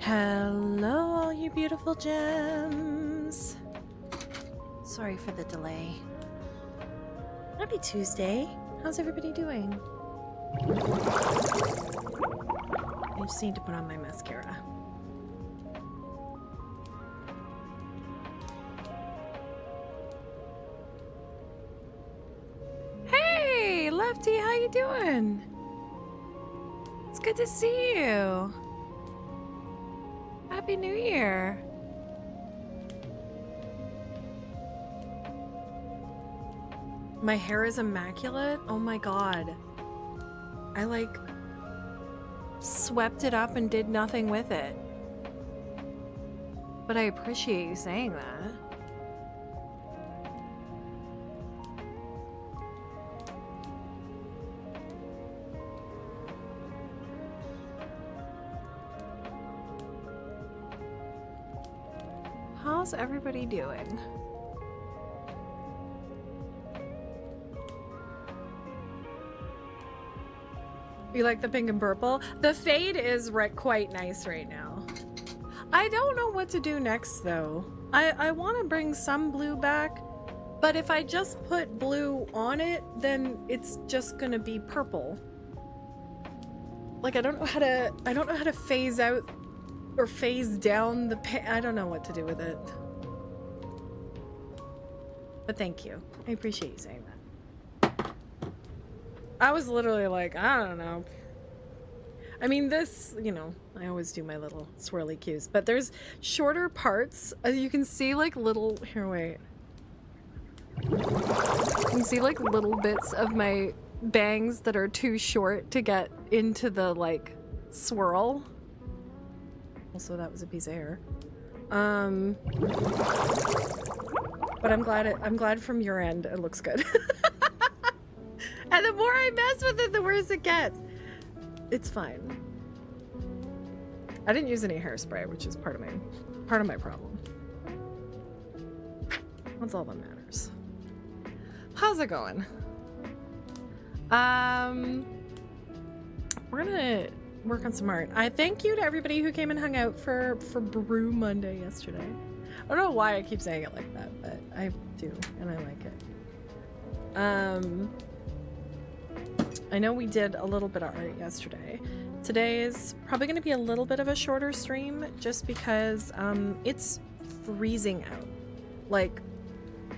Hello, all you beautiful gems. Sorry for the delay. Happy Tuesday. How's everybody doing? I just need to put on my mascara. Hey, Lefty, how you doing? It's good to see you. Happy New Year. My hair is immaculate. Oh my god. I like swept it up and did nothing with it. But I appreciate you saying that. How's everybody doing? You like the pink and purple? The fade is quite nice right now. I don't know what to do next though. I want to bring some blue back, but if I just put blue on it, then it's just gonna be purple. Like I don't know how to phase out or phase down the I don't know what to do with it. But thank you. I appreciate you saying that. I was literally like, I don't know. I mean, this, you know, I always do my little swirly cues, but there's shorter parts. You can see like little, here, wait. You can see like little bits of my bangs that are too short to get into the like swirl. Also, that was a piece of hair. But I'm glad from your end it looks good. And the more I mess with it, the worse it gets. It's fine. I didn't use any hairspray, which is part of my problem. That's all that matters. How's it going? We're gonna work on some art. I thank you to everybody who came and hung out for Brew Monday yesterday. I don't know why I keep saying it like that, but I do, and I like it. I know we did a little bit of art yesterday. Today is probably going to be a little bit of a shorter stream just because it's freezing out. Like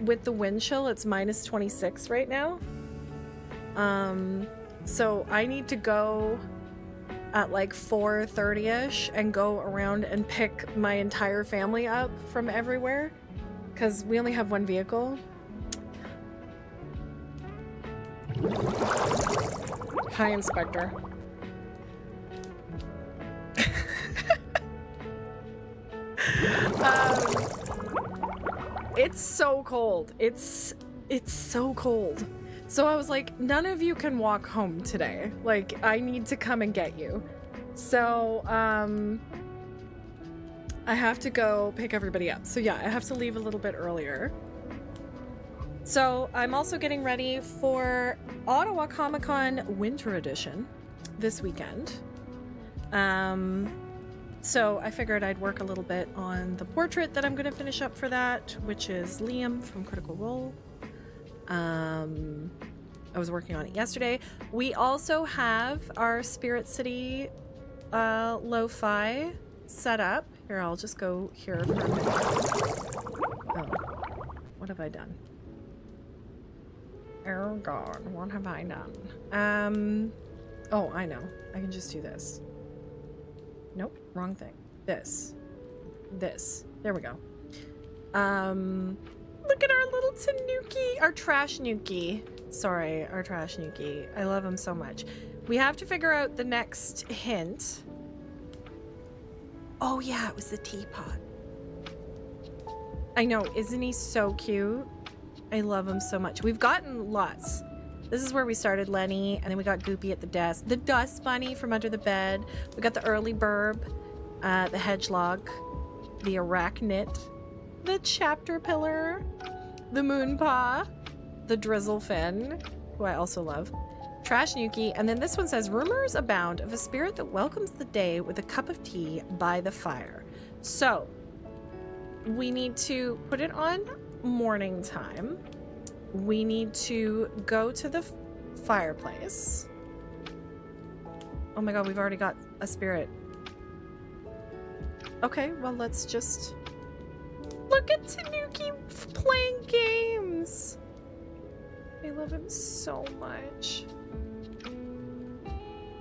with the wind chill, it's minus 26 right now. So I need to go at like 4:30ish and go around and pick my entire family up from everywhere because we only have one vehicle. Hi, Inspector. It's so cold. It's so cold. So I was like, none of you can walk home today. Like, I need to come and get you. So, I have to go pick everybody up. So yeah, I have to leave a little bit earlier. So I'm also getting ready for Ottawa Comiccon Winter Edition this weekend. So I figured I'd work a little bit on the portrait that I'm going to finish up for that, which is Liam from Critical Role. I was working on it yesterday. We also have our Spirit City lo-fi set up. Here, I'll just go here for a minute. Oh, what have I done? Oh god, what have I done? Oh, I know. I can just do this. Nope, wrong thing. This. There we go. Look at our little tanuki, our trash nuki. Sorry, our trash nuki. I love him so much. We have to figure out the next hint. Oh yeah, it was the teapot. I know, isn't he so cute? I love him so much. We've gotten lots. This is where we started Lenny, and then we got Goopy at the desk. The dust bunny from under the bed. We got the early burb, the hedgehog, the arachnid, the chapter pillar, the moon paw, the drizzle fin, who I also love, Trash Nuki. And then this one says, rumors abound of a spirit that welcomes the day with a cup of tea by the fire. So we need to put it on morning time. We need to go to the fireplace. Oh my god, we've already got a spirit. Okay, well, let's just look at Tanuki playing games. I love him so much.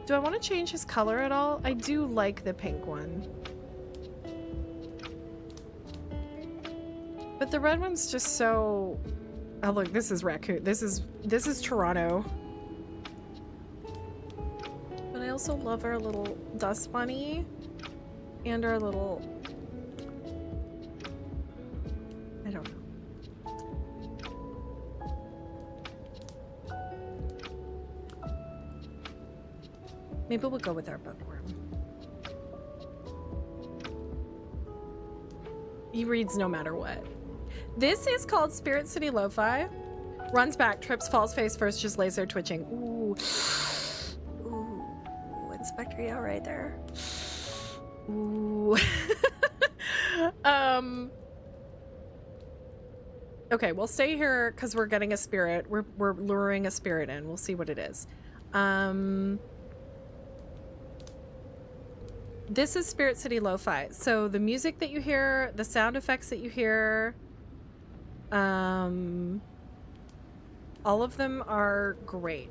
Do I want to change his color at all? I do like the pink one. But the red one's just so... Oh look, this is Raccoon. This is Toronto. But I also love our little dust bunny and our little... I don't know. Maybe we'll go with our bookworm. He reads no matter what. This is called Spirit City Lo-Fi. Runs back, trips, falls face first, just lays there twitching. Ooh. Ooh. Inspector Yao right there. Ooh. Okay, we'll stay here because we're getting a spirit. We're luring a spirit in. We'll see what it is. This is Spirit City Lo-Fi. So the music that you hear, the sound effects that you hear, all of them are great.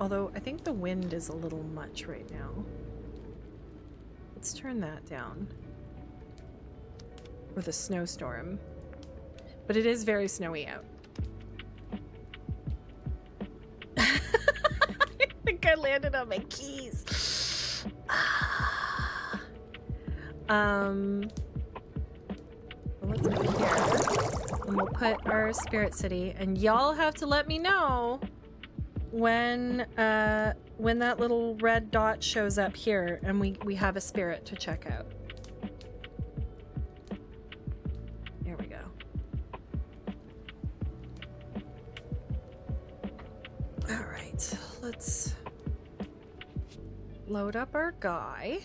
Although I think the wind is a little much right now. Let's turn that down. Or the snowstorm. But it is very snowy out. I think I landed on my keys. Well, let's go here. And we'll put our Spirit City. And y'all have to let me know when that little red dot shows up here and we have a spirit to check out. There we go. All right, let's load up our guy.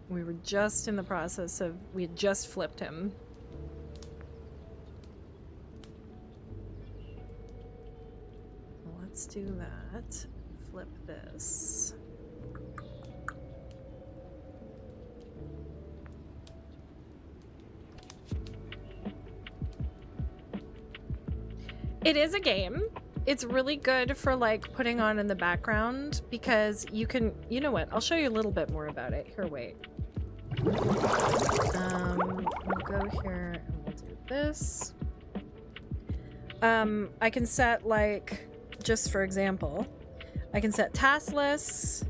We were just in the process of, we had just flipped him. Let's do that. Flip this. It is a game. It's really good for like putting on in the background because you can, you know what? I'll show you a little bit more about it. Here, wait. We'll go here and we'll do this. I can set like, just for example, I can set task lists.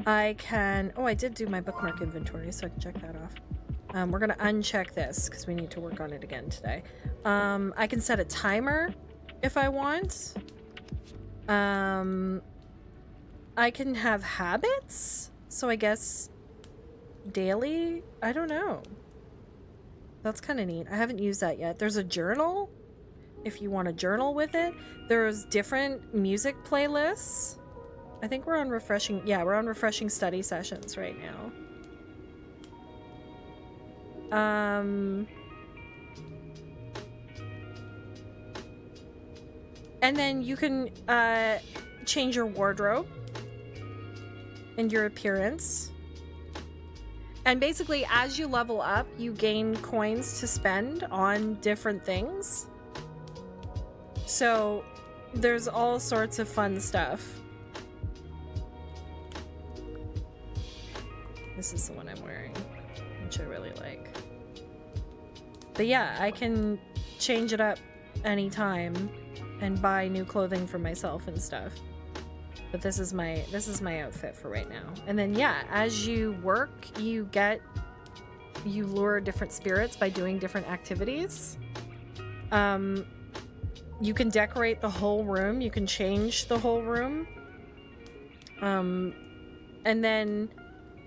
I can, oh, I did do my bookmark inventory, so I can check that off. We're gonna uncheck this because we need to work on it again today. I can set a timer if I want. I can have habits, so I guess daily? I don't know. That's kind of neat. I haven't used that yet. There's a journal if you want to journal with it. There's different music playlists. I think we're on refreshing, yeah, we're on refreshing study sessions right now. And then you can change your wardrobe and your appearance. And basically, as you level up, you gain coins to spend on different things. So there's all sorts of fun stuff. This is the one I'm wearing, which I really like. But yeah, I can change it up anytime and buy new clothing for myself and stuff. But this is my outfit for right now. And then yeah, as you work, you lure different spirits by doing different activities. You can decorate the whole room, you can change the whole room. And then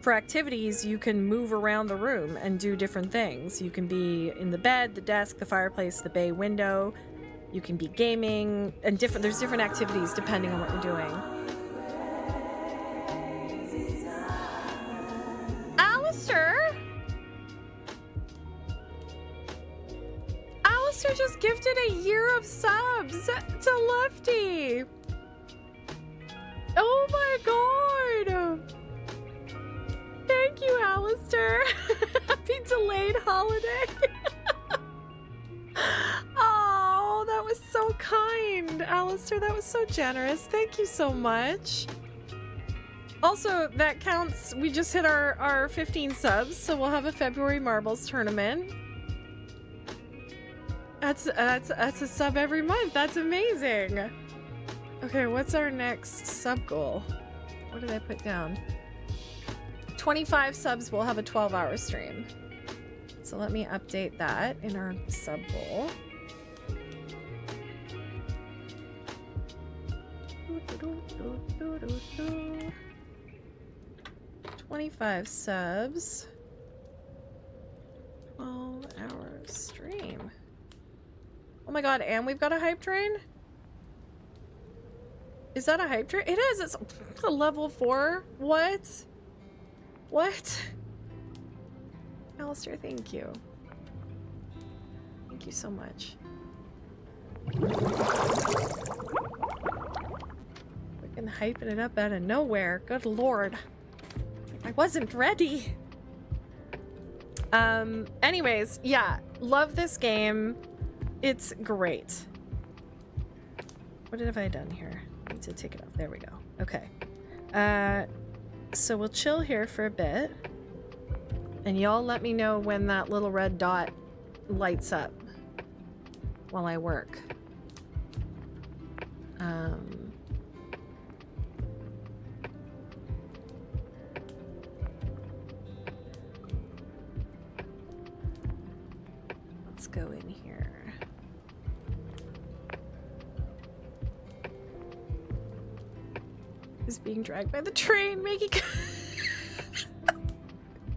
for activities, you can move around the room and do different things. You can be in the bed, the desk, the fireplace, the bay window. You can be gaming and there's different activities depending on what you're doing. Alistair? Alistair just gifted a year of subs to Lefty. Oh my god. Thank you, Alistair. Happy delayed holiday. Oh, that was so kind, Alistair. That was so generous. Thank you so much. Also, that counts. We just hit our 15 subs, so we'll have a February Marbles tournament. That's a sub every month. That's amazing. Okay, what's our next sub goal? What did I put down? 25 subs, we'll have a 12-hour stream. So let me update that in our sub goal. 25 subs. 12-hour stream. Oh my god, and we've got a hype train? Is that a hype train? It is. It's a level 4. What? What? Alistair, thank you. Thank you so much. Freaking hyping it up out of nowhere. Good lord. I wasn't ready. Anyways, yeah. Love this game. It's great. What have I done here? I need to take it off. There we go. Okay. So we'll chill here for a bit. And y'all let me know when that little red dot lights up while I work. Let's go in here. Is being dragged by the train, making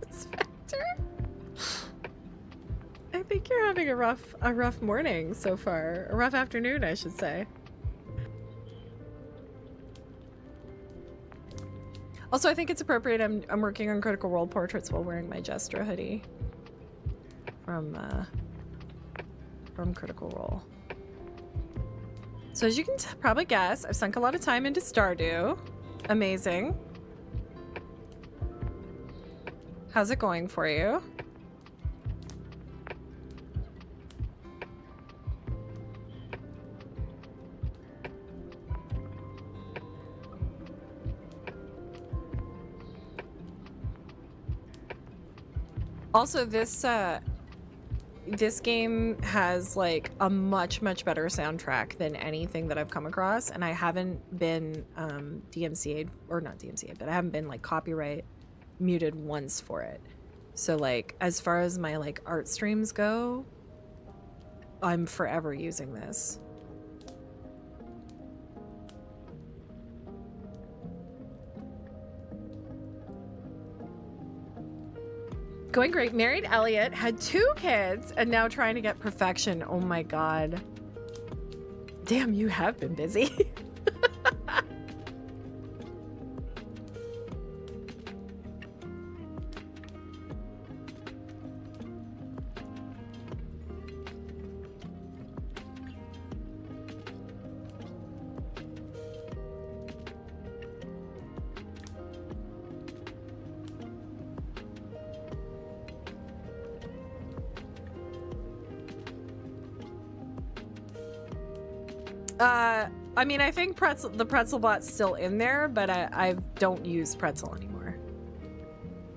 Inspector. I think you're having a rough morning so far. A rough afternoon, I should say. Also, I think it's appropriate. I'm working on Critical Role portraits while wearing my Jestra hoodie from Critical Role. So as you can probably guess, I've sunk a lot of time into Stardew. Amazing. How's it going for you? Also, this game has like a much better soundtrack than anything that I've come across, and I haven't been DMCA'd, or not DMCA'd, but I haven't been like copyright muted once for it. So like as far as my like art streams go, I'm forever using this. Going great. Married Elliot, had 2 kids, and now trying to get perfection. Oh my god. Damn, you have been busy. I mean, I think the pretzel bot's still in there, but I don't use pretzel anymore.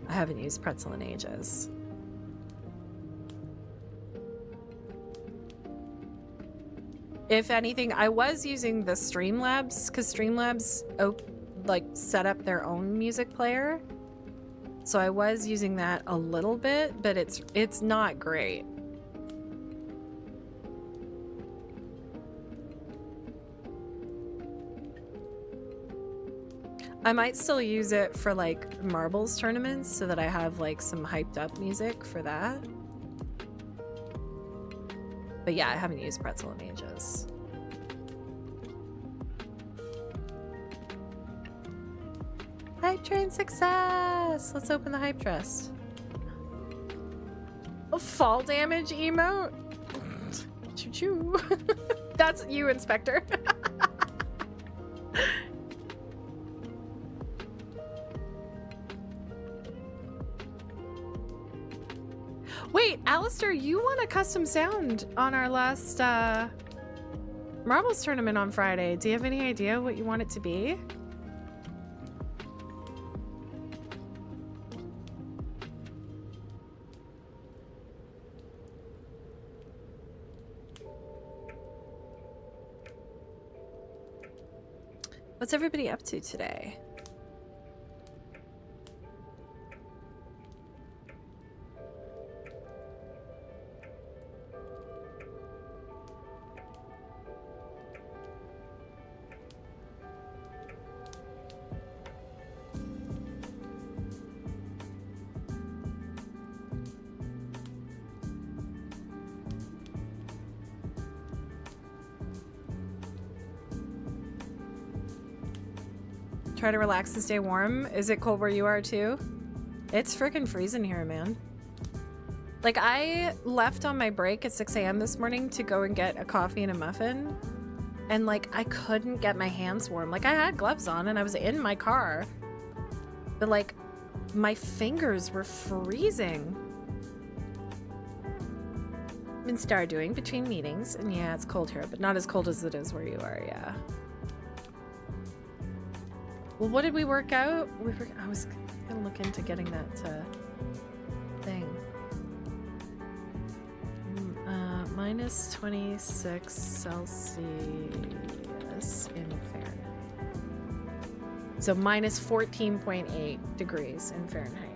I haven't used pretzel in ages. If anything, I was using the Streamlabs, because Streamlabs like set up their own music player. So I was using that a little bit, but it's not great. I might still use it for like marbles tournaments so that I have like some hyped up music for that. But yeah, I haven't used pretzel in ages. Hype train success! Let's open the hype chest. A fall damage emote? Choo choo. That's you, Inspector. Wait, Alistair, you won a custom sound on our last Marbles tournament on Friday. Do you have any idea what you want it to be? What's everybody up to today? Try to relax and stay warm. Is it cold where you are too? It's freaking freezing here, man. Like, I left on my break at 6 a.m. this morning to go and get a coffee and a muffin. And like, I couldn't get my hands warm. Like, I had gloves on and I was in my car. But like, my fingers were freezing. Been star doing between meetings. And yeah, it's cold here, but not as cold as it is where you are, yeah. Well, what did we work out? I was gonna look into getting that thing. Minus 26 Celsius in Fahrenheit. So minus 14.8 degrees in Fahrenheit.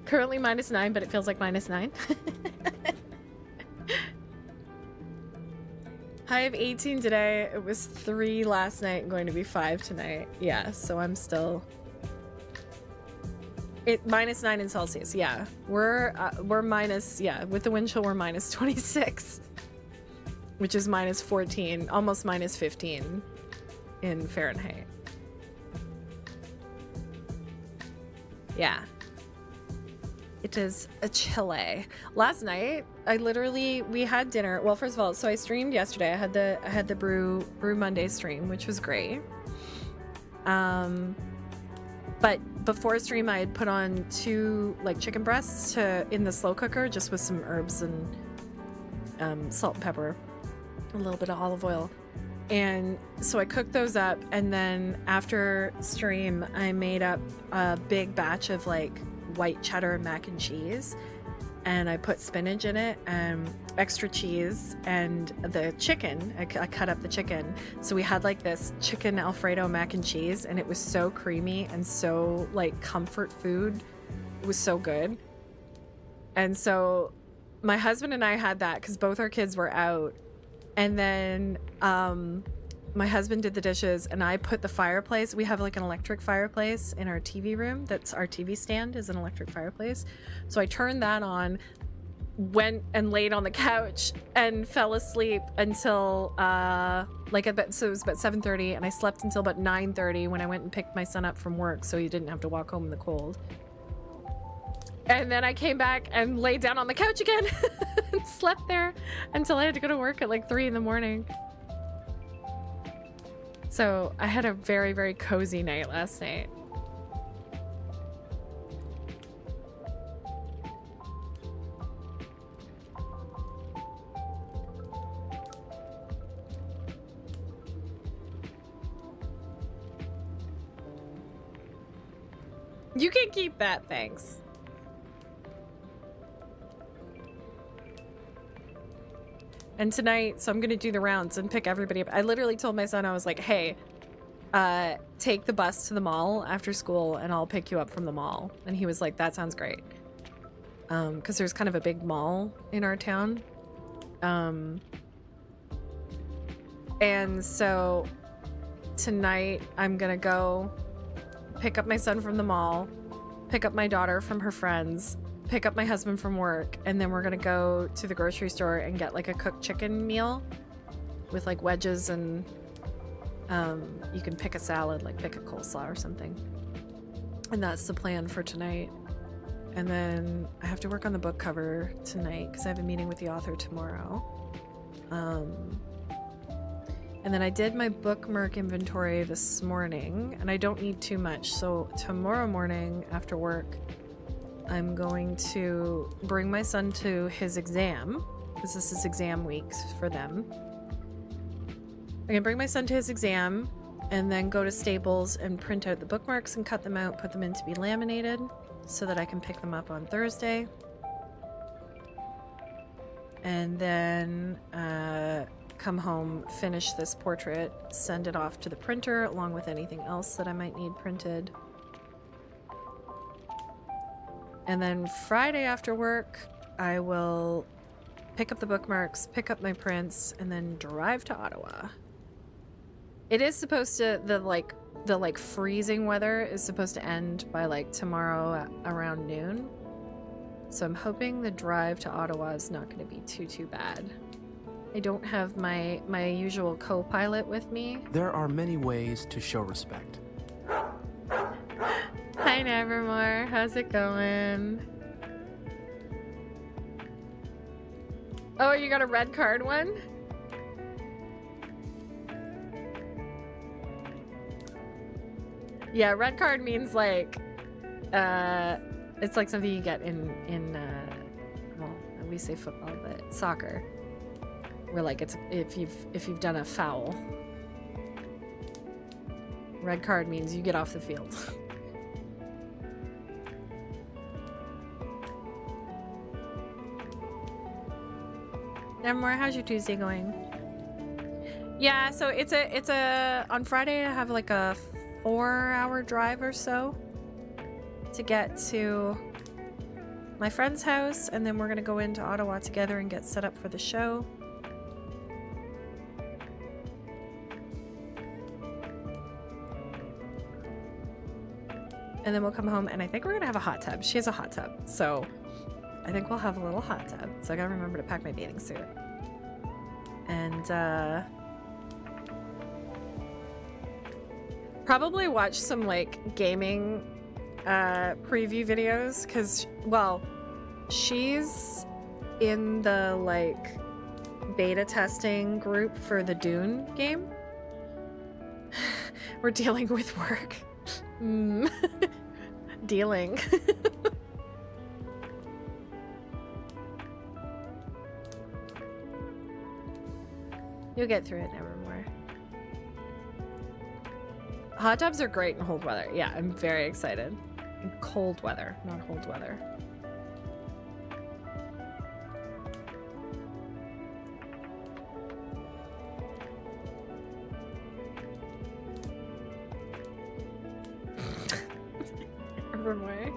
Currently minus 9, but it feels like minus 9. High of 18 today. It was 3 last night and going to be 5 tonight. Yeah, so I'm still... minus 9 in Celsius, yeah. We're minus, yeah, with the wind chill we're minus 26. Which is minus 14, almost minus 15 in Fahrenheit. Yeah. It is a chile. Last night, we had dinner. Well, first of all, so I streamed yesterday. I had the Brew Monday stream, which was great. But before stream, I had put on 2 like chicken breasts in the slow cooker, just with some herbs and salt and pepper, a little bit of olive oil. And so I cooked those up, and then after stream, I made up a big batch of like white cheddar mac and cheese, and I put spinach in it and extra cheese, and the chicken, I cut up the chicken, so we had like this chicken Alfredo mac and cheese, and it was so creamy and so like comfort food. It was so good. And so my husband and I had that because both our kids were out, and then my husband did the dishes, and I put the fireplace. We have like an electric fireplace in our TV room. That's our TV stand is an electric fireplace. So I turned that on, went and laid on the couch and fell asleep until so it was about 7:30, and I slept until about 9:30 when I went and picked my son up from work so he didn't have to walk home in the cold. And then I came back and laid down on the couch again and slept there until I had to go to work at like 3 in the morning. So I had a very, very cozy night last night. You can keep that, thanks. And tonight, so I'm gonna do the rounds and pick everybody up. I literally told my son, I was like, hey, take the bus to the mall after school and I'll pick you up from the mall. And he was like, that sounds great. Because there's kind of a big mall in our town. And so tonight I'm gonna go pick up my son from the mall, pick up my daughter from her friends, pick up my husband from work, and then we're gonna go to the grocery store and get like a cooked chicken meal with like wedges, and you can pick a salad, like pick a coleslaw or something. And that's the plan for tonight. And then I have to work on the book cover tonight because I have a meeting with the author tomorrow. And then I did my bookmark inventory this morning, and I don't need too much. So tomorrow morning after work, I'm going to bring my son to his exam, because this is exam weeks for them. I'm gonna bring my son to his exam and then go to Staples and print out the bookmarks and cut them out, put them in to be laminated so that I can pick them up on Thursday. And then come home, finish this portrait, send it off to the printer along with anything else that I might need printed. And then Friday after work, I will pick up the bookmarks, pick up my prints, and then drive to Ottawa. It is supposed to, the freezing weather is supposed to end by like tomorrow around noon. So I'm hoping the drive to Ottawa is not going to be too bad. I don't have my usual co-pilot with me. There are many ways to show respect. Hi Nevermore, how's it going? Oh, you got a red card one? Yeah, red card means like, it's like something you get in well, we say football, but soccer. Where like it's if you've done a foul. Red card means you get off the field. Nevermore, how's your Tuesday going? Yeah, so it's a on Friday I have like a 4-hour drive or so to get to my friend's house, and then we're gonna go into Ottawa together and get set up for the show. And then we'll come home, and I think we're gonna have a hot tub. She has a hot tub, so I think we'll have a little hot tub. So I gotta remember to pack my bathing suit. And probably watch some like gaming preview videos, because, well, she's in the like beta testing group for the Dune game. We're dealing with work. Dealing. You'll get through it, Nevermore. Hot tubs are great in cold weather. Yeah, I'm very excited. In cold weather, not cold weather. Nevermore.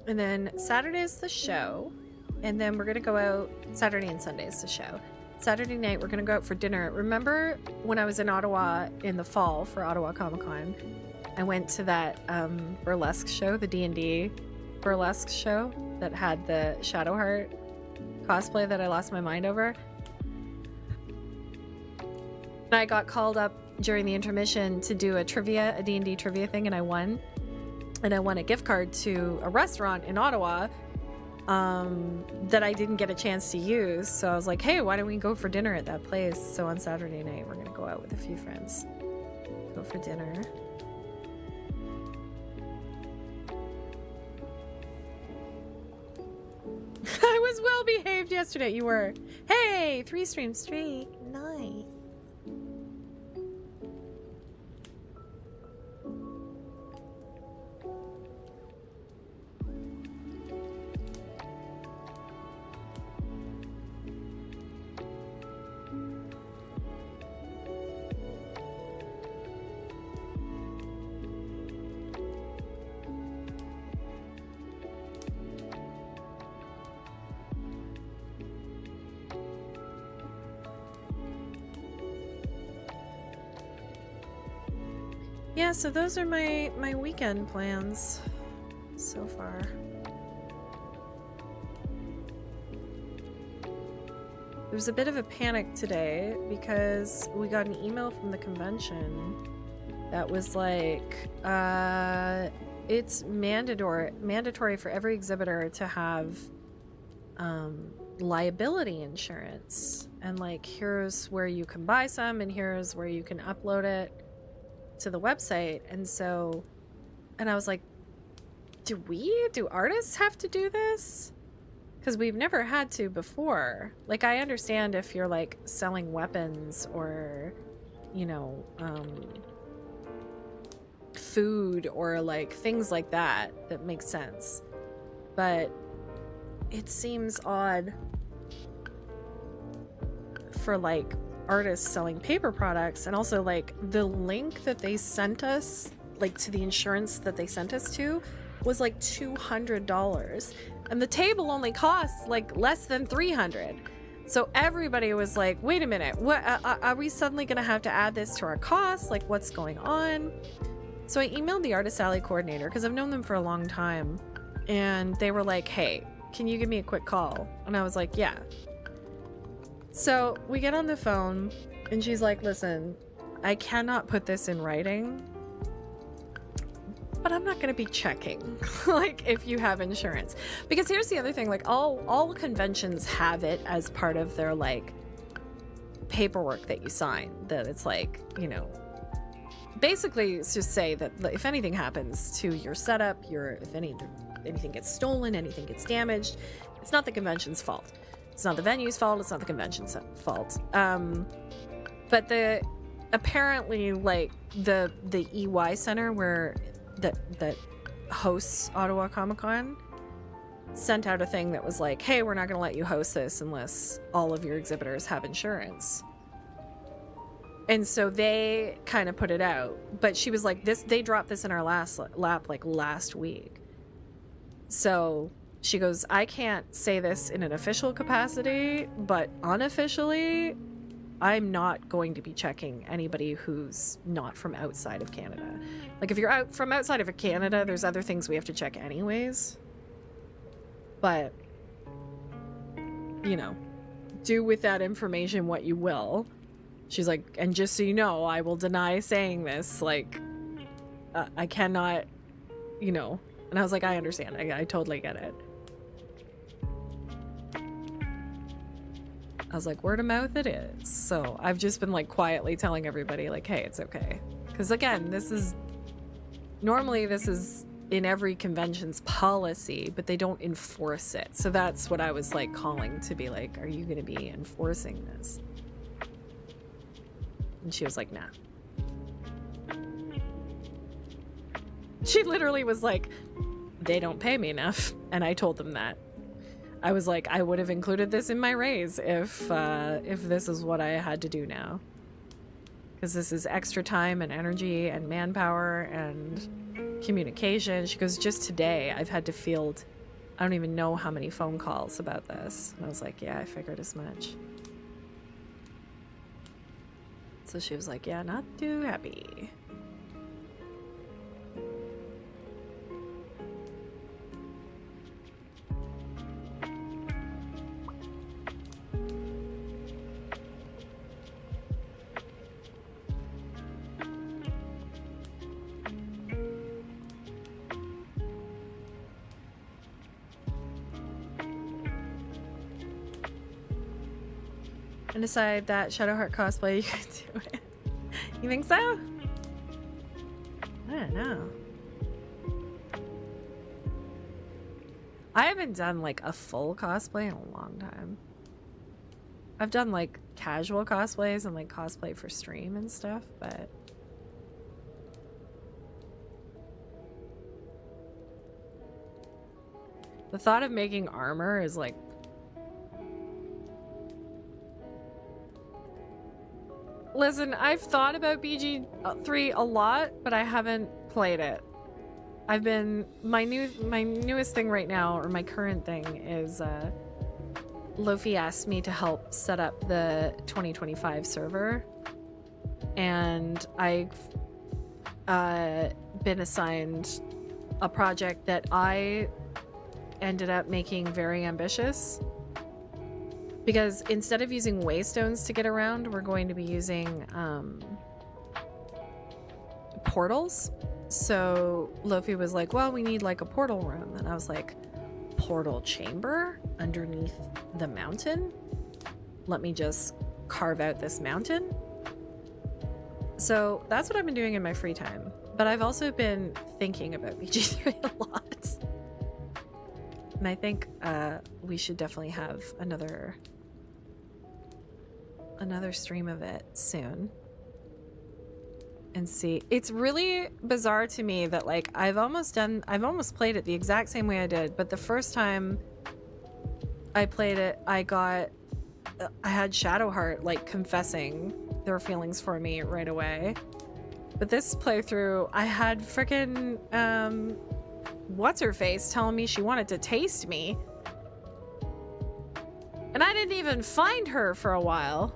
And then Saturday is the show, and then we're gonna go out. Saturday and Sunday is the show. Saturday night we're gonna go out for dinner. Remember when I was in Ottawa in the fall for Ottawa Comiccon, I went to that burlesque show, the D&D burlesque show that had the Shadowheart cosplay that I lost my mind over. And I got called up during the intermission to do a D&D trivia thing, and I won. And I won a gift card to a restaurant in Ottawa that I didn't get a chance to use. So I was like, hey, why don't we go for dinner at that place? So on Saturday night, we're going to go out with a few friends. Go for dinner. I was well behaved yesterday. You were. Hey, 3 stream streak. Nice. Yeah, so those are my weekend plans so far. There was a bit of a panic today because we got an email from the convention that was like, it's mandatory for every exhibitor to have liability insurance, and like, here's where you can buy some and here's where you can upload it to the website. And I was like, do artists have to do this? Because we've never had to before. Like, I understand if you're like selling weapons or, you know, food or like things like that makes sense, but it seems odd for like artists selling paper products. And also, like, the link that they sent us, like to the insurance that they sent us to, was like $200, and the table only costs like less than $300. So everybody was like, wait a minute, what are we suddenly gonna have to add this to our costs? Like, what's going on? So I emailed the Artist Alley coordinator, because I've known them for a long time, and they were like, hey, can you give me a quick call? And I was like, yeah. So we get on the phone and she's like, listen, I cannot put this in writing, but I'm not going to be checking like if you have insurance. Because here's the other thing, like all conventions have it as part of their like paperwork that you sign, that it's like, you know, basically it's just say that if anything happens to your setup, if anything gets stolen, anything gets damaged, it's not the convention's fault. It's not the venue's fault. It's not the convention's fault. But apparently, like the EY Center where that hosts Ottawa Comiccon sent out a thing that was like, hey, we're not going to let you host this unless all of your exhibitors have insurance. And so they kind of put it out. But she was like, they dropped this in our lap like last week. So she goes, I can't say this in an official capacity, but unofficially, I'm not going to be checking anybody who's not from outside of Canada. Like, if you're from outside of Canada, there's other things we have to check anyways. But, you know, do with that information what you will. She's like, and just so you know, I will deny saying this. Like, I cannot, you know. And I was like, I understand. I totally get it. I was like, word of mouth it is. So I've just been like quietly telling everybody like, hey, it's okay. Because again, normally this is in every convention's policy, but they don't enforce it. So that's what I was like calling to be like, are you going to be enforcing this? And she was like, nah. She literally was like, they don't pay me enough. And I told them that. I was like, I would have included this in my raise if this is what I had to do now. Because this is extra time and energy and manpower and communication. She goes, just today I've had to field, I don't even know how many phone calls about this. And I was like, yeah, I figured as much. So she was like, yeah, not too happy. And decide that Shadowheart cosplay, you can do it. You think so? I don't know. I haven't done like a full cosplay in a long time. I've done like casual cosplays and like cosplay for stream and stuff, but the thought of making armor is like... Listen, I've thought about BG3 a lot, but I haven't played it. I've been... My newest thing right now, or my current thing, is Lofi asked me to help set up the 2025 server. And I've been assigned a project that I ended up making very ambitious, because instead of using waystones to get around, we're going to be using portals. So Lofi was like, well, we need like a portal room, and I was like, portal chamber underneath the mountain? Let me just carve out this mountain. So that's what I've been doing in my free time, but I've also been thinking about BG3 a lot. And I think we should definitely have another stream of it soon and see. It's really bizarre to me that like I've almost played it the exact same way I did, but the first time I played it, I had Shadowheart like confessing their feelings for me right away. But this playthrough, I had frickin' what's-her-face telling me she wanted to taste me. And I didn't even find her for a while.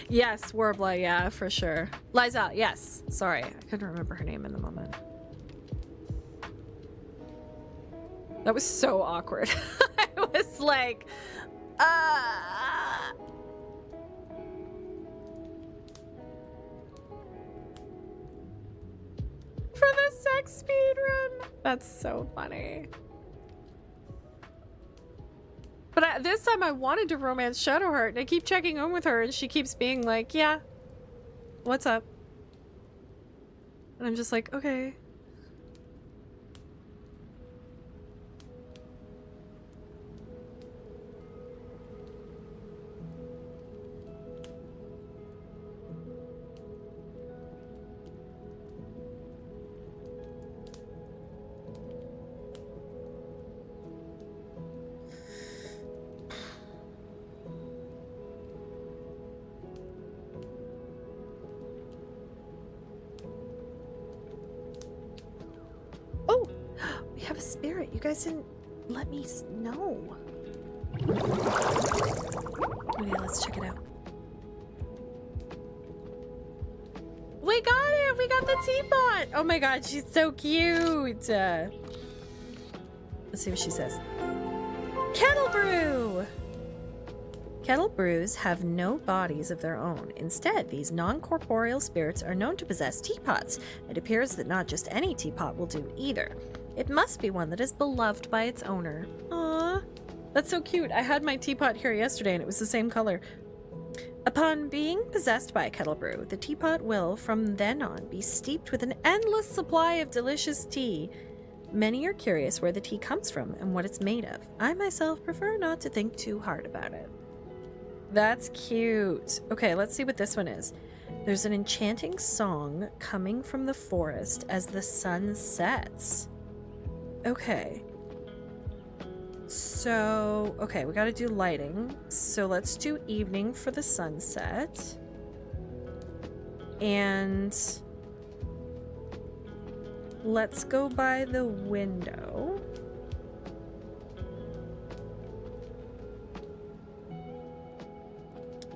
Yes, Warbler, yeah, for sure. Liza, yes. Sorry, I couldn't remember her name in the moment. That was so awkward. I was like, for the sex speed run. That's so funny. But this time I wanted to romance Shadowheart, and I keep checking in with her, and she keeps being like, yeah, what's up? And I'm just like, okay. You guys didn't let me know. Okay, let's check it out. We got it! We got the teapot! Oh my god, she's so cute! Let's see what she says. Kettle brew! Kettle brews have no bodies of their own. Instead, these non-corporeal spirits are known to possess teapots. It appears that not just any teapot will do either. It must be one that is beloved by its owner. Aww. That's so cute. I had my teapot here yesterday and it was the same color. Upon being possessed by a kettle brew, the teapot will, from then on, be steeped with an endless supply of delicious tea. Many are curious where the tea comes from and what it's made of. I myself prefer not to think too hard about it. That's cute. Okay, let's see what this one is. There's an enchanting song coming from the forest as the sun sets. Okay. So, okay, we gotta do lighting. So let's do evening for the sunset. And let's go by the window.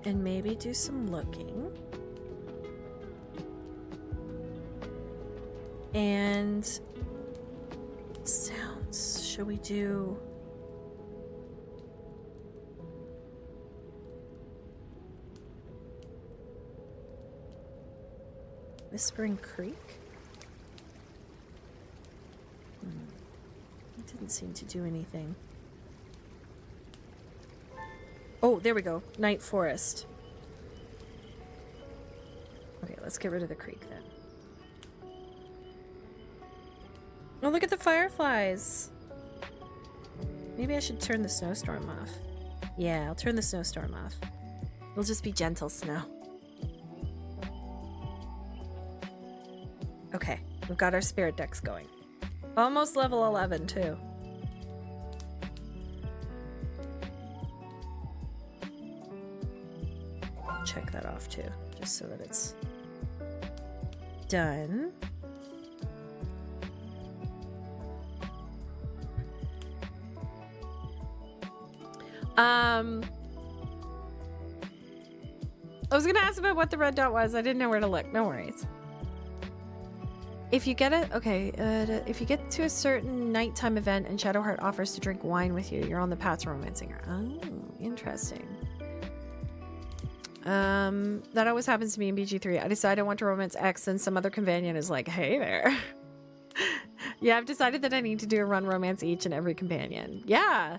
And maybe do some looking. And sounds. Shall we do... Whispering Creek? It didn't seem to do anything. Oh, there we go. Night Forest. Okay. Okay, let's get rid of the creek then. Oh, look at the fireflies. Maybe I should turn the snowstorm off. Yeah, I'll turn the snowstorm off. It'll just be gentle snow. Okay, we've got our spirit decks going. Almost level 11 too. Check that off too, just so that it's done. I was gonna ask about what the red dot was. I didn't know where to look. No worries. If you get it, okay. If you get to a certain nighttime event and Shadowheart offers to drink wine with you, you're on the path to romancing her. Oh, interesting. That always happens to me in BG3. I decide I want to romance X, and some other companion is like, "Hey there." Yeah, I've decided that I need to do a run romance each and every companion. Yeah.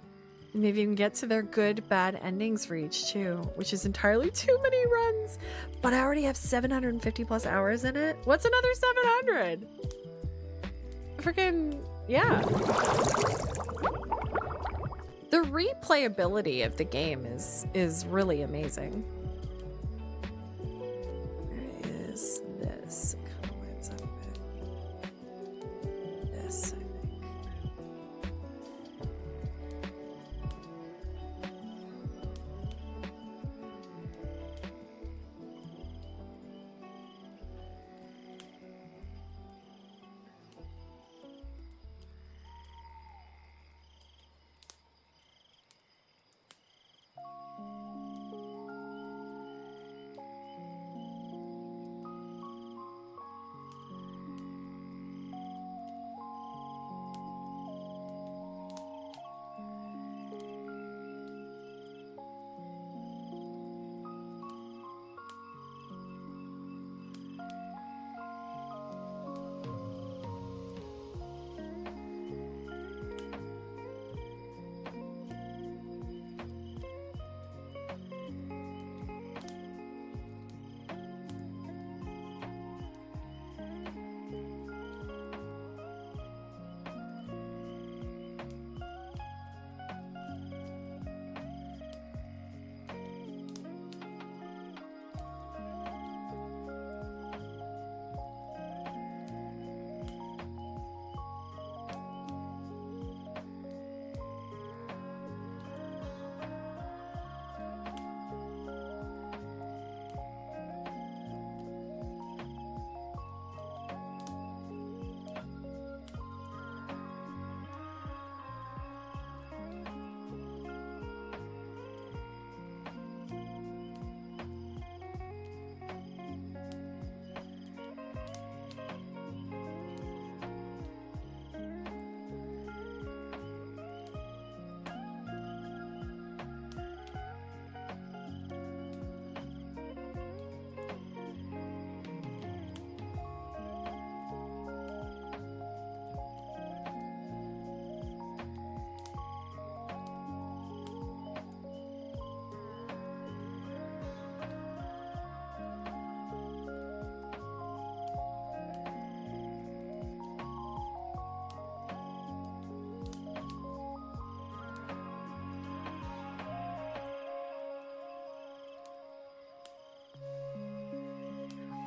And maybe even get to their good, bad endings for each too, which is entirely too many runs. But I already have 750 plus hours in it. What's another 700? Freaking, yeah. The replayability of the game is really amazing. Where is this? It kind of lines up with this, I think.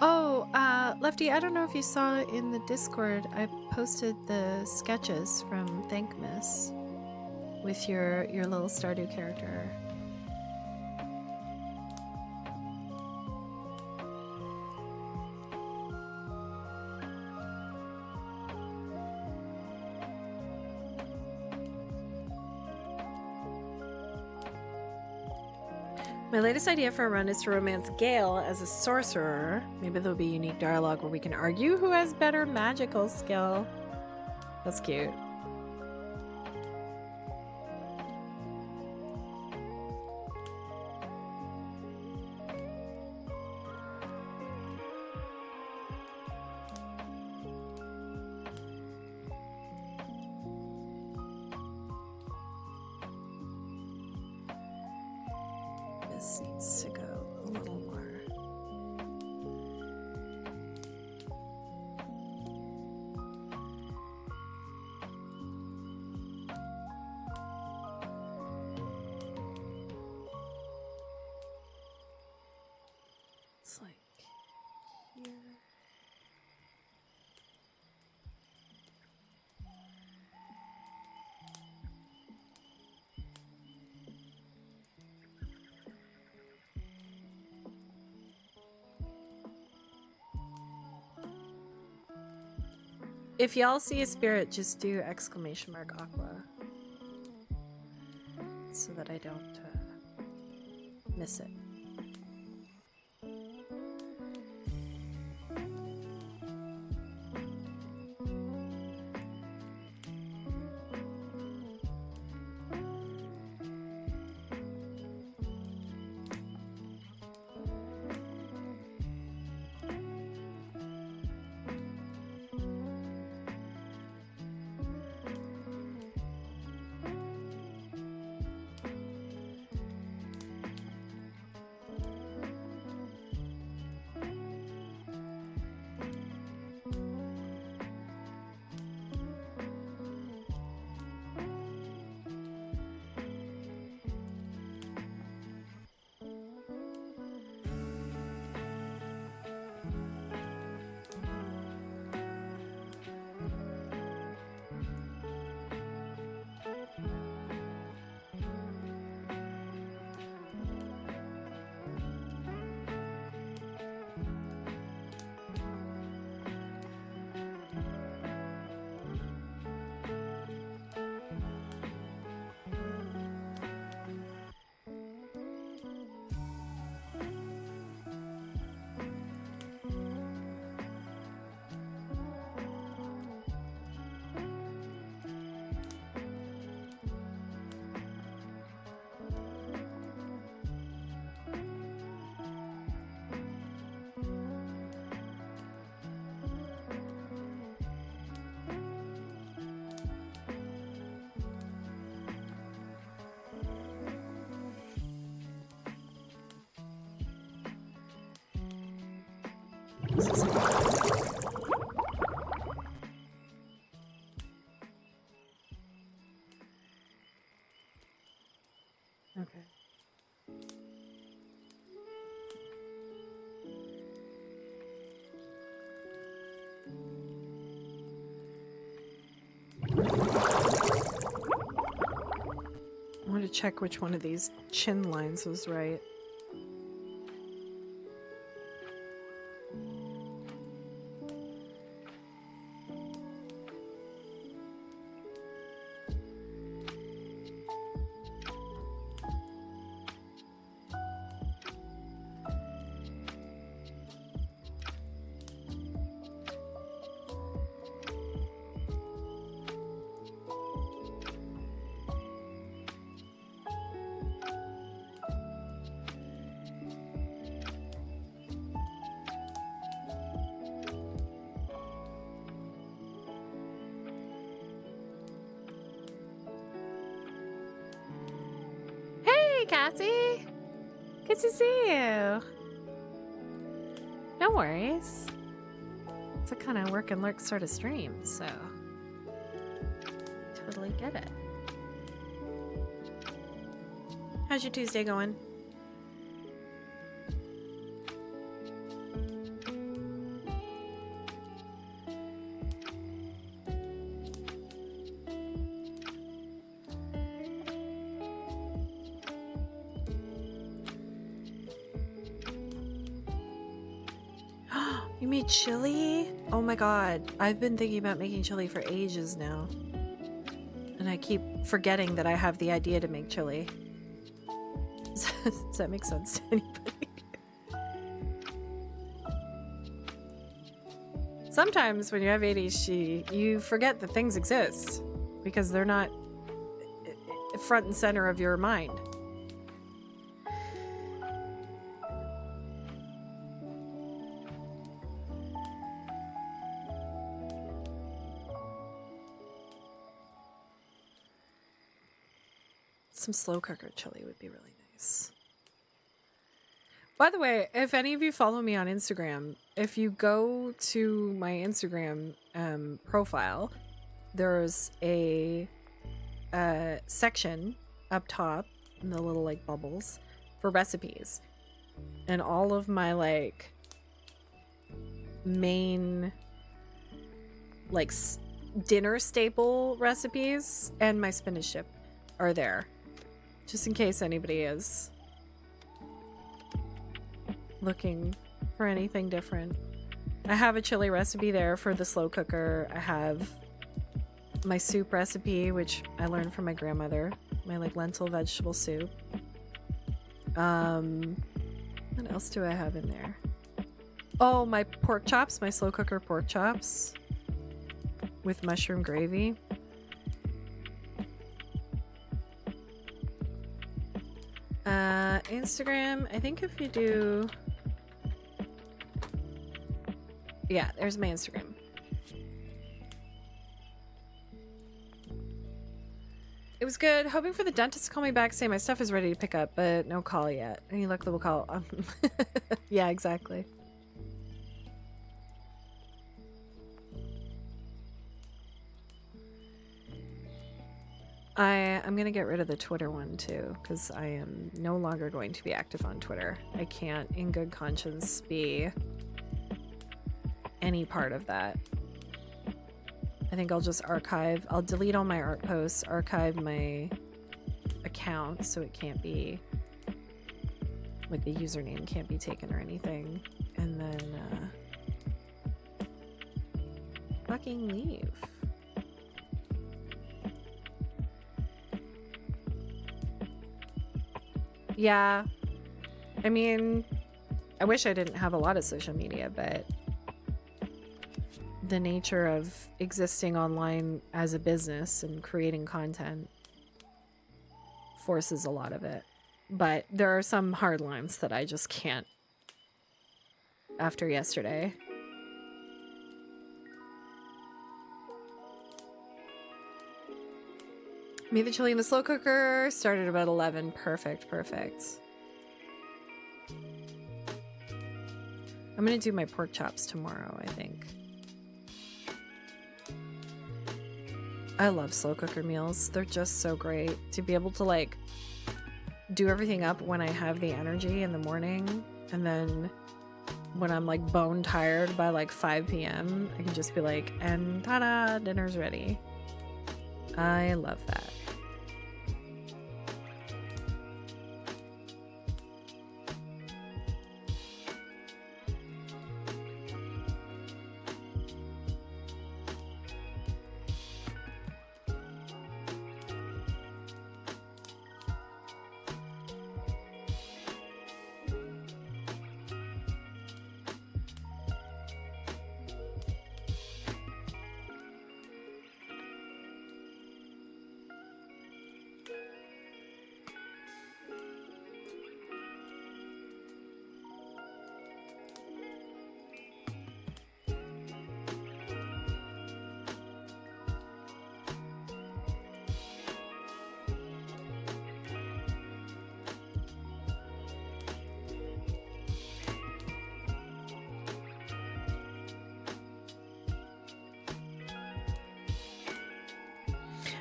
Oh, Lefty, I don't know if you saw in the Discord, I posted the sketches from Thankmas with your little Stardew character. My latest idea for a run is to romance Gale as a sorcerer. Maybe there'll be unique dialogue where we can argue who has better magical skill. That's cute. This needs to go a little more If y'all see a spirit, just do exclamation mark aqua. So that I don't miss it. Okay. I want to check which one of these chin lines was right. Cassie, good to see you. No worries. It's a kind of work and lurk sort of stream, so totally get it. How's your Tuesday going? You made chili? Oh my god. I've been thinking about making chili for ages now. And I keep forgetting that I have the idea to make chili. Does that make sense to anybody? Sometimes when you have ADHD, you forget that things exist because they're not front and center of your mind. Some slow cooker chili would be really nice. By the way, if any of you follow me on Instagram, if you go to my Instagram profile, there's a section up top in the little like bubbles for recipes, and all of my like main like dinner staple recipes and my spinach dip are there. Just in case anybody is looking for anything different. I have a chili recipe there for the slow cooker. I have my soup recipe, which I learned from my grandmother. My like lentil vegetable soup. What else do I have in there? Oh, my pork chops, my slow cooker pork chops with mushroom gravy. Instagram, I think if you do... Yeah, there's my Instagram. It was good. Hoping for the dentist to call me back saying my stuff is ready to pick up, but no call yet. Any luck, they will call. Yeah, exactly. I'm gonna get rid of the Twitter one too, because I am no longer going to be active on Twitter. I can't, in good conscience, be any part of that. I think I'll just archive. I'll delete all my art posts, archive my account so it can't be, like the username can't be taken or anything, and then fucking leave. Yeah, I mean, I wish I didn't have a lot of social media, but the nature of existing online as a business and creating content forces a lot of it. But there are some hard lines that I just can't after yesterday. Made the chili in the slow cooker. Started about 11. Perfect, perfect. I'm gonna do my pork chops tomorrow, I think. I love slow cooker meals. They're just so great. To be able to like do everything up when I have the energy in the morning, and then when I'm like bone tired by like 5 p.m. I can just be like, and ta-da, dinner's ready. I love that.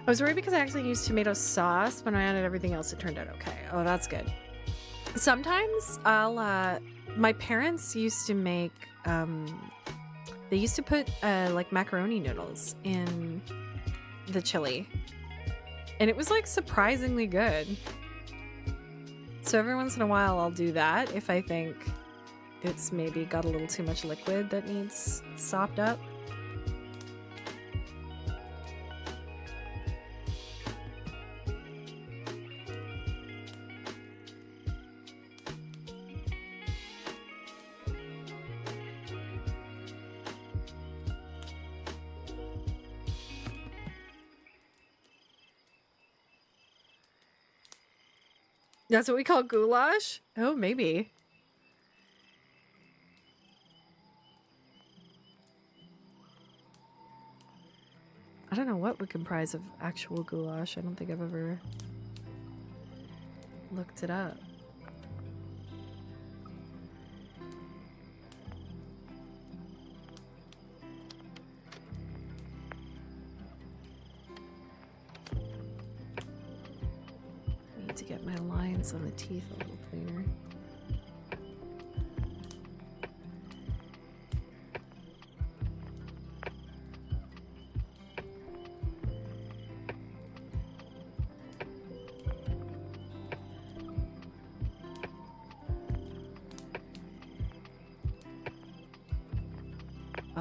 I was worried because I actually used tomato sauce, but when I added everything else, it turned out okay. Oh, that's good. Sometimes I'll, my parents used to make, they used to put, like macaroni noodles in the chili. And it was like surprisingly good. So every once in a while I'll do that if I think it's maybe got a little too much liquid that needs sopped up. That's what we call goulash? Oh, maybe. I don't know what would comprise of actual goulash. I don't think I've ever looked it up. To get my lines on the teeth a little cleaner.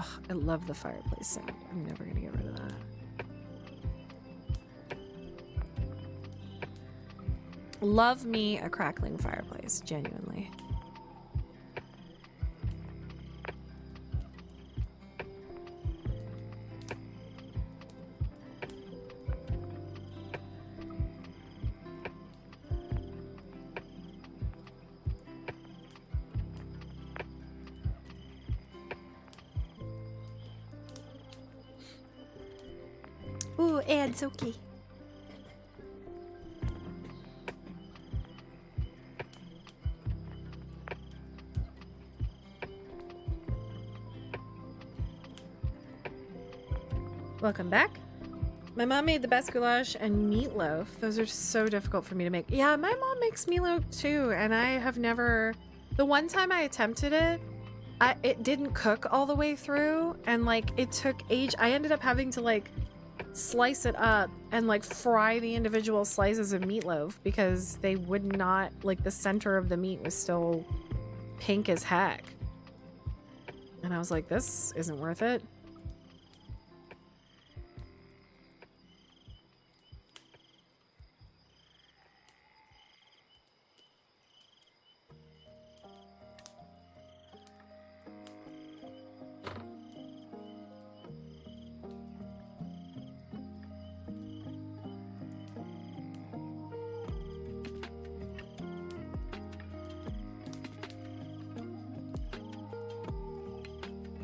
Ugh, I love the fireplace sound. I'm never gonna get rid of that. Love me a crackling fireplace, genuinely. Ooh, and it's okay. Welcome back. My mom made the best goulash and meatloaf. Those are so difficult for me to make. Yeah, my mom makes meatloaf too, and I have never... The one time I attempted it, it didn't cook all the way through, and like it took age. I ended up having to like slice it up and like fry the individual slices of meatloaf because they would not, like the center of the meat was still pink as heck. And I was like, this isn't worth it.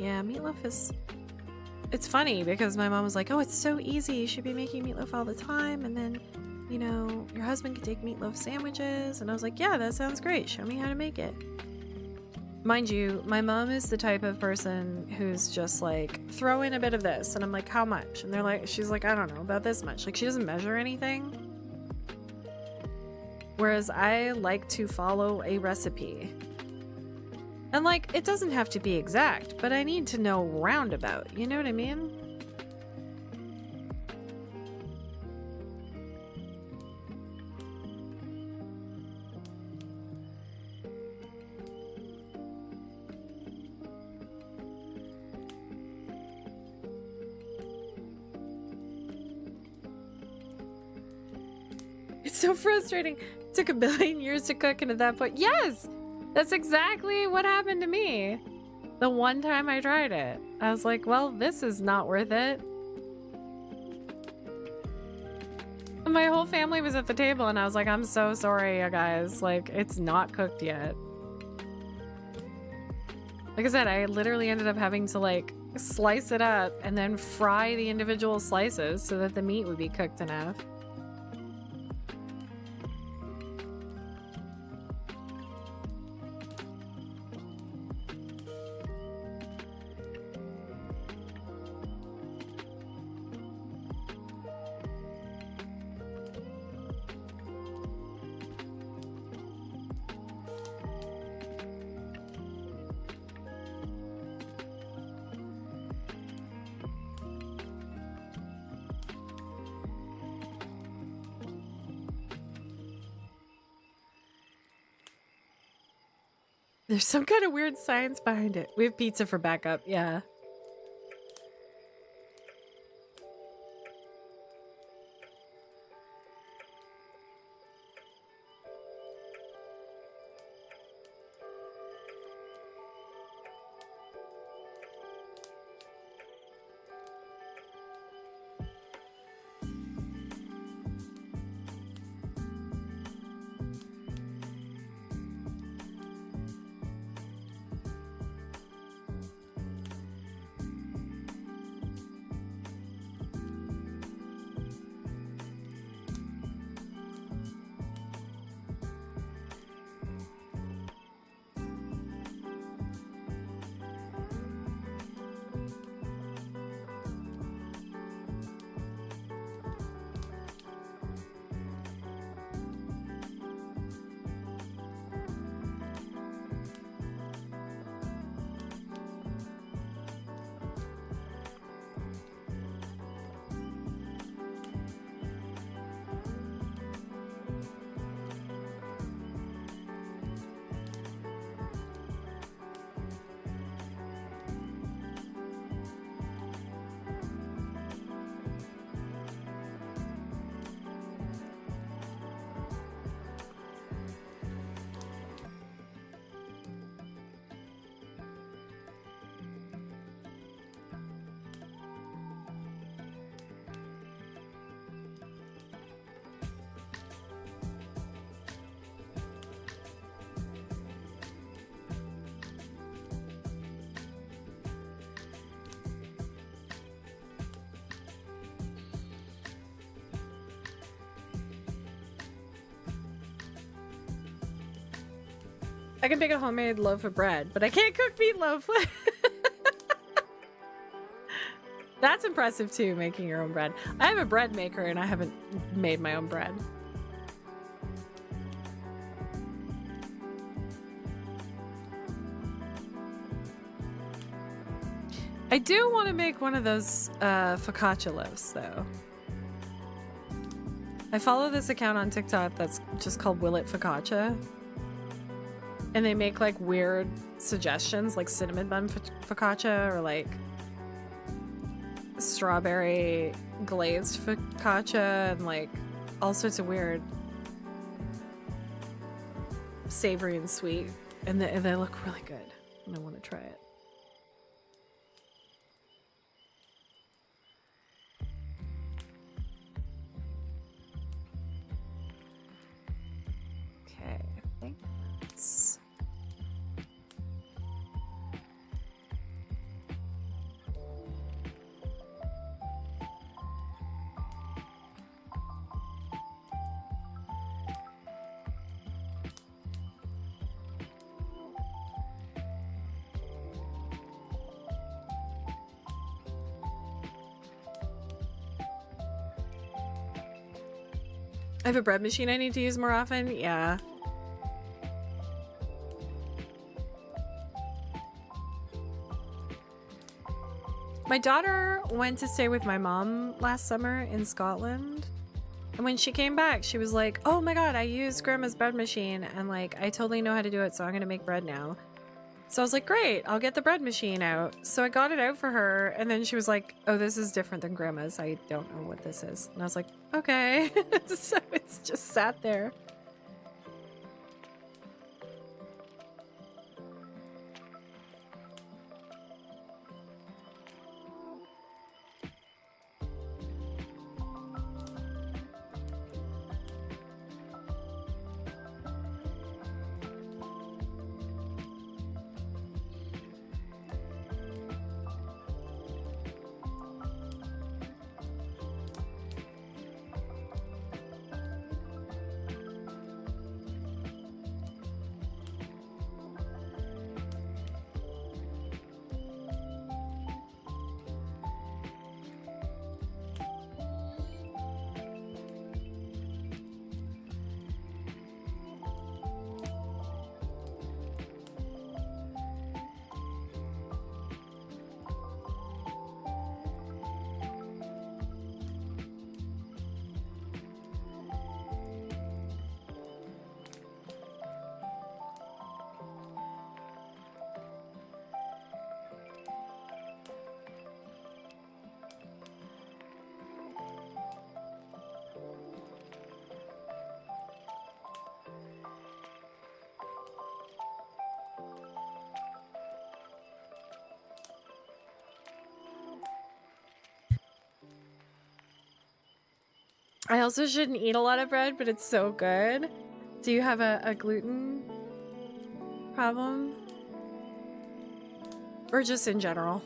Yeah, meatloaf is... It's funny because my mom was like, oh, it's so easy. You should be making meatloaf all the time. And then, you know, your husband could take meatloaf sandwiches. And I was like, yeah, that sounds great. Show me how to make it. Mind you, my mom is the type of person who's just like, throw in a bit of this. And I'm like, how much? And they're like, she's like, I don't know, about this much. Like, she doesn't measure anything. Whereas I like to follow a recipe. And like, it doesn't have to be exact, but I need to know roundabout, you know what I mean? It's so frustrating. It took 1 billion years to cook, and at that point, yes! That's exactly what happened to me. The one time I tried it. I was like, well, this is not worth it. My whole family was at the table and I was like, I'm so sorry, you guys. Like, it's not cooked yet. Like I said, I literally ended up having to like slice it up and then fry the individual slices so that the meat would be cooked enough. There's some kind of weird science behind it. We have pizza for backup, yeah. I can bake a homemade loaf of bread, but I can't cook meatloaf. That's impressive too, making your own bread. I have a bread maker and I haven't made my own bread. I do want to make one of those focaccia loaves though. I follow this account on TikTok that's just called Will It Focaccia. And they make like weird suggestions like cinnamon bun focaccia or like strawberry glazed focaccia and like all sorts of weird savory and sweet, and they look really good and I want to try it. Okay, I think that's I have a bread machine I need to use more often. Yeah. My daughter went to stay with my mom last summer in Scotland. And when she came back, she was like, oh my God, I used grandma's bread machine and like, I totally know how to do it. So I'm going to make bread now. So I was like, great, I'll get the bread machine out. So I got it out for her. And then she was like, oh, this is different than grandma's. I don't know what this is. And I was like, okay. So it's just sat there. I also shouldn't eat a lot of bread, but it's so good. Do you have a gluten problem? Or just in general?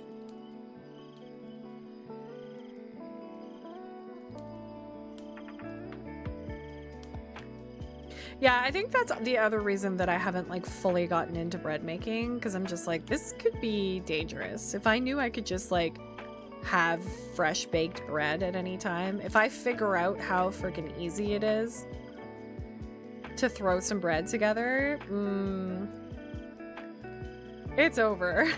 Yeah, I think that's the other reason that I haven't like fully gotten into bread making, because I'm just like, this could be dangerous. If I knew I could just like have fresh baked bread at any time, if I figure out how freaking easy it is to throw some bread together, it's over.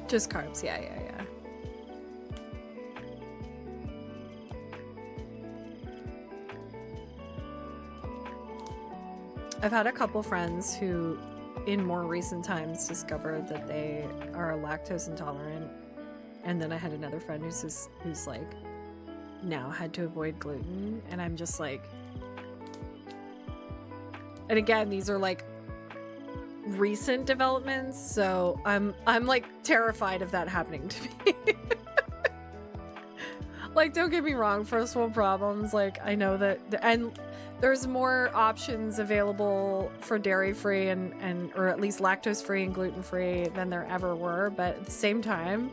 Just carbs, yeah. I've had a couple friends who in more recent times discovered that they are lactose intolerant, and then I had another friend who's like now had to avoid gluten, and I'm just like, and again, these are like recent developments, so I'm like terrified of that happening to me. Like, don't get me wrong, first world problems, like I know that, and there's more options available for dairy-free and or at least lactose-free and gluten-free than there ever were, but at the same time,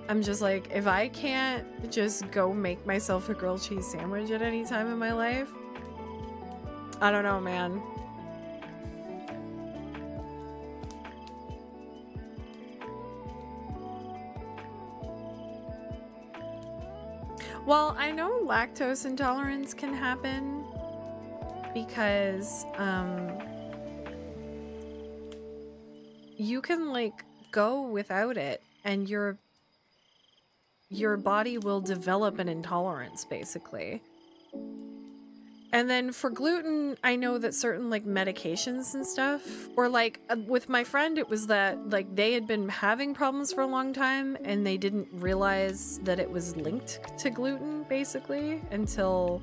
I'm just like, if I can't just go make myself a grilled cheese sandwich at any time in my life, I don't know, man. Well, I know lactose intolerance can happen because you can like go without it and your body will develop an intolerance basically. And then for gluten, I know that certain like medications and stuff, or like with my friend, it was that like they had been having problems for a long time and they didn't realize that it was linked to gluten basically until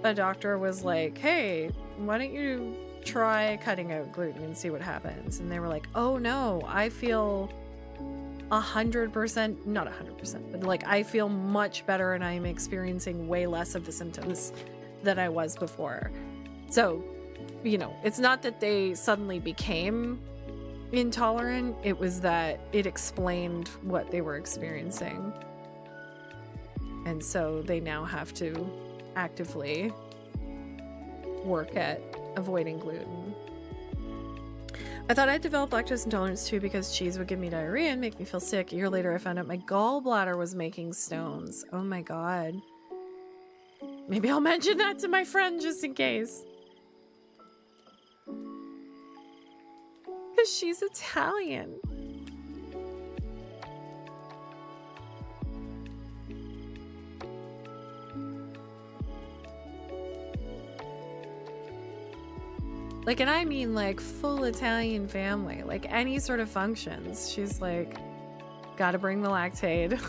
a doctor was like, hey, why don't you try cutting out gluten and see what happens? And they were like, oh no, I feel 100%, not 100%, but like I feel much better and I'm experiencing way less of the symptoms than I was before. So, you know, it's not that they suddenly became intolerant, it was that it explained what they were experiencing. And so they now have to actively work at avoiding gluten. I thought I'd developed lactose intolerance too because cheese would give me diarrhea and make me feel sick. A year later, I found out my gallbladder was making stones. Oh my god. Maybe I'll mention that to my friend just in case. Because she's Italian. Like, and I mean like full Italian family. Like any sort of functions. She's like, gotta bring the Lactaid.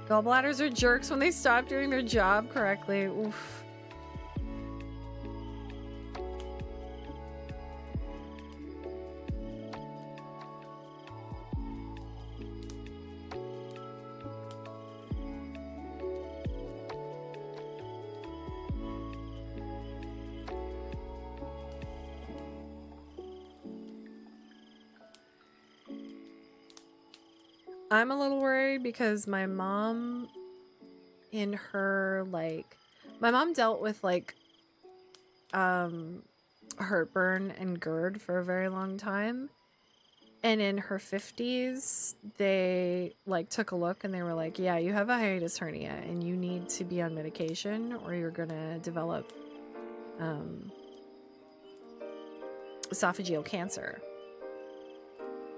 Gallbladders are jerks when they stop doing their job correctly. Oof. I'm a little worried because my mom, in her, like, my mom dealt with, like, heartburn and GERD for a very long time. And in her 50s, they, like, took a look and they were like, yeah, you have a hiatus hernia and you need to be on medication or you're gonna develop, esophageal cancer.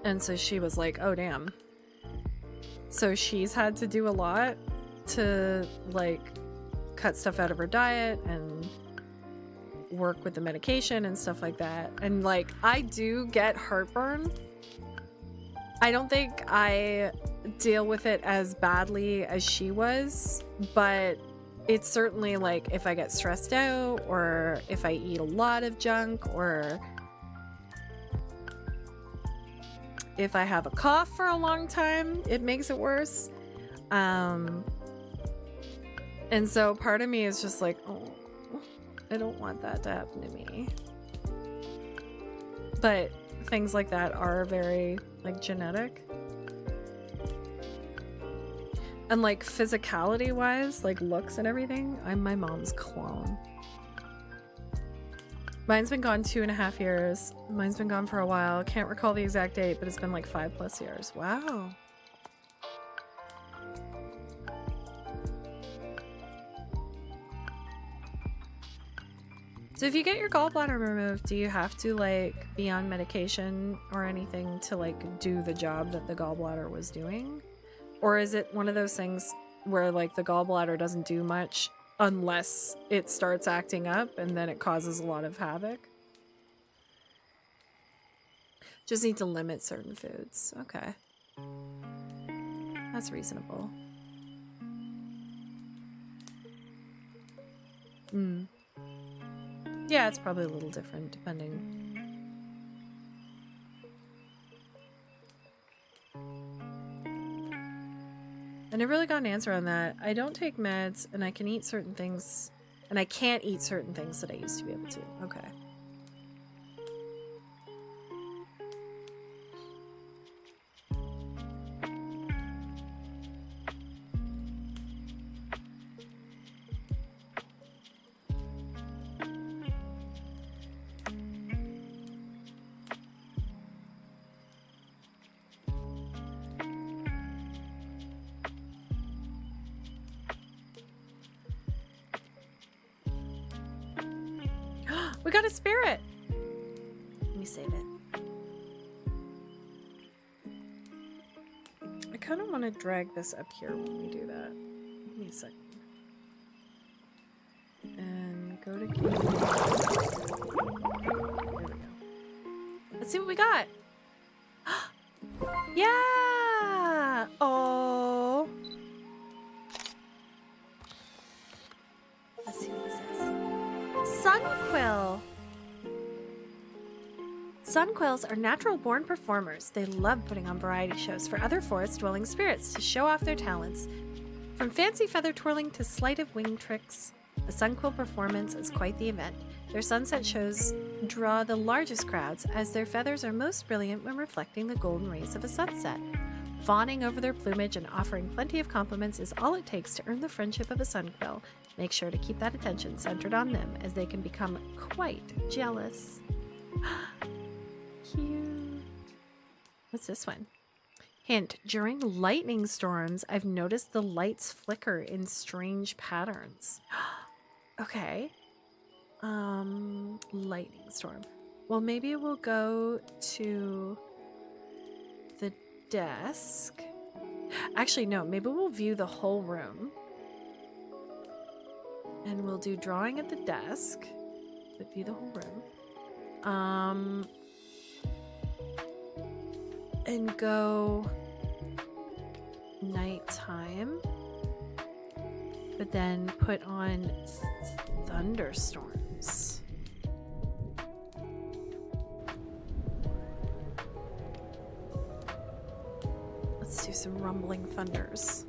And so she was like, oh, damn. So she's had to do a lot to like cut stuff out of her diet and work with the medication and stuff like that. And like, I do get heartburn. I don't think I deal with it as badly as she was, but it's certainly like if I get stressed out or if I eat a lot of junk or if I have a cough for a long time, it makes it worse. And so part of me is just like, oh, I don't want that to happen to me. But things like that are very, like, genetic. And, like, physicality-wise, like, looks and everything, I'm my mom's clone. Mine's been gone 2.5 years. Mine's been gone for a while. Can't recall the exact date, but it's been like 5+ years. Wow. So if you get your gallbladder removed, do you have to like be on medication or anything to like do the job that the gallbladder was doing? Or is it one of those things where like the gallbladder doesn't do much unless it starts acting up and then it causes a lot of havoc. Just need to limit certain foods. Okay. That's reasonable. Yeah, it's probably a little different depending. I never really got an answer on that. I don't take meds, and I can eat certain things, and I can't eat certain things that I used to be able to. Okay. We got a spirit! Let me save it. I kind of want to drag this up here when we do that. Give me a second. And go to game. There we go. Let's see what we got. Yeah! Oh. Let's see what this is. Sunquill. Sunquills are natural-born performers. They love putting on variety shows for other forest-dwelling spirits to show off their talents. From fancy feather twirling to sleight of wing tricks, a Sunquill performance is quite the event. Their sunset shows draw the largest crowds, as their feathers are most brilliant when reflecting the golden rays of a sunset. Fawning over their plumage and offering plenty of compliments is all it takes to earn the friendship of a Sunquill. Make sure to keep that attention centered on them, as they can become quite jealous. Cute. What's this one? Hint, during lightning storms, I've noticed the lights flicker in strange patterns. Okay. Lightning storm. Well, maybe we'll go to the desk. Actually, no, maybe we'll view the whole room. And we'll do drawing at the desk, but view the whole room. And go nighttime, but then put on thunderstorms. Let's do some rumbling thunders.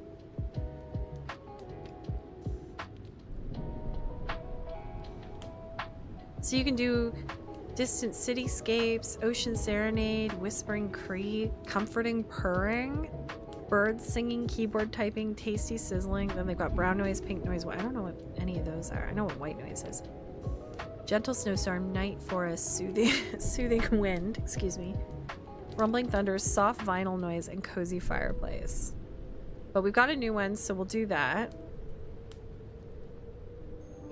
So you can do distant cityscapes, ocean serenade, whispering cree, comforting purring, birds singing, keyboard typing, tasty sizzling. Then they've got brown noise, pink noise. Well, I don't know what any of those are. I know what white noise is. Gentle snowstorm, night forest, soothing wind, excuse me. Rumbling thunders, soft vinyl noise, and cozy fireplace. But we've got a new one, so we'll do that.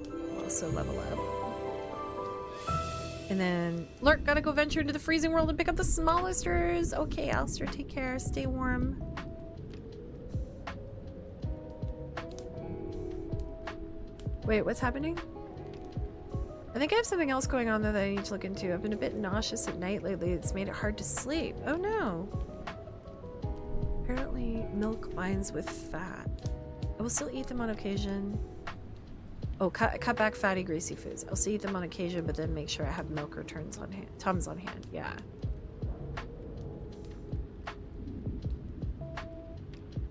We'll also level up. And then, Lurk, gotta go venture into the freezing world and pick up the smallesters. Okay, Alistair, take care. Stay warm. Wait, what's happening? I think I have something else going on there that I need to look into. I've been a bit nauseous at night lately. It's made it hard to sleep. Oh no. Apparently, milk binds with fat. I will still eat them on occasion. Oh, cut back fatty, greasy foods. I'll still eat them on occasion, but then make sure I have milk or Tums on hand. Yeah.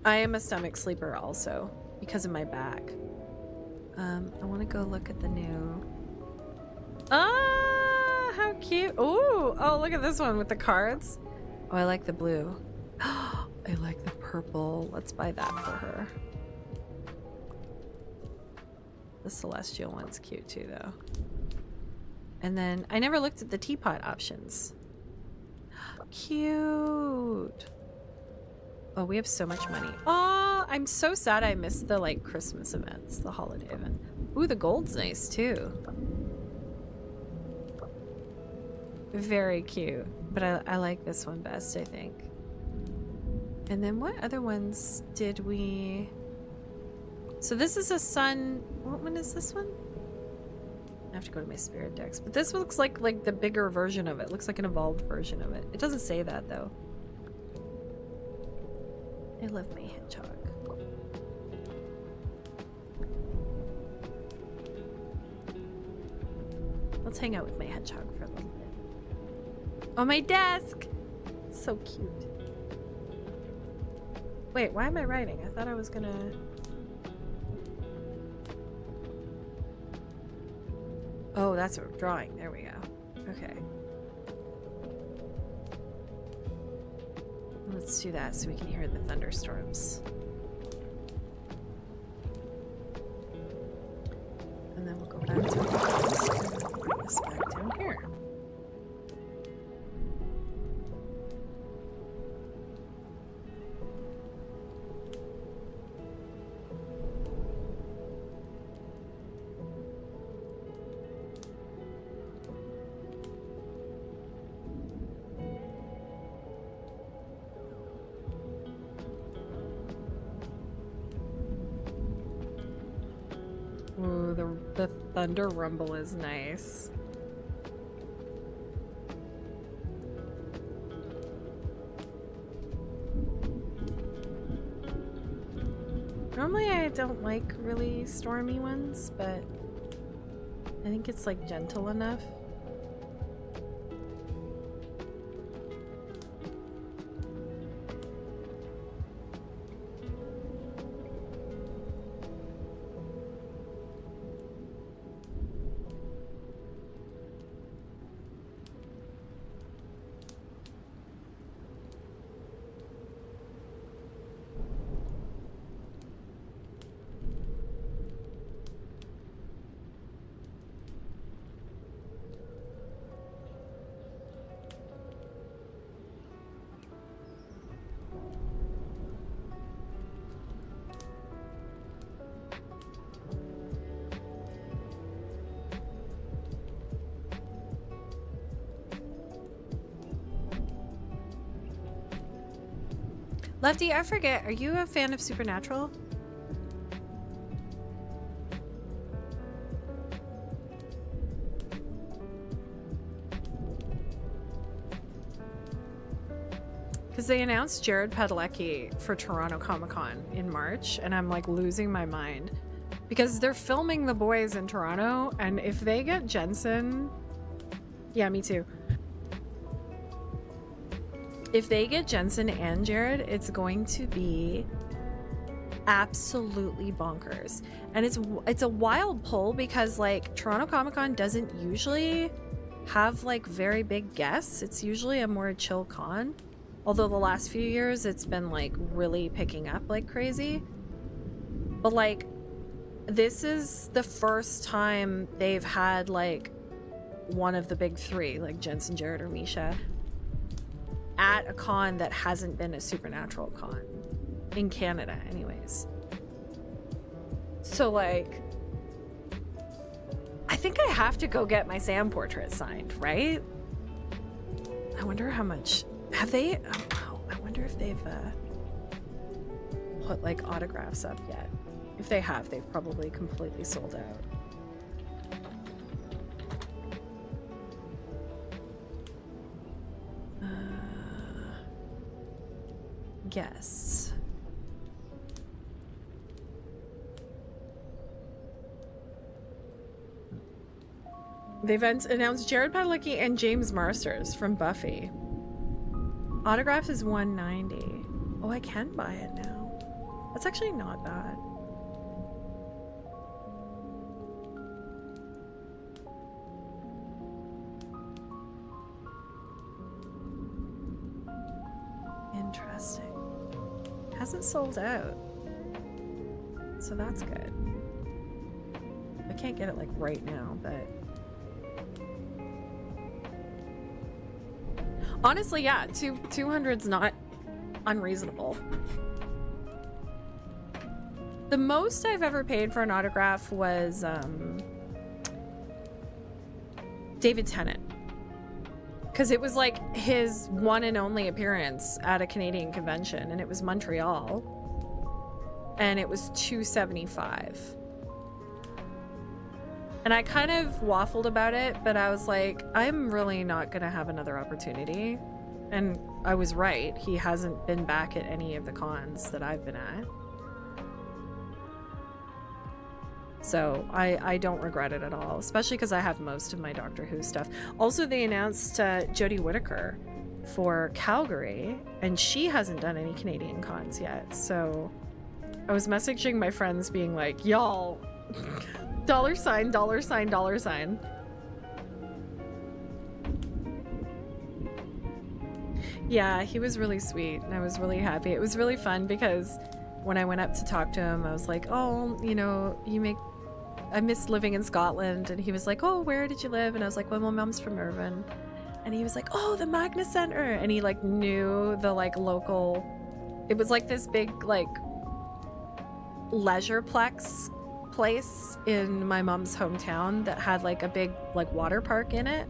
I am a stomach sleeper also, because of my back. I want to go look at the new... Ah, how cute. Ooh, oh, look at this one with the cards. Oh, I like the blue. I like the purple. Let's buy that for her. The celestial one's cute too, though. And then I never looked at the teapot options. Cute. Oh, we have so much money. Oh, I'm so sad I missed the like Christmas events, the holiday event. Ooh, the gold's nice too. Very cute. But I like this one best, I think. And then what other ones did we... So this is a sun. What one is this one? I have to go to my spirit decks. But this looks like the bigger version of it. Looks like an evolved version of it. It doesn't say that though. I love my hedgehog. Let's hang out with my hedgehog for a little bit. On my desk! So cute. Wait, why am I writing? I thought I was gonna... Oh, that's a drawing. There we go. Okay. Let's do that so we can hear the thunderstorms. And then we'll go back to bring this back down here. Ooh, the thunder rumble is nice. Normally I don't like really stormy ones, but I think it's like gentle enough. Lefty, I forget, are you a fan of Supernatural? Because they announced Jared Padalecki for Toronto Comic-Con in March, and I'm like losing my mind. Because they're filming The Boys in Toronto, and if they get Jensen... Yeah, me too. If they get Jensen and Jared, it's going to be absolutely bonkers. And it's a wild pull because like Toronto Comic-Con doesn't usually have like very big guests. It's usually a more chill con. Although the last few years it's been like really picking up like crazy. But like this is the first time they've had like one of the big three, like Jensen, Jared, or Misha, at a con that hasn't been a Supernatural con in Canada anyways. So like I think I have to go get my Sam portrait signed, right? I wonder how much have they I wonder if they've put like autographs up yet. If they have, they've probably completely sold out. Guests. They've announced Jared Padalecki and James Marsters from Buffy. Autographs is $190. Oh, I can buy it now. That's actually not bad. Interesting. Hasn't sold out, so that's good. I can't get it like right now, but honestly, yeah, 200's not unreasonable. The most I've ever paid for an autograph was David Tennant, because it was like his one and only appearance at a Canadian convention, and it was Montreal. and it was $275. And I kind of waffled about it, but I was like, I'm really not gonna have another opportunity. And I was right. He hasn't been back at any of the cons that I've been at. So I don't regret it at all, especially because I have most of my Doctor Who stuff. Also, they announced Jodie Whittaker for Calgary, and she hasn't done any Canadian cons yet. So I was messaging my friends being like, y'all, $, $. Yeah, he was really sweet, and I was really happy. It was really fun because when I went up to talk to him, I was like, oh, you know, I miss living in Scotland. And he was like, oh, where did you live? And I was like, well, my mom's from Irvine. And he was like, oh, the Magna Center. And he like knew the like local, it was like this big like leisureplex place in my mom's hometown that had like a big like water park in it.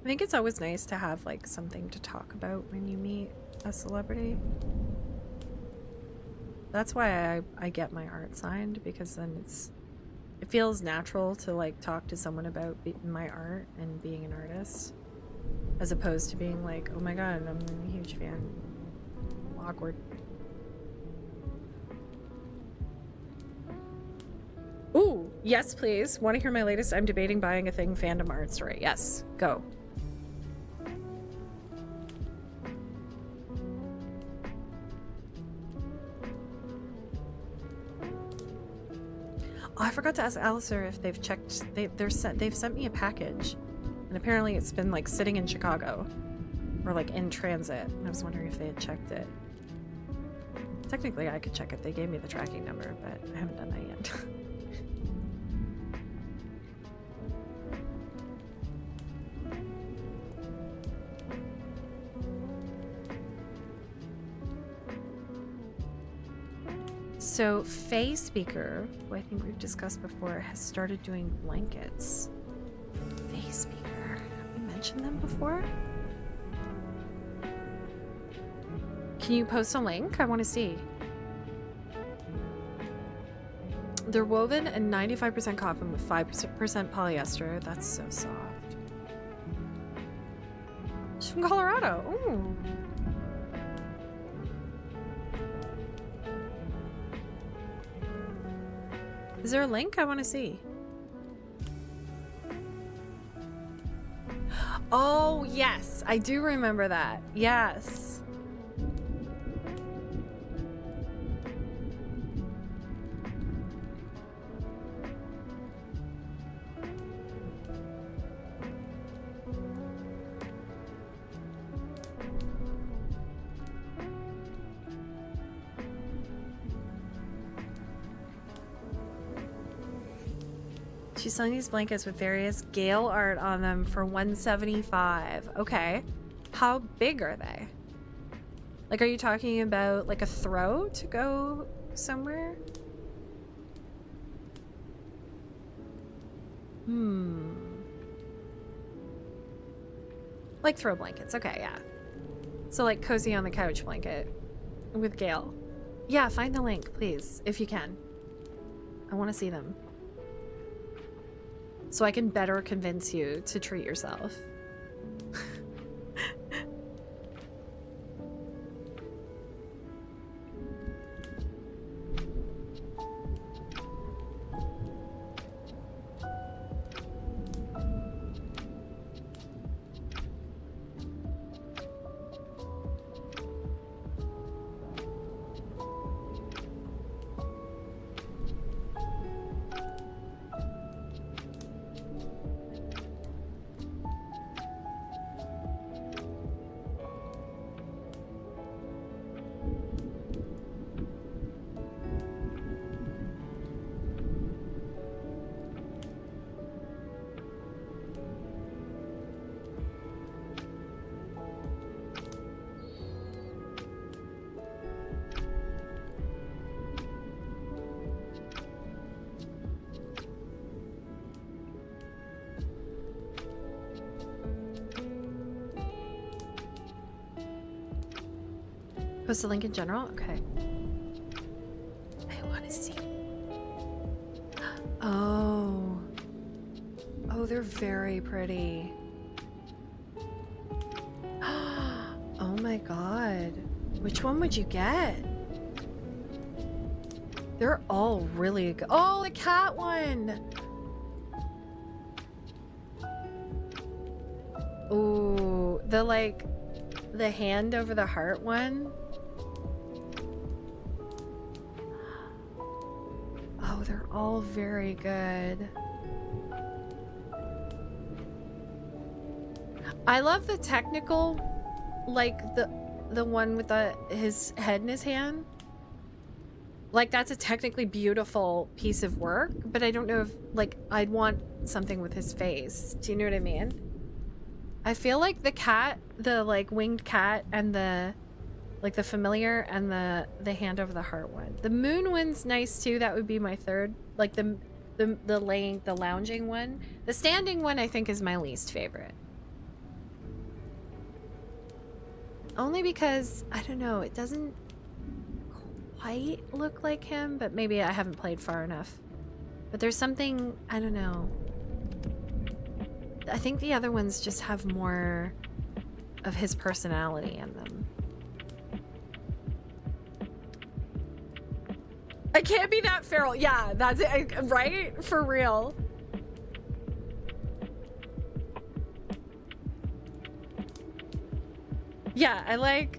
I think it's always nice to have like something to talk about when you meet a celebrity. That's why I get my art signed, because then it feels natural to like talk to someone about my art and being an artist, as opposed to being like, oh my god, I'm a huge fan. Awkward. Ooh, yes please. Want to hear my latest I'm debating buying a thing fandom art story? Yes, go. Oh, I forgot to ask Alistair if they've checked. They've sent me a package, and apparently it's been like sitting in Chicago, or like in transit. And I was wondering if they had checked it. Technically, I could check it. They gave me the tracking number, but I haven't done that yet. So Faye Speaker, who I think we've discussed before, has started doing blankets. Faye Speaker, have we mentioned them before? Can you post a link? I want to see. They're woven and 95% cotton with 5% polyester. That's so soft. She's from Colorado. Ooh. Is there a link? I want to see. Oh, yes. I do remember that. Yes. She's selling these blankets with various Gale art on them for $175. Okay. How big are they? Like, are you talking about like a throw to go somewhere? Like throw blankets. Okay, yeah. So like cozy on the couch blanket. with Gail. Yeah, find the link, please, if you can. I want to see them. So I can better convince you to treat yourself. Post the link in general? Okay. I want to see. Oh. Oh, they're very pretty. Oh my god. Which one would you get? They're all really good. Oh, the cat one! Ooh, the hand over the heart one. Oh, they're all very good. I love the technical, like the one with his head in his hand. Like, that's a technically beautiful piece of work, but I don't know if, like, I'd want something with his face. Do you know what I mean? I feel like the cat, the, like, winged cat and the, like, the familiar and the hand over the heart one. The moon one's nice, too. That would be my third. Like, the lounging one. The standing one, I think, is my least favorite. Only because, I don't know, it doesn't quite look like him, but maybe I haven't played far enough. But there's something, I don't know. I think the other ones just have more of his personality in them. I can't be that feral. Yeah, that's it, right? For real. Yeah, I like,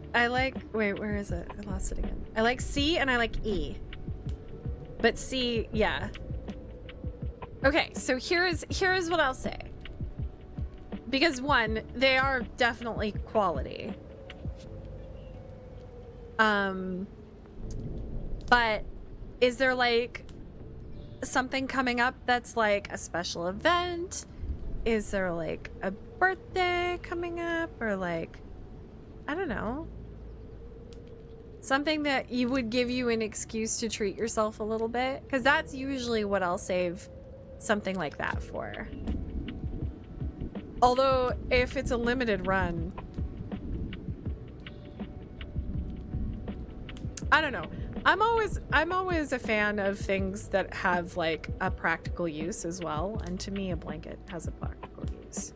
wait, where is it? I lost it again. I like C and I like E. But C, yeah. Okay, so here's what I'll say. Because one, they are definitely quality. But is there like something coming up that's like a special event? Is there like a birthday coming up, or like, I don't know, something that you would give you an excuse to treat yourself a little bit? Because that's usually what I'll save something like that for. Although if it's a limited run, I don't know. I'm always a fan of things that have like a practical use as well, and to me a blanket has a practical use.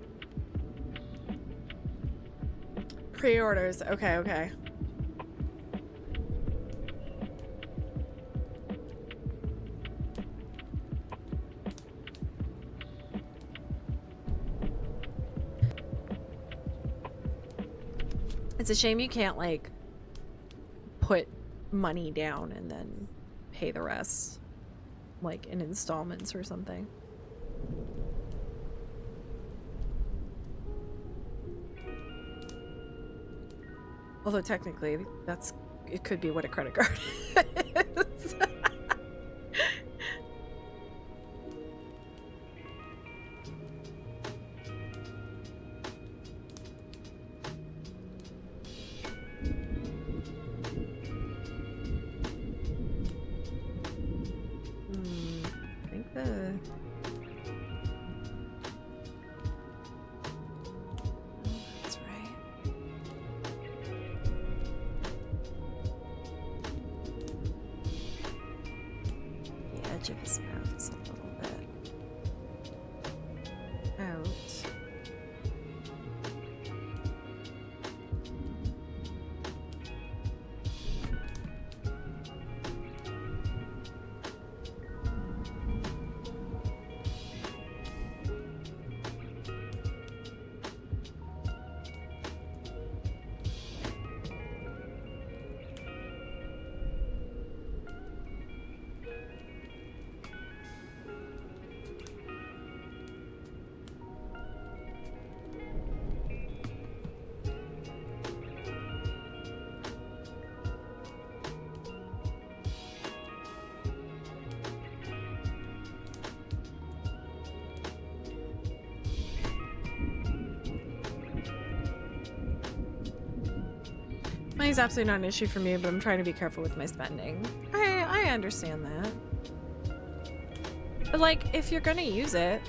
Pre-orders. Okay. It's a shame you can't like put money down and then pay the rest like in installments or something. Although technically it could be what a credit card is. I think that's right. edge of his mouth is a little bit out. Money's absolutely not an issue for me, but I'm trying to be careful with my spending. I understand that. But like, if you're gonna use it,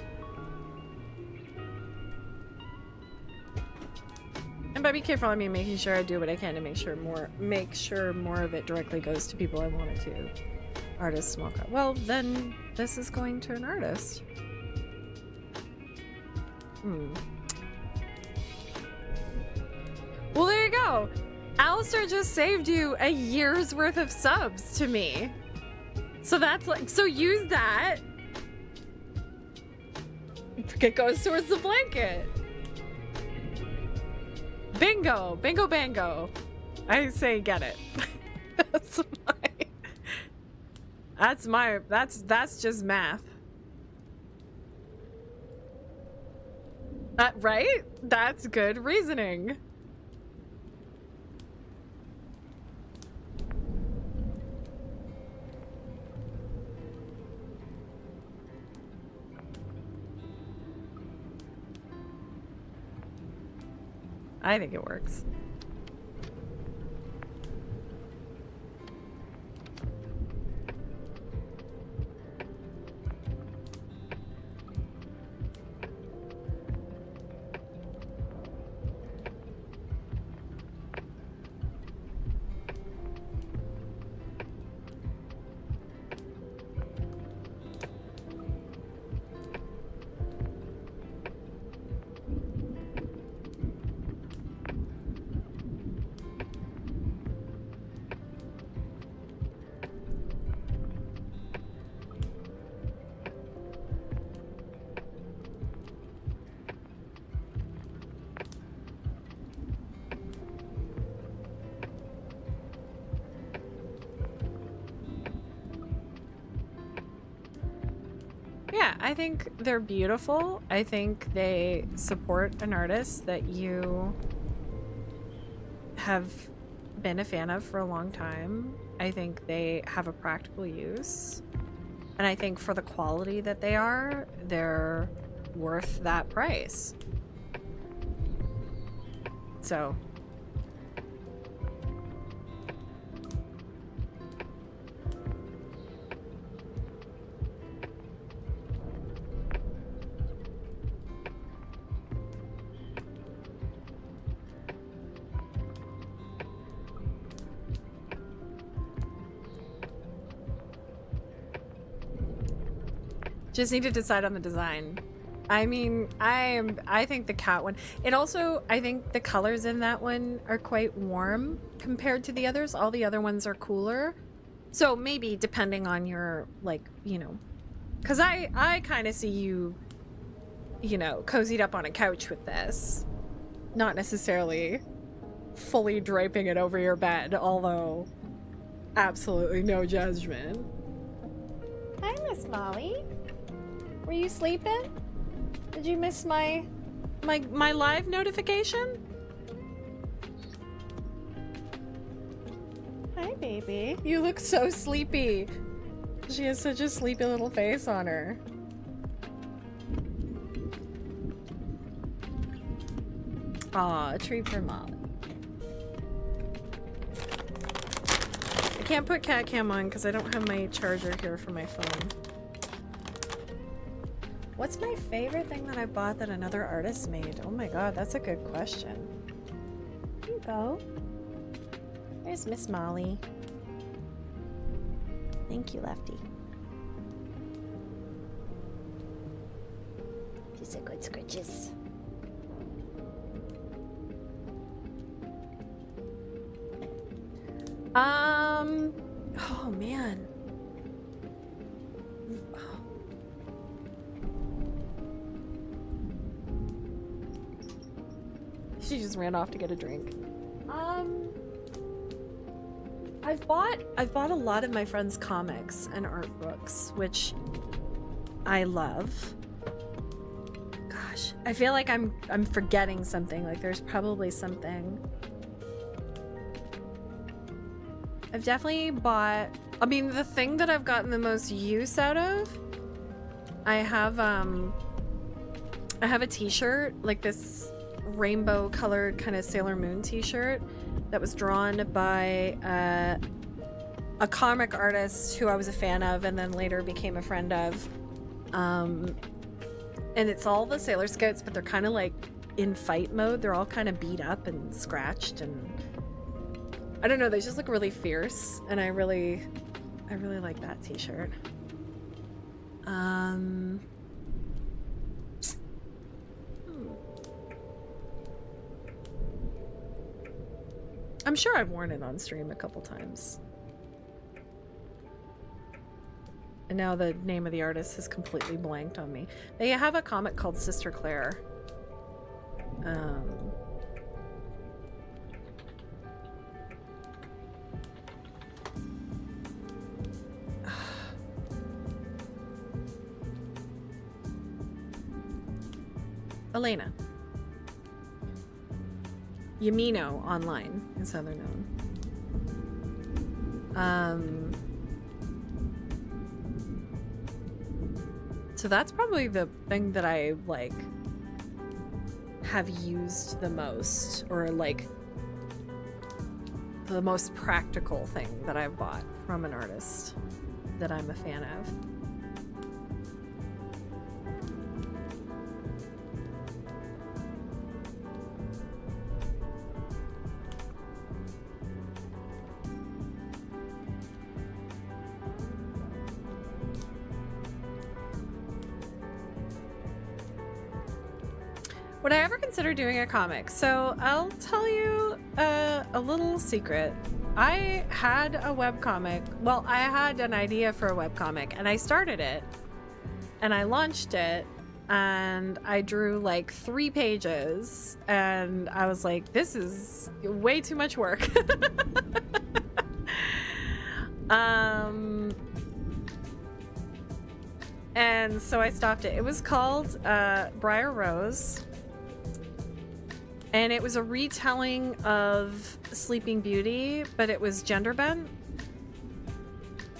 and by be careful, I mean making sure I do what I can to make sure more of it directly goes to people I want it to. Artist, small crowd. Well, then this is going to an artist. Well, there you go. Alistair just saved you a year's worth of subs to me. So that's like, so use that. It goes towards the blanket. Bingo, bingo, bango. I say get it. That's just math. Right? That's good reasoning. I think it works. Yeah, I think they're beautiful. I think they support an artist that you have been a fan of for a long time. I think they have a practical use. And I think for the quality that they are, they're worth that price. So... just need to decide on the design. I mean, I think the cat one, it also, I think the colors in that one are quite warm compared to the others. All the other ones are cooler. So maybe depending on your, like, you know, because I kind of see you, you know, cozied up on a couch with this. Not necessarily fully draping it over your bed, although absolutely no judgment. Hi, Miss Molly. Were you sleeping? Did you miss my live notification? Hi, baby. You look so sleepy. She has such a sleepy little face on her. Aw, a treat for Molly. I can't put cat cam on because I don't have my charger here for my phone. What's my favorite thing that I bought that another artist made? Oh my god, that's a good question. Here you go. There's Miss Molly. Thank you, Lefty. Those are good scritches. Oh man. She just ran off to get a drink. I've bought a lot of my friends' comics and art books, which I love. Gosh, I feel like I'm forgetting something. Like there's probably something. I've definitely bought, I mean, the thing that I've gotten the most use out of, I have a t-shirt, like this rainbow colored kind of Sailor Moon t-shirt that was drawn by a comic artist who I was a fan of and then later became a friend of. And it's all the Sailor Scouts, but they're kind of like in fight mode. They're all kind of beat up and scratched, and I don't know, they just look really fierce, and I really like that t-shirt. I'm sure I've worn it on stream a couple times. And now the name of the artist has completely blanked on me. They have a comic called Sister Claire. Elena. Yamino online is how they're known. So that's probably the thing that I like have used the most, or like the most practical thing that I've bought from an artist that I'm a fan of. Would I ever consider doing a comic? So I'll tell you a little secret. I had a webcomic. Well, I had an idea for a webcomic and I started it and I launched it and I drew like 3 pages and I was like, this is way too much work. And so I stopped it. It was called Briar Rose. And it was a retelling of Sleeping Beauty, but it was gender bent.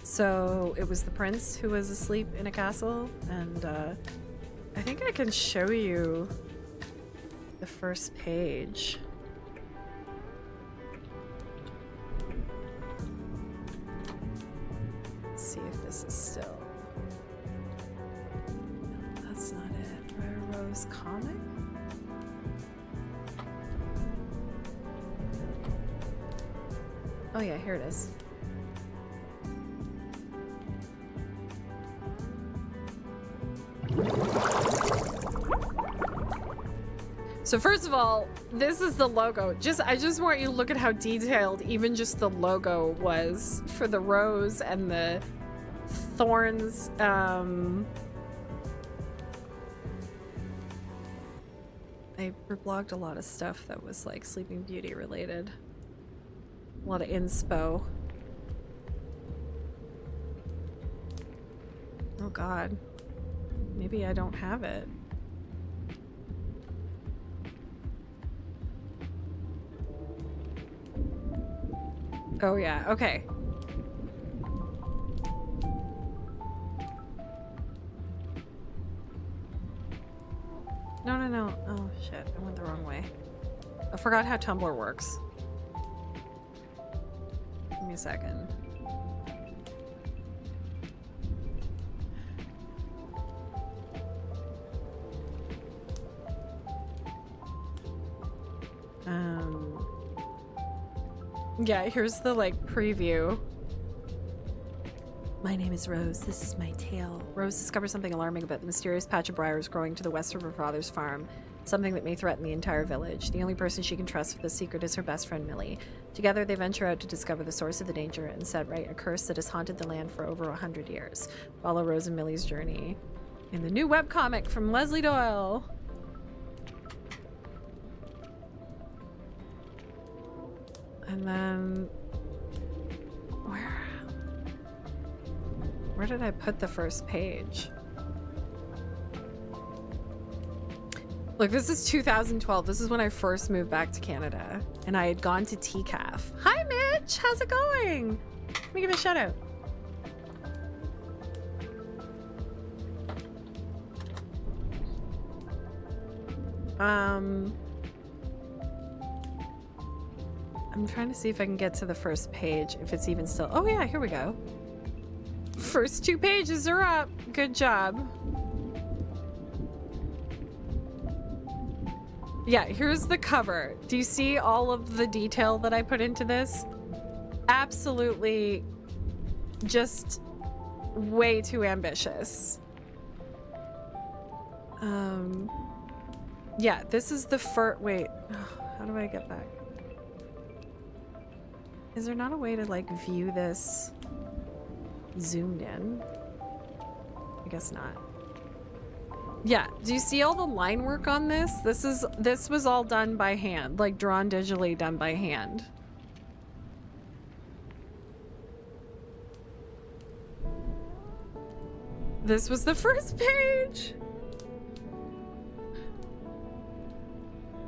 So it was the prince who was asleep in a castle, and I think I can show you the first page. Let's see if this is still... No, that's not it. Briar Rose comic? Oh yeah, here it is. So first of all, this is the logo. I just want you to look at how detailed even just the logo was for the rose and the thorns. I reblogged a lot of stuff that was like Sleeping Beauty related. A lot of inspo. Oh god. Maybe I don't have it. Oh yeah, okay. No. Oh shit, I went the wrong way. I forgot how Tumblr works. Give me a second. Yeah, here's the like preview. My name is Rose. This is my tale. Rose discovers something alarming about the mysterious patch of briars growing to the west of her father's farm. Something that may threaten the entire village. The only person she can trust with the secret is her best friend, Millie. Together, they venture out to discover the source of the danger and set right a curse that has haunted the land for over 100 years. Follow Rose and Millie's journey in the new webcomic from Leslie Doyle. And then... Where did I put the first page? Look, this is 2012. This is when I first moved back to Canada. And I had gone to TCAF. Hi, Mitch! How's it going? Let me give a shout out. I'm trying to see if I can get to the first page, if it's even still... Oh yeah, here we go. First 2 pages are up. Good job. Yeah, here's the cover. Do you see all of the detail that I put into this? Absolutely just way too ambitious. Yeah, this is the first... Wait, how do I get back? Is there not a way to, like, view this zoomed in? I guess not. Yeah, do you see all the line work on this? This was all done by hand, like drawn digitally, done by hand. This was the first page.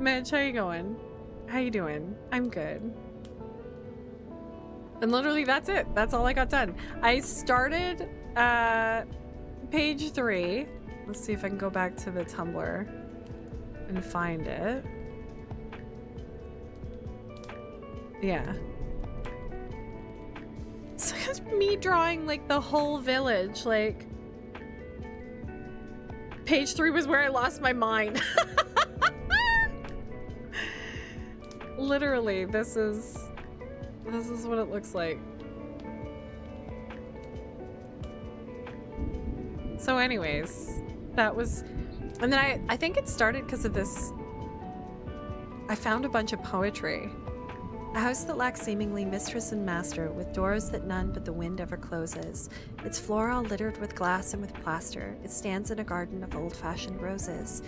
Mitch, how you going? How you doing? I'm good. And literally that's it. That's all I got done. I started page 3. Let's see if I can go back to the Tumblr and find it. Yeah. So it's me drawing like the whole village. Like, page 3 was where I lost my mind. Literally, this is what it looks like. So anyways, that was, and then I think it started because of this. I found a bunch of poetry. A house that lacks seemingly mistress and master, with doors that none but the wind ever closes. Its floor all littered with glass and with plaster. It stands in a garden of old-fashioned roses.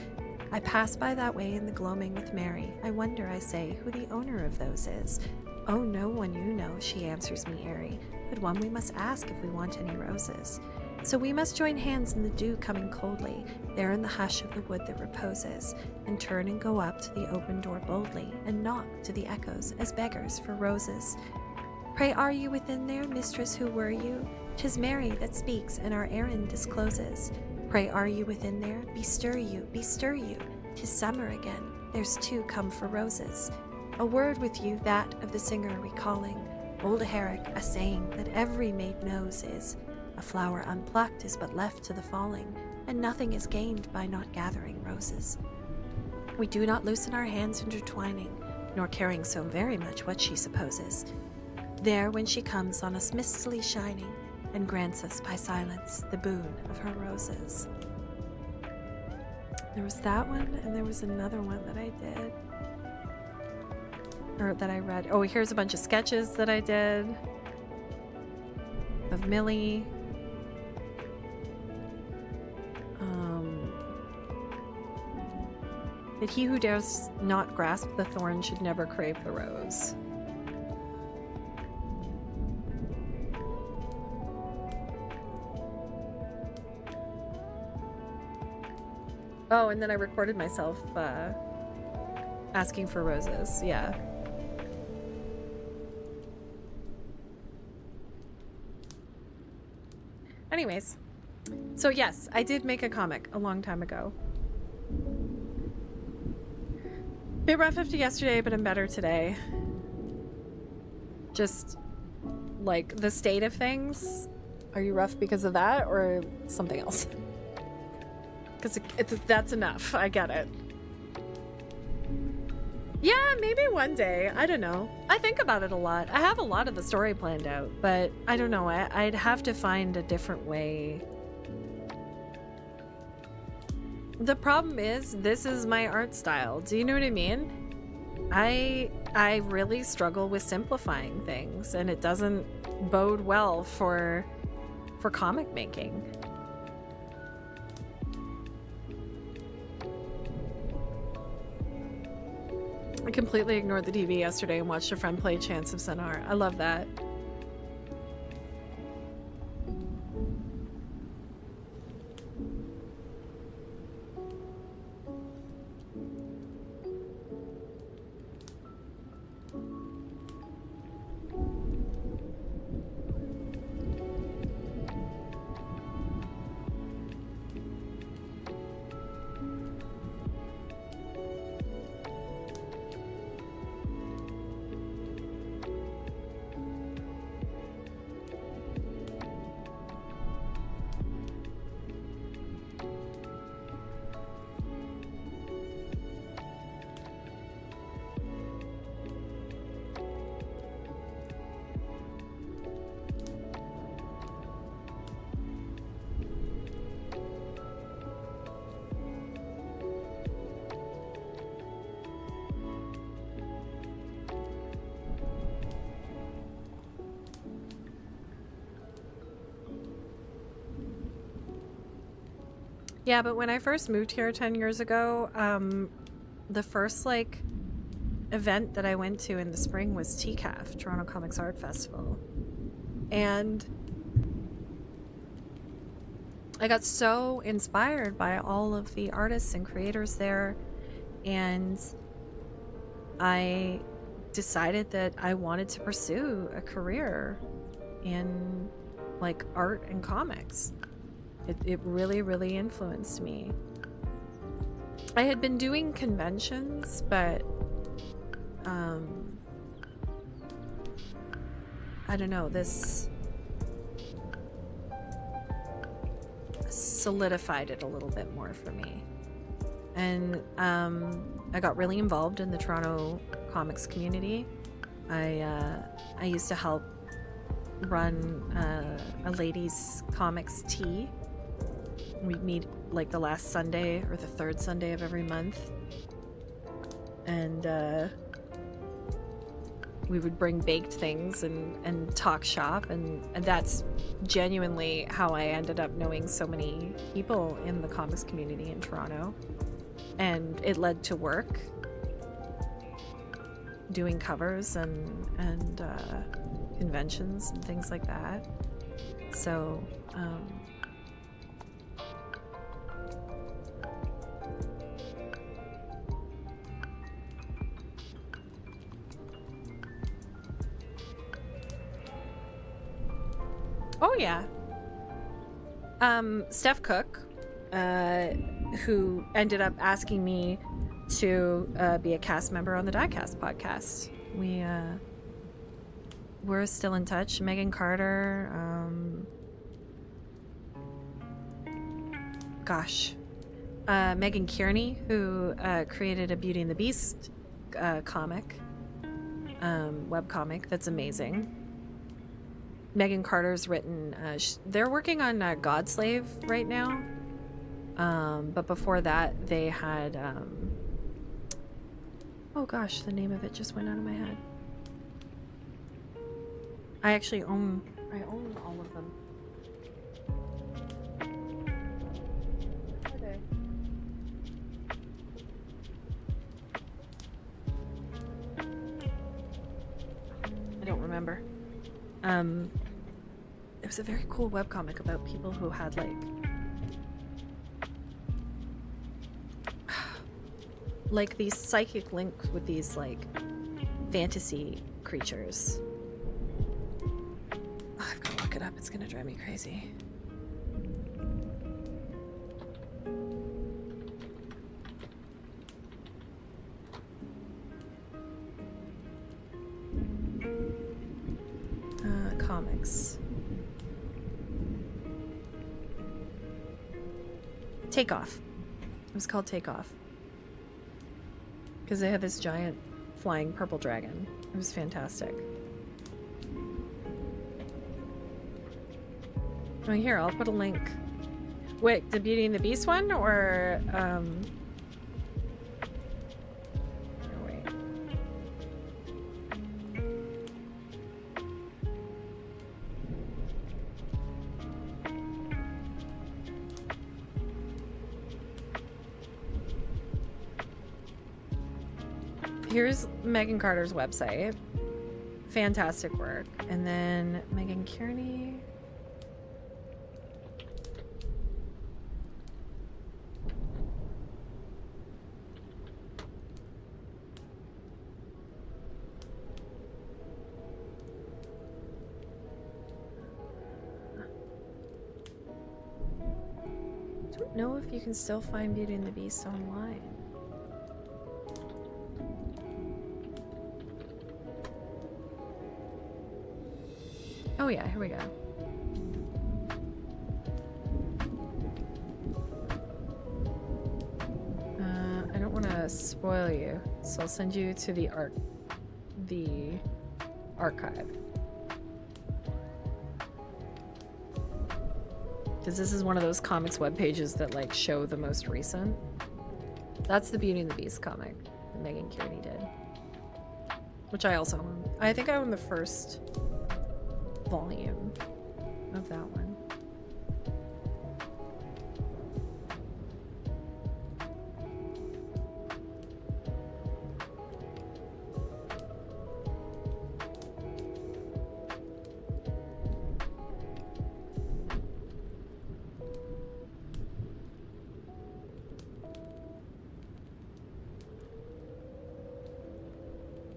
I pass by that way in the gloaming with Mary. I wonder, I say, who the owner of those is. Oh, no one you know, she answers me airy, but one we must ask if we want any roses. So we must join hands in the dew coming coldly, there in the hush of the wood that reposes, and turn and go up to the open door boldly, and knock to the echoes as beggars for roses. Pray, are you within there, mistress, who were you? 'Tis Mary that speaks, and our errand discloses. Pray, are you within there? Bestir you, 'tis summer again, there's two come for roses. A word with you, that of the singer recalling, old Herrick, a saying that every maid knows is, a flower unplucked is but left to the falling, and nothing is gained by not gathering roses. We do not loosen our hands intertwining, nor caring so very much what she supposes. There when she comes on us mistily shining, and grants us by silence the boon of her roses. There was that one, and there was another one that I did. Or that I read. Oh, here's a bunch of sketches that I did of Millie. That he who dares not grasp the thorn should never crave the rose. Oh, and then I recorded myself asking for roses. Yeah. Anyways, so yes, I did make a comic a long time ago. Bit rough after yesterday, but I'm better today. Just like the state of things. Are you rough because of that or something else? Because that's enough. I get it. Yeah, maybe one day. I don't know. I think about it a lot. I have a lot of the story planned out, but I don't know. I'd have to find a different way. The problem is, this is my art style. Do you know what I mean? I really struggle with simplifying things, and it doesn't bode well for comic making. I completely ignored the TV yesterday and watched a friend play Chants of Sennaar. I love that. Yeah, but when I first moved here 10 years ago, the first like event that I went to in the spring was TCAF, Toronto Comics Art Festival. And I got so inspired by all of the artists and creators there, and I decided that I wanted to pursue a career in like art and comics. It really, really influenced me. I had been doing conventions, but I don't know, this solidified it a little bit more for me. And I got really involved in the Toronto comics community. I used to help run a ladies' comics tea. We'd meet like the last Sunday or the third Sunday of every month, and we would bring baked things and talk shop, and that's genuinely how I ended up knowing so many people in the comics community in Toronto. And it led to work, doing covers and conventions and things like that. So oh yeah. Steph Cook, who ended up asking me to be a cast member on the Diecast podcast. We're still in touch. Megan Carter, Megan Kearney, who created a Beauty and the Beast comic, webcomic that's amazing. Megan Carter's written, they're working on Godslave right now. But before that, they had, oh gosh, the name of it just went out of my head. I actually own all of them. Where are they? I don't remember. It was a very cool webcomic about people who had like these psychic links with these like fantasy creatures. Oh, I've got to look it up. It's gonna drive me crazy. Comics. Takeoff. It was called Takeoff. Because they had this giant flying purple dragon. It was fantastic. Oh, here, I'll put a link. Wait, the Beauty and the Beast one, or, oh, wait. Here's Megan Carter's website. Fantastic work. And then Megan Kearney. I don't know if you can still find Beauty and the Beast online. Oh yeah, here we go. I don't want to spoil you, so I'll send you to the archive. Because this is one of those comics web pages that like show the most recent. That's the Beauty and the Beast comic that Megan Kearney did, which I also own. I think I own the first volume of that one.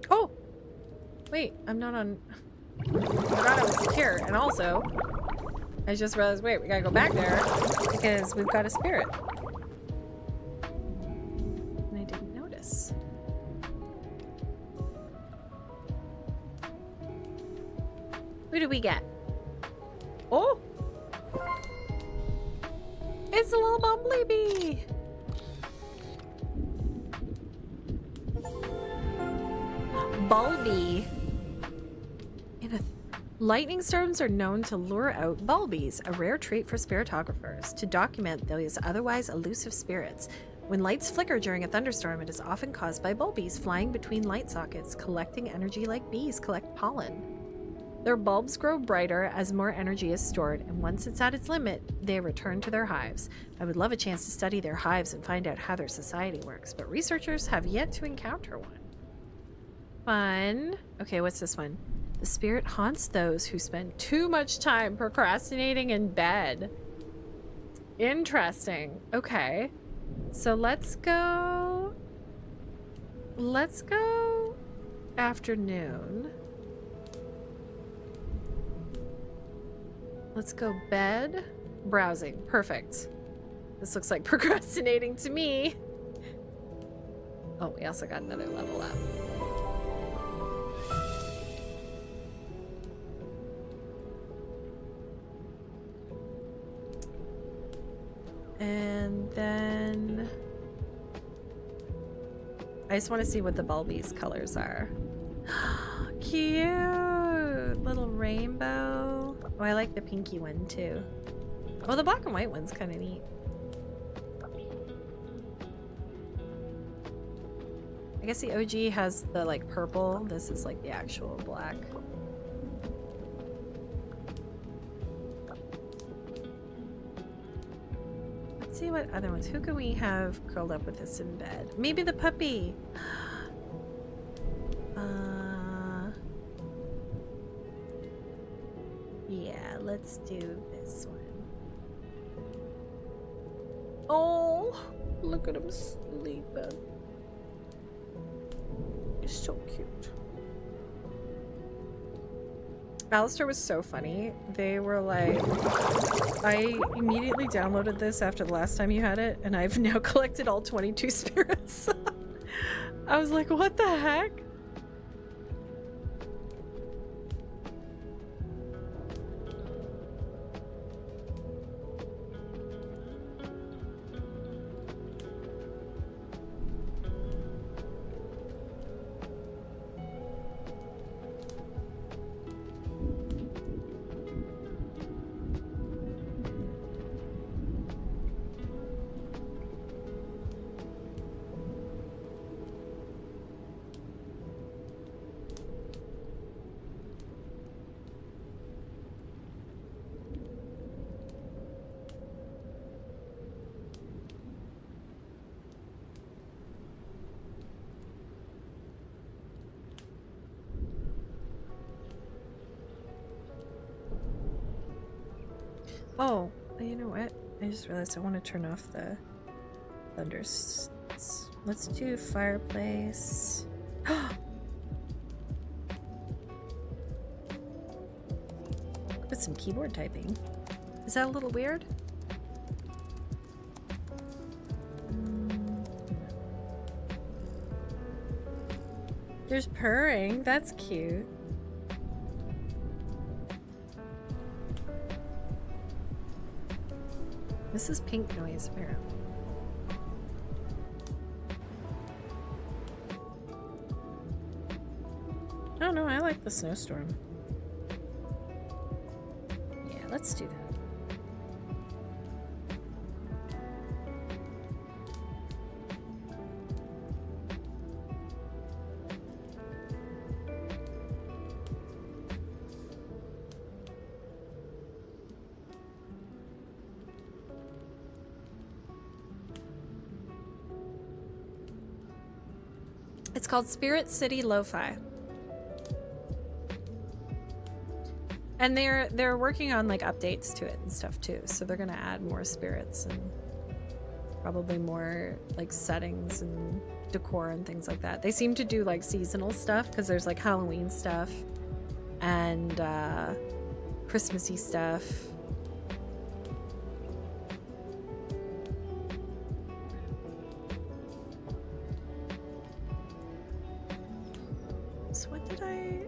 Oh! Wait, I'm not on... I forgot I was secure, and also, I just realized, wait, we gotta go back there, because we've got a spirit. And I didn't notice. Who do we get? Oh! It's a little bumblebee! Bulby. Lightning storms are known to lure out bulbies, a rare trait for spiritographers, to document those otherwise elusive spirits. When lights flicker during a thunderstorm, it is often caused by bulbies flying between light sockets, collecting energy like bees collect pollen. Their bulbs grow brighter as more energy is stored, and once it's at its limit, they return to their hives. I would love a chance to study their hives and find out how their society works, but researchers have yet to encounter one. Fun. Okay, what's this one? The spirit haunts those who spend too much time procrastinating in bed. Interesting. Okay. So let's go afternoon. Let's go bed. Browsing. Perfect. This looks like procrastinating to me. Oh, we also got another level up. And then I just want to see what the bulbies colors are. Cute! Little rainbow. Oh, I like the pinky one too. Oh, the black and white one's kind of neat. I guess the OG has the like purple. This is like the actual black. Let's see what other ones. Who can we have curled up with us in bed? Maybe the puppy. Yeah, let's do this one. Oh, look at him sleeping. He's so cute. Alistair was so funny. They were like, I immediately downloaded this after the last time you had it, and I've now collected all 22 spirits. I was like, what the heck? Oh, you know what? I just realized I want to turn off the thunders. Let's do fireplace. Put some keyboard typing. Is that a little weird? There's purring. That's cute. This is pink noise, apparently. Oh no, I like the snowstorm. Yeah, let's do that. It's called Spirit City Lo-Fi. And they're working on like updates to it and stuff too. So they're gonna add more spirits and probably more like settings and decor and things like that. They seem to do like seasonal stuff because there's like Halloween stuff and Christmassy stuff. So what did I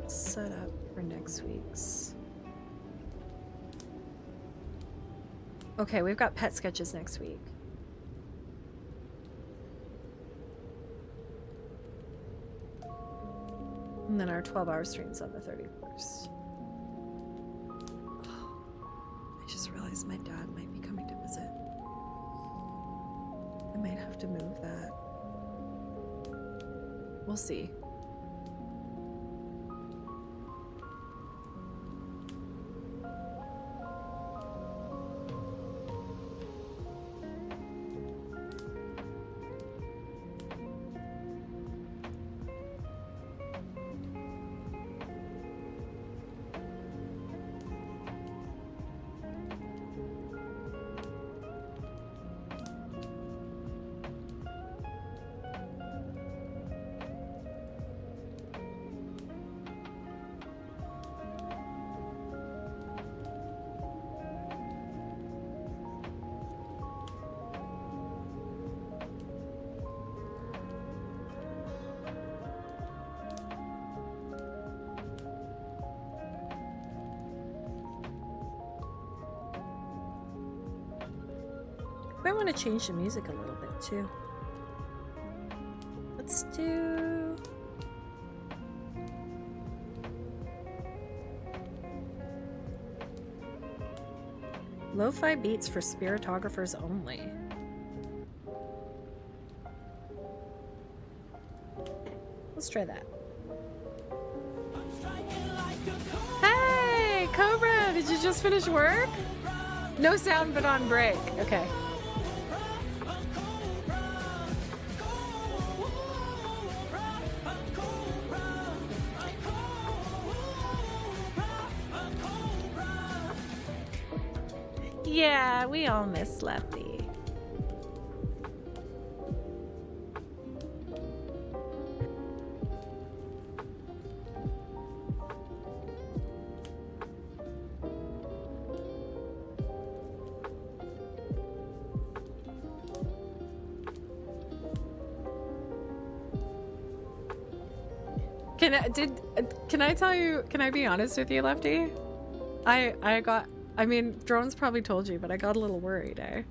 set up for next week's? Okay, we've got pet sketches next week. And then our 12-hour streams on the 31st. I just realized my dad might be coming to visit. I might have to move that. We'll see. I want to change the music a little bit too. Let's do... Lo-fi beats for spiritographers only. Let's try that. Hey, Cobra! Did you just finish work? No sound but on break. Okay. Yeah, we all miss Lefty. Can I tell you, can I be honest with you, Lefty? I mean, Drone's probably told you, but I got a little worried, eh?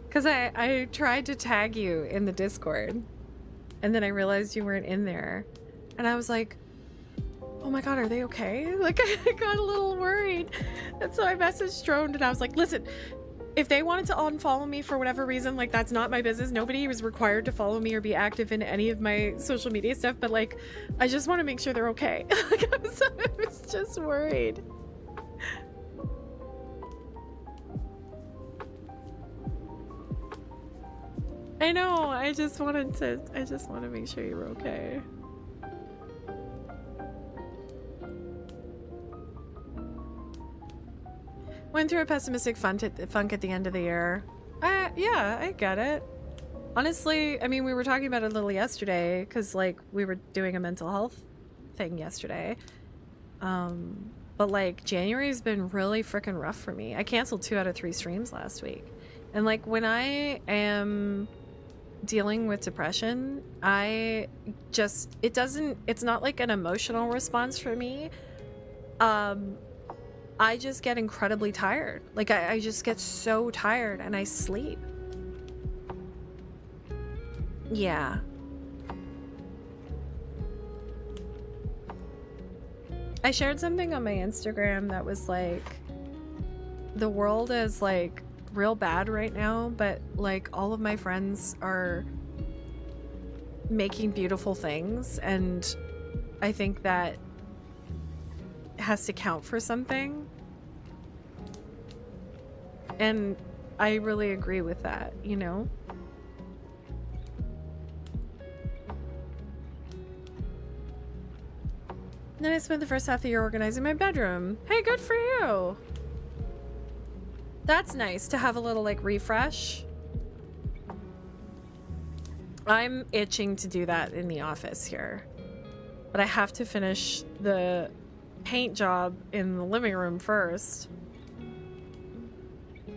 Because I tried to tag you in the Discord, and then I realized you weren't in there. And I was like, oh my god, are they okay? Like, I got a little worried. And so I messaged Drone, and I was like, listen, if they wanted to unfollow me for whatever reason, like, that's not my business. Nobody was required to follow me or be active in any of my social media stuff, but like, I just want to make sure they're okay. Like, I was just worried. I know, I just want to make sure you're okay. Went through a pessimistic funk at the end of the year. Yeah, I get it. Honestly, I mean, we were talking about it a little yesterday because, like, we were doing a mental health thing yesterday. But, like, January's been really freaking rough for me. I canceled 2 out of 3 streams last week. And, like, when I am dealing with depression, it's not like an emotional response for me. I just get incredibly tired. Like, I just get so tired and I sleep. Yeah. I shared something on my Instagram that was like, the world is like real bad right now, but like all of my friends are making beautiful things, and I think that has to count for something. And I really agree with that, you know? Then I spent the first half of the year organizing my bedroom. Hey, good for you. That's nice to have a little like refresh. I'm itching to do that in the office here, but I have to finish the paint job in the living room first.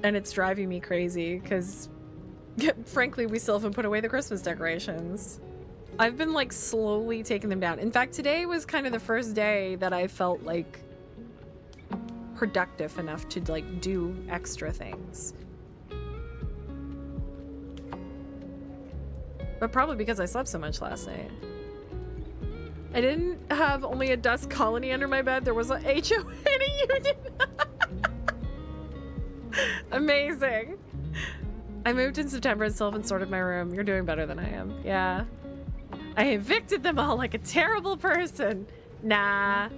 And it's driving me crazy because frankly, we still haven't put away the Christmas decorations. I've been like slowly taking them down. In fact, today was kind of the first day that I felt like productive enough to like do extra things. But probably because I slept so much last night. I didn't have only a dust colony under my bed. There was a HOA in a unit. Amazing. I moved in September and still haven't sorted my room. You're doing better than I am. Yeah. I evicted them all like a terrible person. Nah.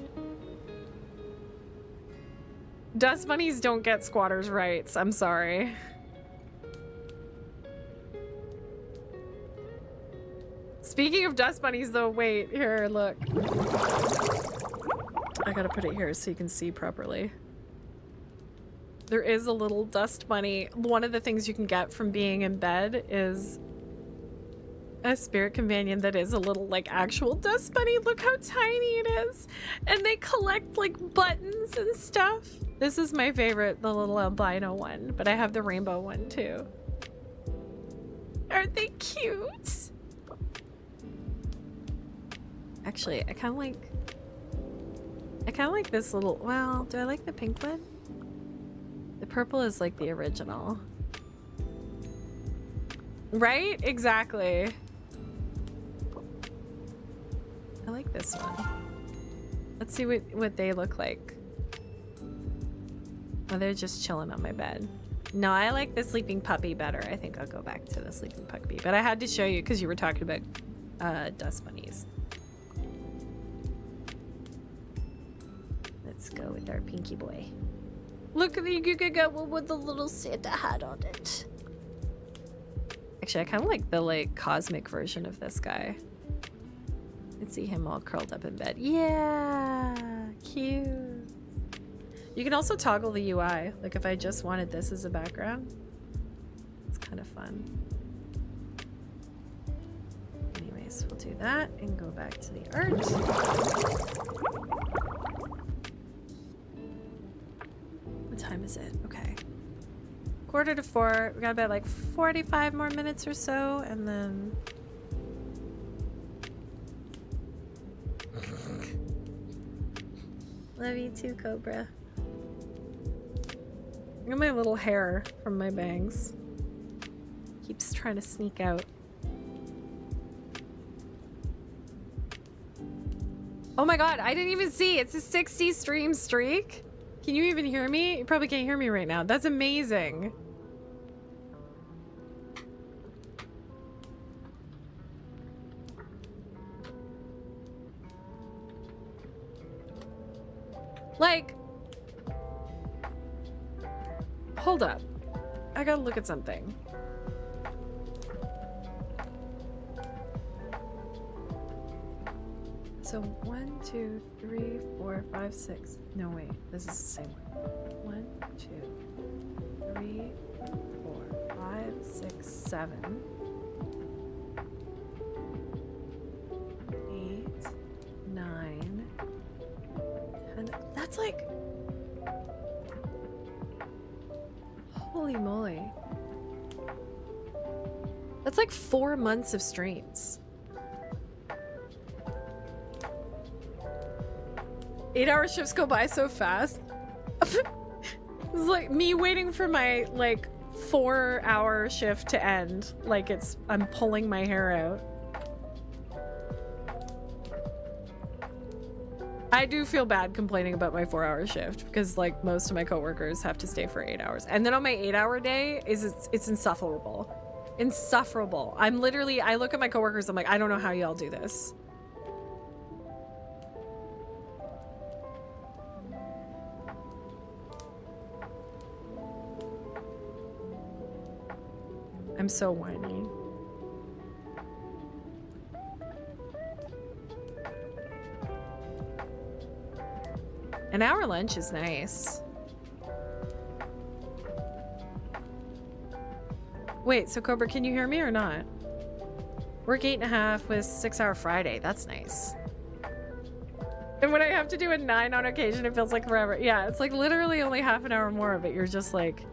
Dust bunnies don't get squatters' rights. I'm sorry. Speaking of dust bunnies, though, wait. Here, look. I gotta put it here so you can see properly. There is a little dust bunny. One of the things you can get from being in bed is a spirit companion that is a little like actual dust bunny. Look how tiny it is. And they collect like buttons and stuff. This is my favorite, the little albino one, but I have the rainbow one too. Aren't they cute? Actually, I kind of like this little, well, do I like the pink one? The purple is like the original. Right? Exactly. I like this one. Let's see what they look like. Oh, they're just chilling on my bed. No, I like the sleeping puppy better. I think I'll go back to the sleeping puppy. But I had to show you because you were talking about dust bunnies. Let's go with our pinky boy. Look at the Guga one with the little Santa hat on it. Actually, I kind of like the like cosmic version of this guy. I can see him all curled up in bed. Yeah, cute. You can also toggle the UI. Like if I just wanted this as a background, it's kind of fun. Anyways, we'll do that and go back to the art. What time is it? Okay. 3:45. We got about like 45 more minutes or so, and then love you too, Cobra. I got my little hair from my bangs. Keeps trying to sneak out. Oh my god, I didn't even see. It's a 60 stream streak. Can you even hear me? You probably can't hear me right now. That's amazing. Like, hold up. I gotta look at something. So 1, 2, 3, 4, 5, 6. No, wait. This is the same one. 1, 2, 3, 4, 5, 6, 7. 8, 9, 10. That's like... Holy moly. That's like 4 months of streams. 8-hour shifts go by so fast. It's like me waiting for my like 4-hour shift to end. Like I'm pulling my hair out. I do feel bad complaining about my 4-hour shift because like most of my coworkers have to stay for 8 hours. And then on my 8-hour day it's insufferable. Insufferable. I look at my coworkers, I'm like, I don't know how y'all do this. I'm so whiny. An hour lunch is nice. Wait, so Cobra, can you hear me or not? Work 8.5 with 6-hour Friday. That's nice. And when I have to do a 9 on occasion, it feels like forever. Yeah, it's like literally only half an hour more, but you're just like,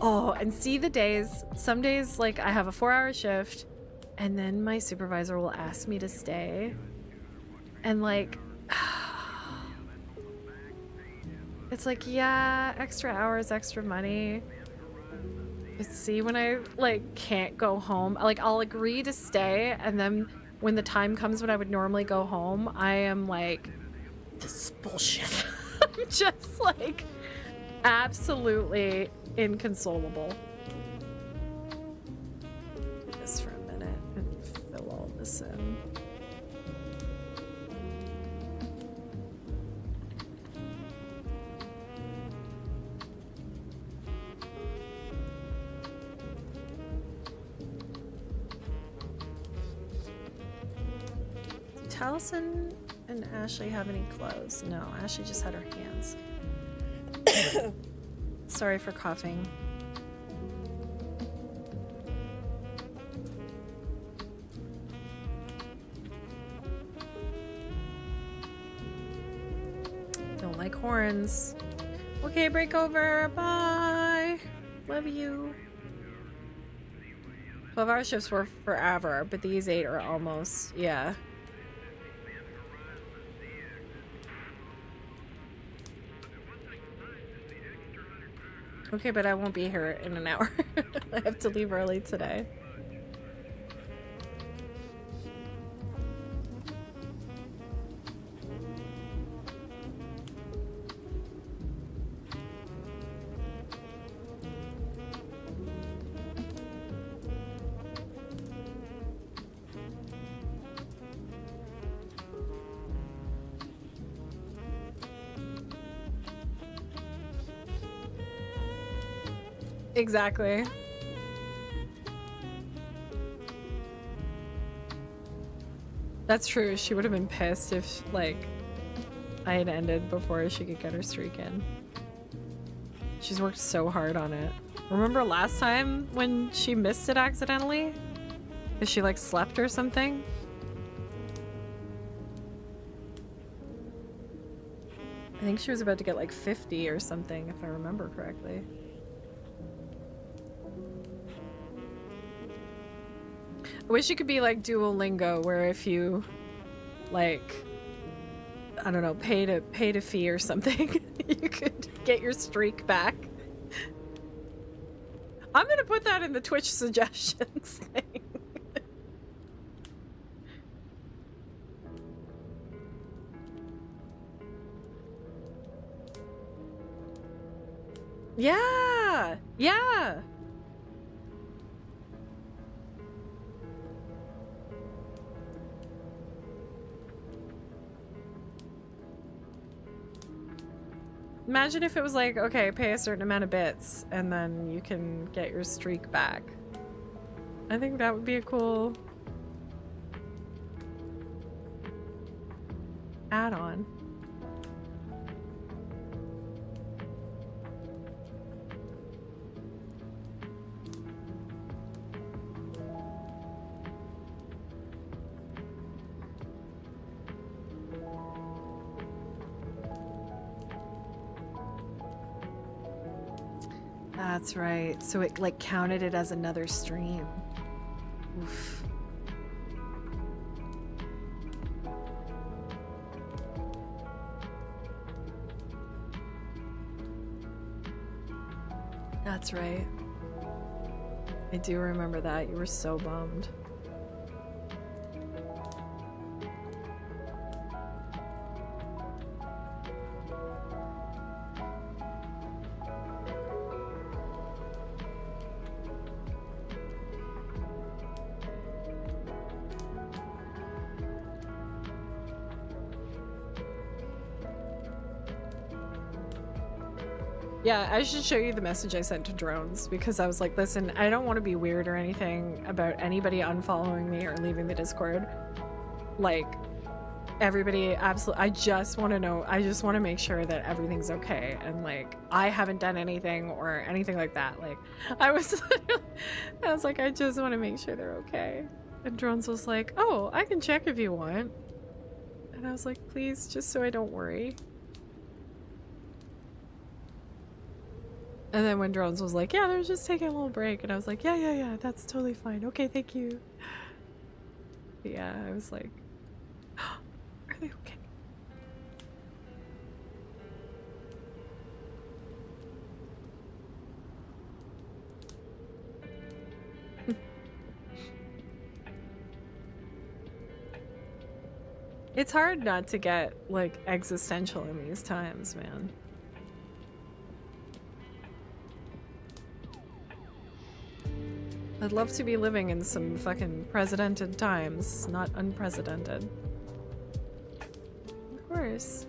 oh, and see the days. Some days, like, I have a 4-hour shift, and then my supervisor will ask me to stay. And, like, it's like, yeah, extra hours, extra money. But see, when I, like, can't go home, like, I'll agree to stay, and then when the time comes when I would normally go home, I am like, this is bullshit. I'm just, like, absolutely inconsolable. Do this for a minute and fill all this in. Do Taliesin and Ashley have any clothes? No, Ashley just had her hands. Sorry for coughing. Don't like horns. Okay, break over. Bye. Love you. 12-hour shifts were forever, but these 8 are almost, yeah. Okay, but I won't be here in an hour. I have to leave early today. Exactly. That's true. She would have been pissed if, like, I had ended before she could get her streak in. She's worked so hard on it. Remember last time when she missed it accidentally? Because she, like, slept or something? I think she was about to get, like, 50 or something, if I remember correctly. I wish it could be like Duolingo, where if you, like, I don't know, paid a fee or something, you could get your streak back. I'm gonna put that in the Twitch suggestions thing. Yeah, yeah. Imagine if it was like, okay, pay a certain amount of bits and then you can get your streak back. I think that would be a cool... add-on. That's right. So it like counted it as another stream. Oof. That's right. I do remember that. You were so bummed. Yeah, I should show you the message I sent to Drones, because I was like, listen, I don't want to be weird or anything about anybody unfollowing me or leaving the Discord. Like, everybody, absolutely, I just want to know, I just want to make sure that everything's okay, and like, I haven't done anything or anything like that. Like, I was like, I just want to make sure they're okay. And Drones was like, oh, I can check if you want. And I was like, please, just so I don't worry. And then when Drones was like, yeah, they're just taking a little break. And I was like, yeah, that's totally fine. Okay, thank you. But yeah, I was like, are they okay? It's hard not to get, like, existential in these times, man. I'd love to be living in some fucking precedented times, not unprecedented. Of course.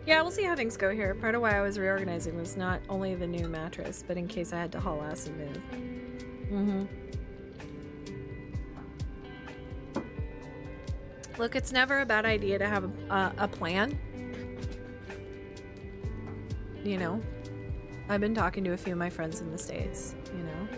Yeah, we'll see how things go here. Part of why I was reorganizing was not only the new mattress, but in case I had to haul ass and move. Look, it's never a bad idea to have a plan. You know? I've been talking to a few of my friends in the States, you know?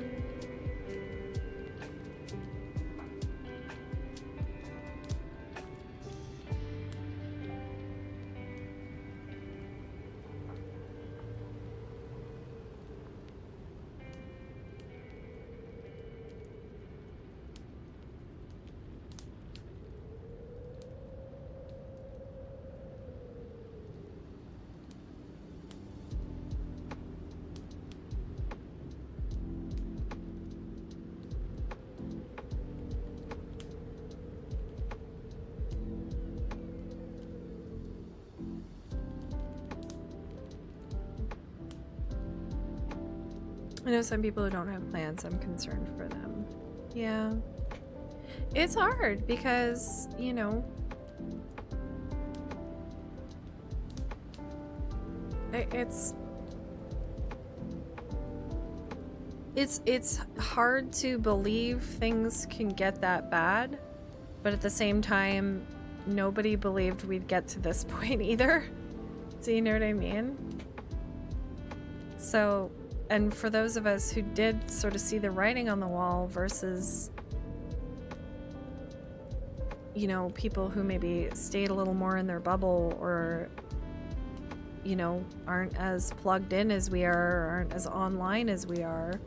I know some people who don't have plans. I'm concerned for them. Yeah. It's hard because, you know, it's hard to believe things can get that bad, but at the same time, nobody believed we'd get to this point either. Do you know what I mean? So, and for those of us who did sort of see the writing on the wall versus, you know, people who maybe stayed a little more in their bubble or, you know, aren't as plugged in as we are, aren't as online as we are.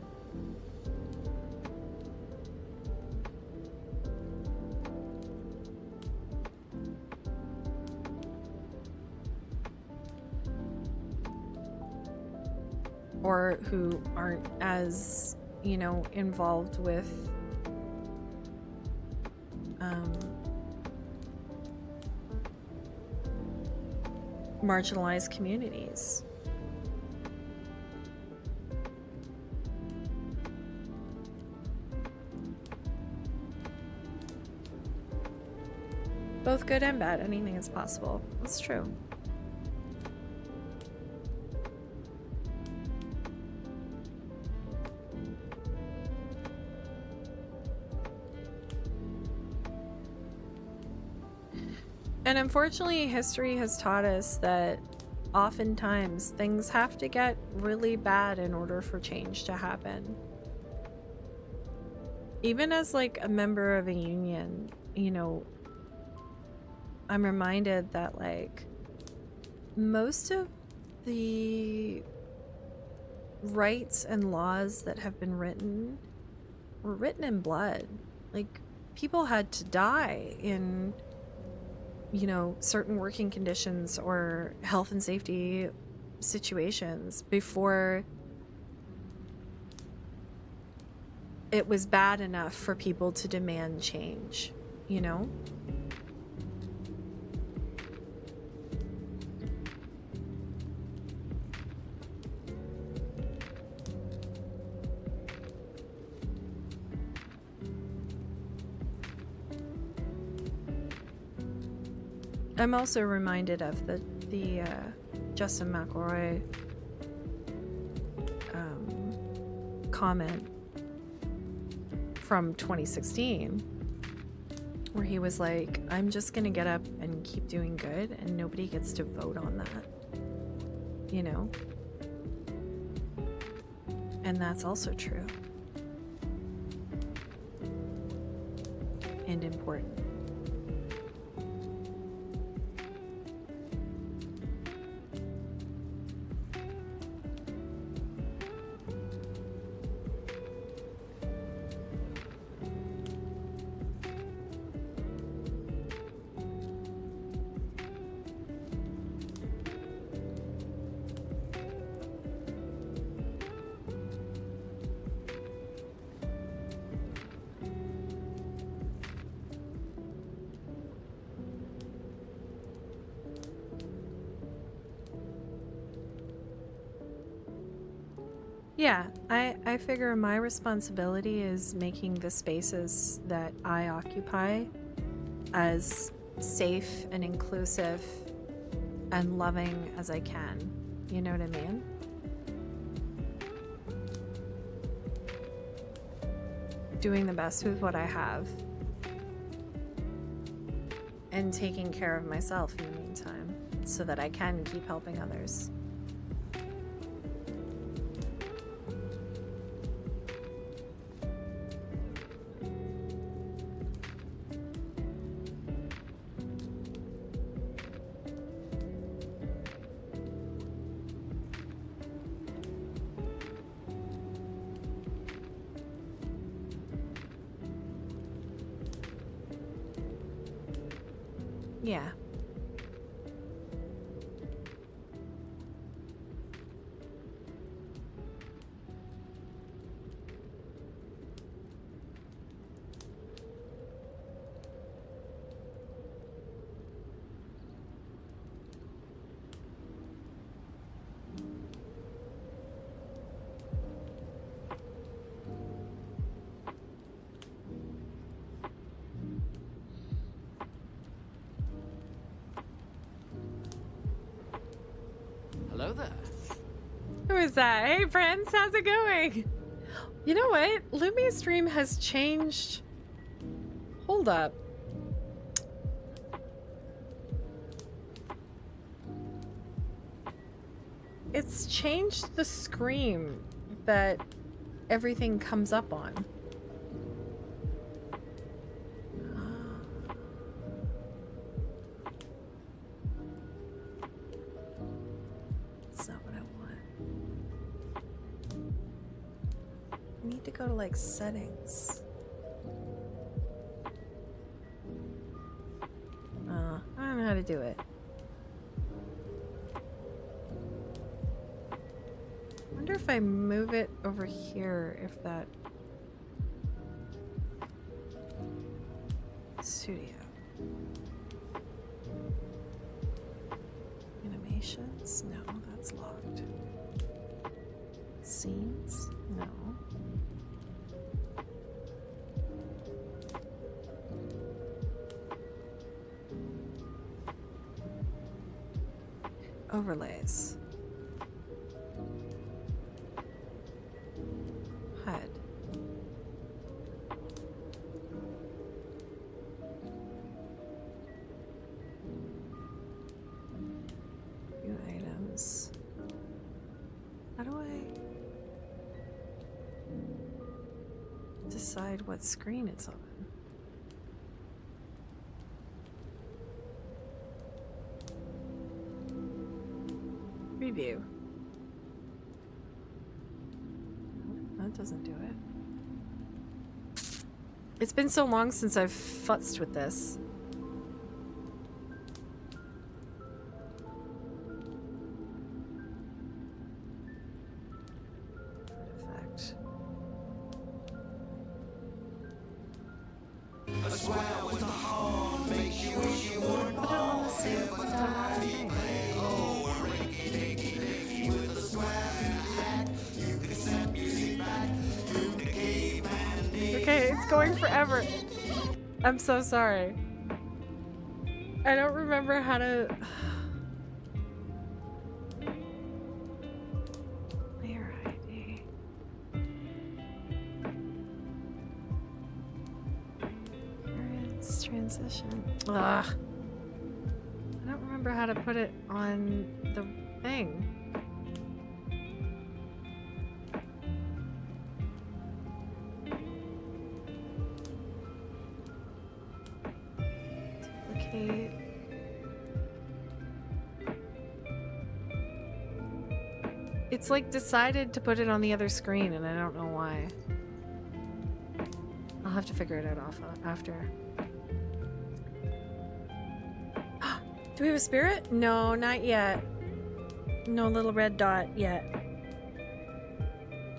Or who aren't as, you know, involved with marginalized communities. Both good and bad. Anything is possible. That's true. And unfortunately, history has taught us that oftentimes things have to get really bad in order for change to happen. Even as like a member of a union, you know, I'm reminded that like most of the rights and laws that have been written were written in blood. Like people had to die in, you know, certain working conditions or health and safety situations before it was bad enough for people to demand change, you know? I'm also reminded of the Justin McElroy comment from 2016 where he was like, I'm just gonna get up and keep doing good and nobody gets to vote on that, you know? And that's also true and important. Yeah, I figure my responsibility is making the spaces that I occupy as safe and inclusive and loving as I can. You know what I mean? Doing the best with what I have and taking care of myself in the meantime so that I can keep helping others. Yeah. Hello there. Who is that? Hey, Prince, how's it going? You know what? Lumi's stream has changed. Hold up. It's changed the screen that everything comes up on. I need to go to like settings. I don't know how to do it. I wonder if I move it over here, if that... Studio. Animations? No, that's locked. Scenes? No. Overlays. HUD. View items. How do I decide what screen it's on? Preview. No, that doesn't do it. It's been so long since I've futzed with this. Effect. A swell with a horn makes you wish you weren't Put it on the same thing. Okay, it's going forever. I'm so sorry. I don't remember how to... Layer ID. Appearance, transition. Ugh. I don't remember how to put it on the thing. It's like decided to put it on the other screen and I don't know why. I'll have to figure it out after. Do we have a spirit? No, not yet. No little red dot yet.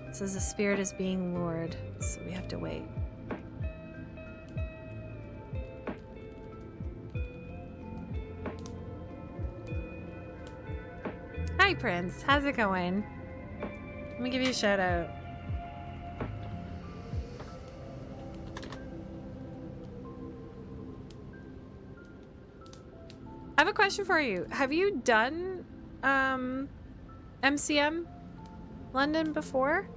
It says the spirit is being lured, so we have to wait. Hi, Prince. How's it going? Let me give you a shout out. I have a question for you. Have you done MCM London before?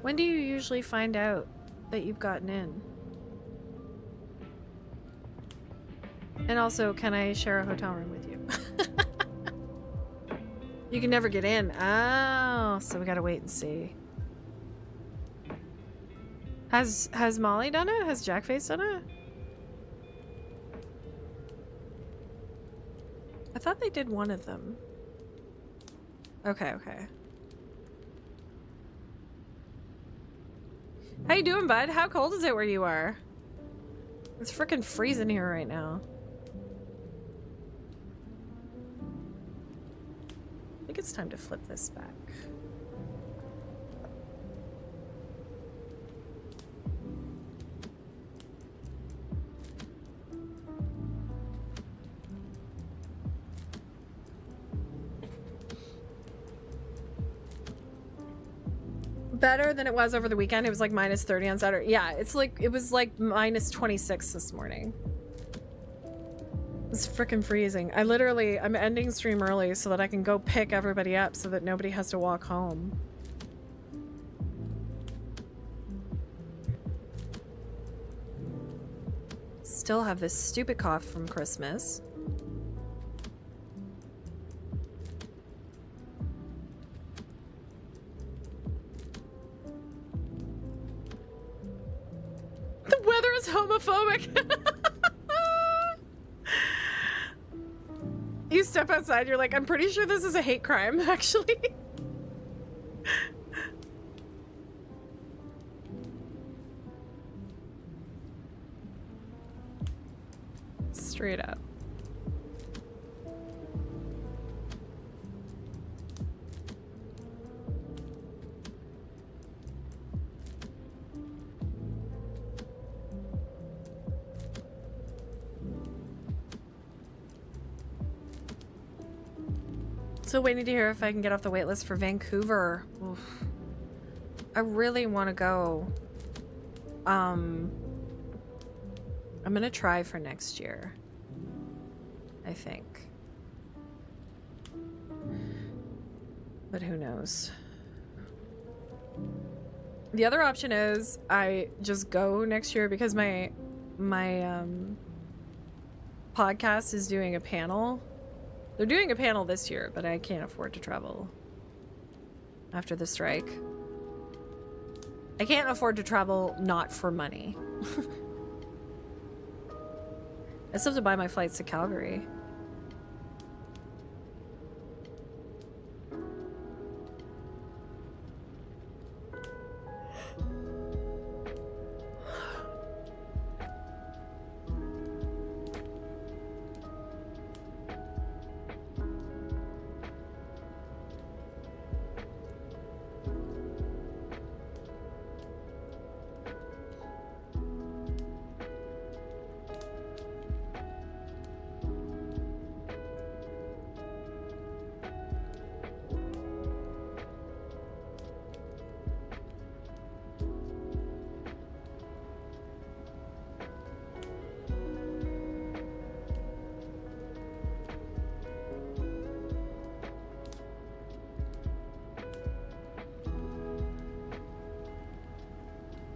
When do you usually find out that you've gotten in? And also, can I share a hotel room with you? You can never get in. Oh, so we gotta wait and see. Has Molly done it? Has Jackface done it? I thought they did one of them. Okay, okay. How you doing, bud? How cold is it where you are? It's freaking freezing here right now. I think it's time to flip this back. Better than it was over the weekend. It was like minus 30 on Saturday. Yeah, it's like it was like minus 26 this morning. It's freaking freezing. I'm ending stream early so that I can go pick everybody up so that nobody has to walk home. Still have this stupid cough from Christmas. The weather is homophobic. You step outside, you're like, I'm pretty sure this is a hate crime, actually. Straight up. Still waiting to hear if I can get off the wait list for Vancouver. Oof. I really want to go. I'm gonna try for next year, I think. But who knows? The other option is I just go next year because my podcast is doing a panel. They're doing a panel this year, but I can't afford to travel after the strike. I can't afford to travel not for money. I still have to buy my flights to Calgary.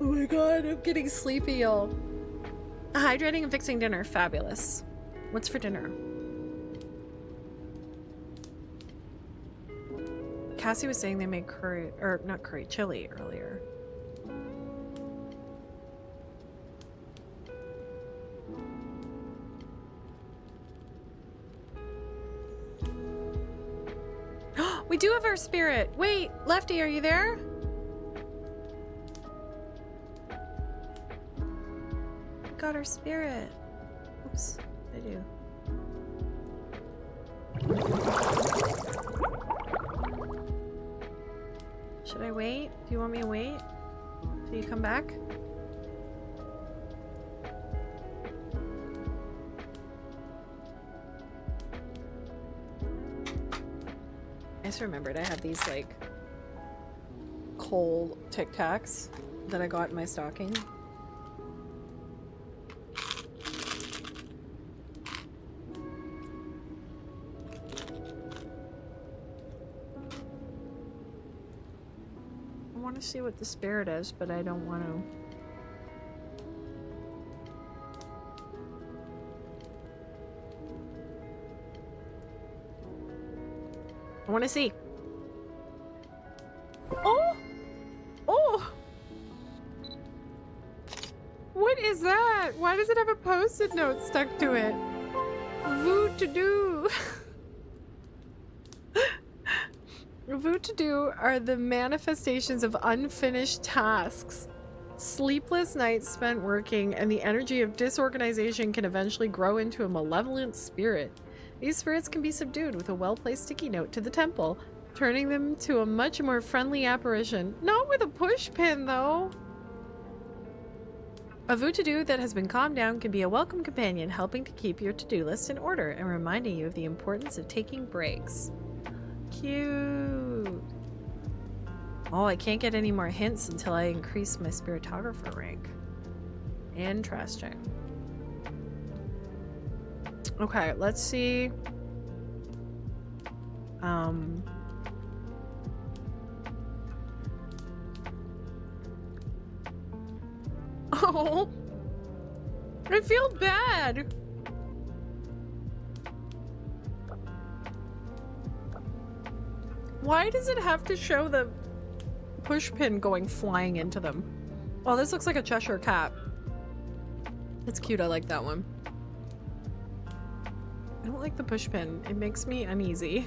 Oh my god, I'm getting sleepy, y'all. Hydrating and fixing dinner. Fabulous. What's for dinner? Cassie was saying they made curry, or not curry, chili earlier. We do have our spirit. Wait, Lefty, are you there? Got our spirit. Oops, I do. Should I wait? Do you want me to wait till you come back? I just remembered I have these like coal Tic Tacs that I got in my stocking. I want to see what the spirit is, but I don't want to. I want to see. Oh! Oh! What is that? Why does it have a post-it note stuck to it? Voo to do. Voo to do are the manifestations of unfinished tasks. Sleepless nights spent working and the energy of disorganization can eventually grow into a malevolent spirit. These spirits can be subdued with a well-placed sticky note to the temple, turning them to a much more friendly apparition. Not with a push pin, though. A Voo to-do that has been calmed down can be a welcome companion, helping to keep your to-do list in order and reminding you of the importance of taking breaks. Cute. Oh, I can't get any more hints until I increase my spiritographer rank. Interesting. Okay, let's see. Oh, I feel bad. Why does it have to show the push pin going flying into them? Oh, this looks like a Cheshire cat. It's cute. I like that one. I don't like the push pin. It makes me uneasy.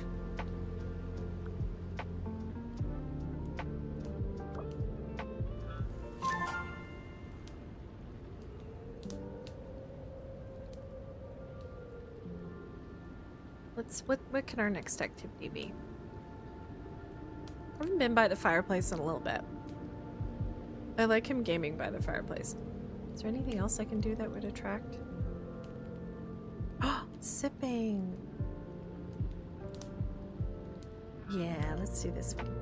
what can our next activity be? I haven't been by the fireplace in a little bit. I like him gaming by the fireplace. Is there anything else I can do that would attract? Oh, sipping. Yeah, let's do this one.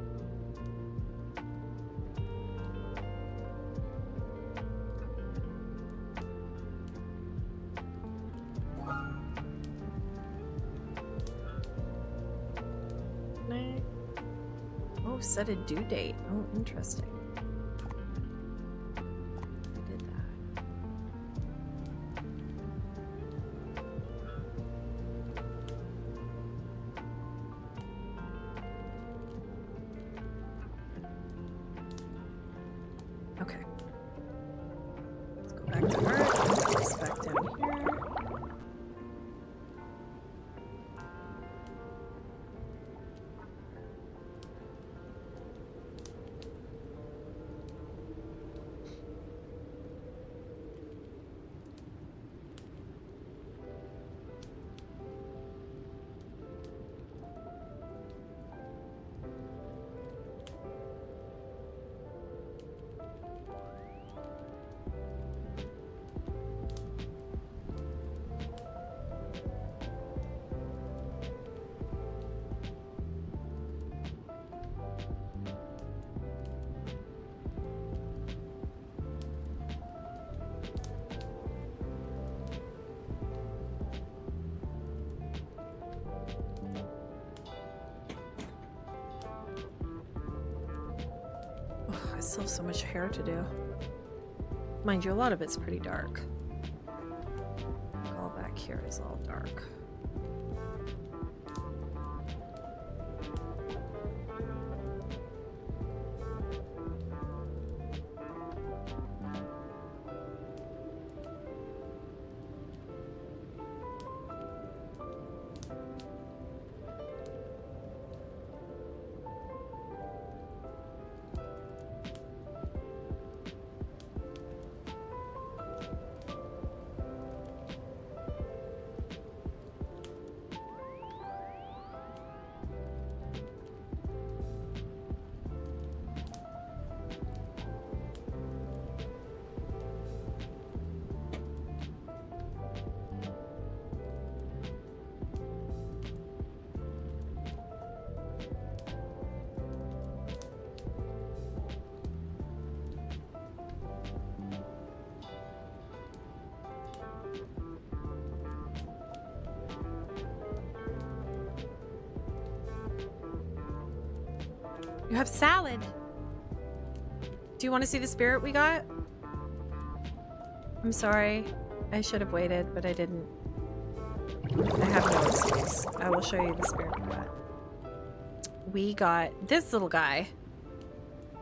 Oh, set a due date. Oh, interesting. I did that. Okay. Let's go back to art. Put this back down here. I still have so much hair to do. Mind you, a lot of it's pretty dark. All back here is all dark. You have salad. Do you want to see the spirit we got? I'm sorry. I should have waited, but I didn't. I have no excuse. I will show you the spirit we got. We got this little guy.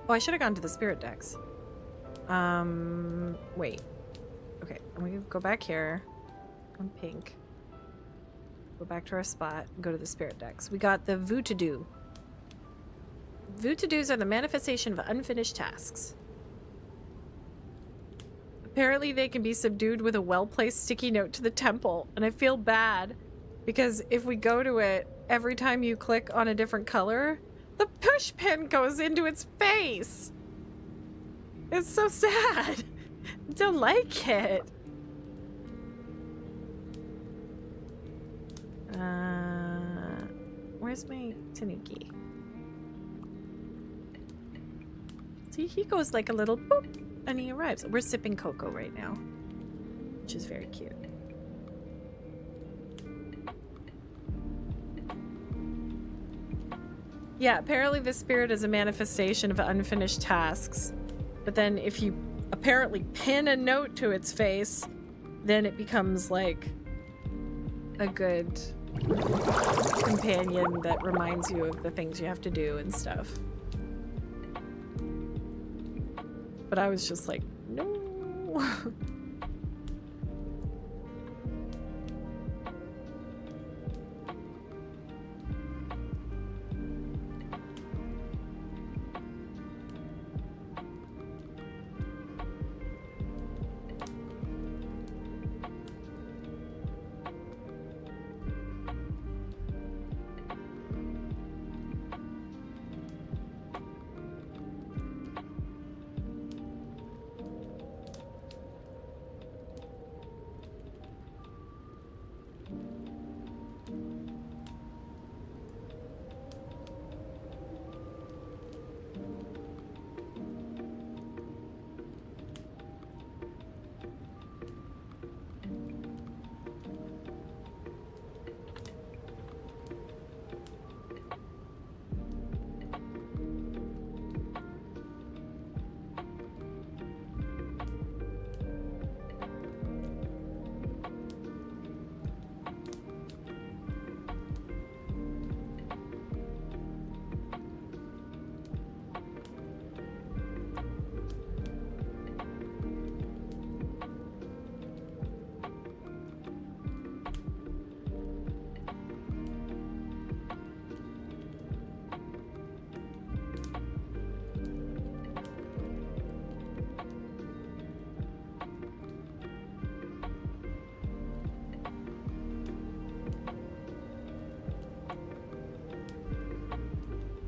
Oh, I should have gone to the spirit decks. Wait. Okay, I'm gonna go back here. On pink. Go back to our spot. Go to the spirit decks. We got the Vootadoo. Vootadoos are the manifestation of unfinished tasks. Apparently they can be subdued with a well-placed sticky note to the temple, and I feel bad because if we go to it, every time you click on a different color, the push pin goes into its face. It's so sad. I don't like it. Where's my Tanuki? See, he goes like a little boop, and he arrives. We're sipping cocoa right now, which is very cute. Yeah, apparently the spirit is a manifestation of unfinished tasks. But then if you apparently pin a note to its face, then it becomes like a good companion that reminds you of the things you have to do and stuff. But I was just like, no.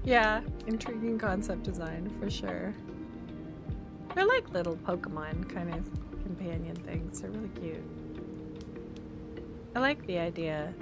Yeah, intriguing concept design for sure. They're like little Pokemon kind of companion things. They're really cute. I like the idea.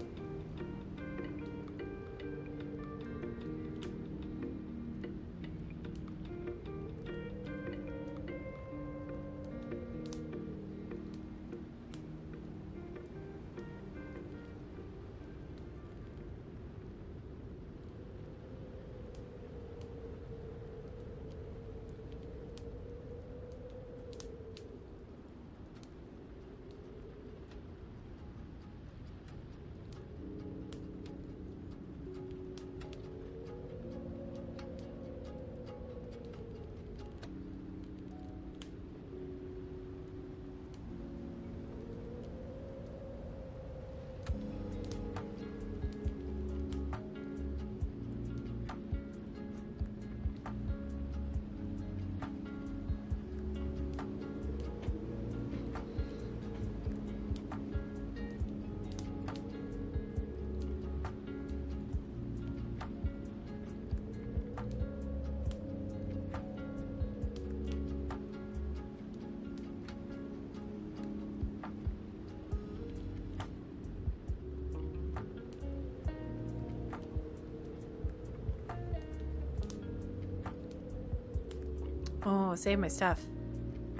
Oh, save my stuff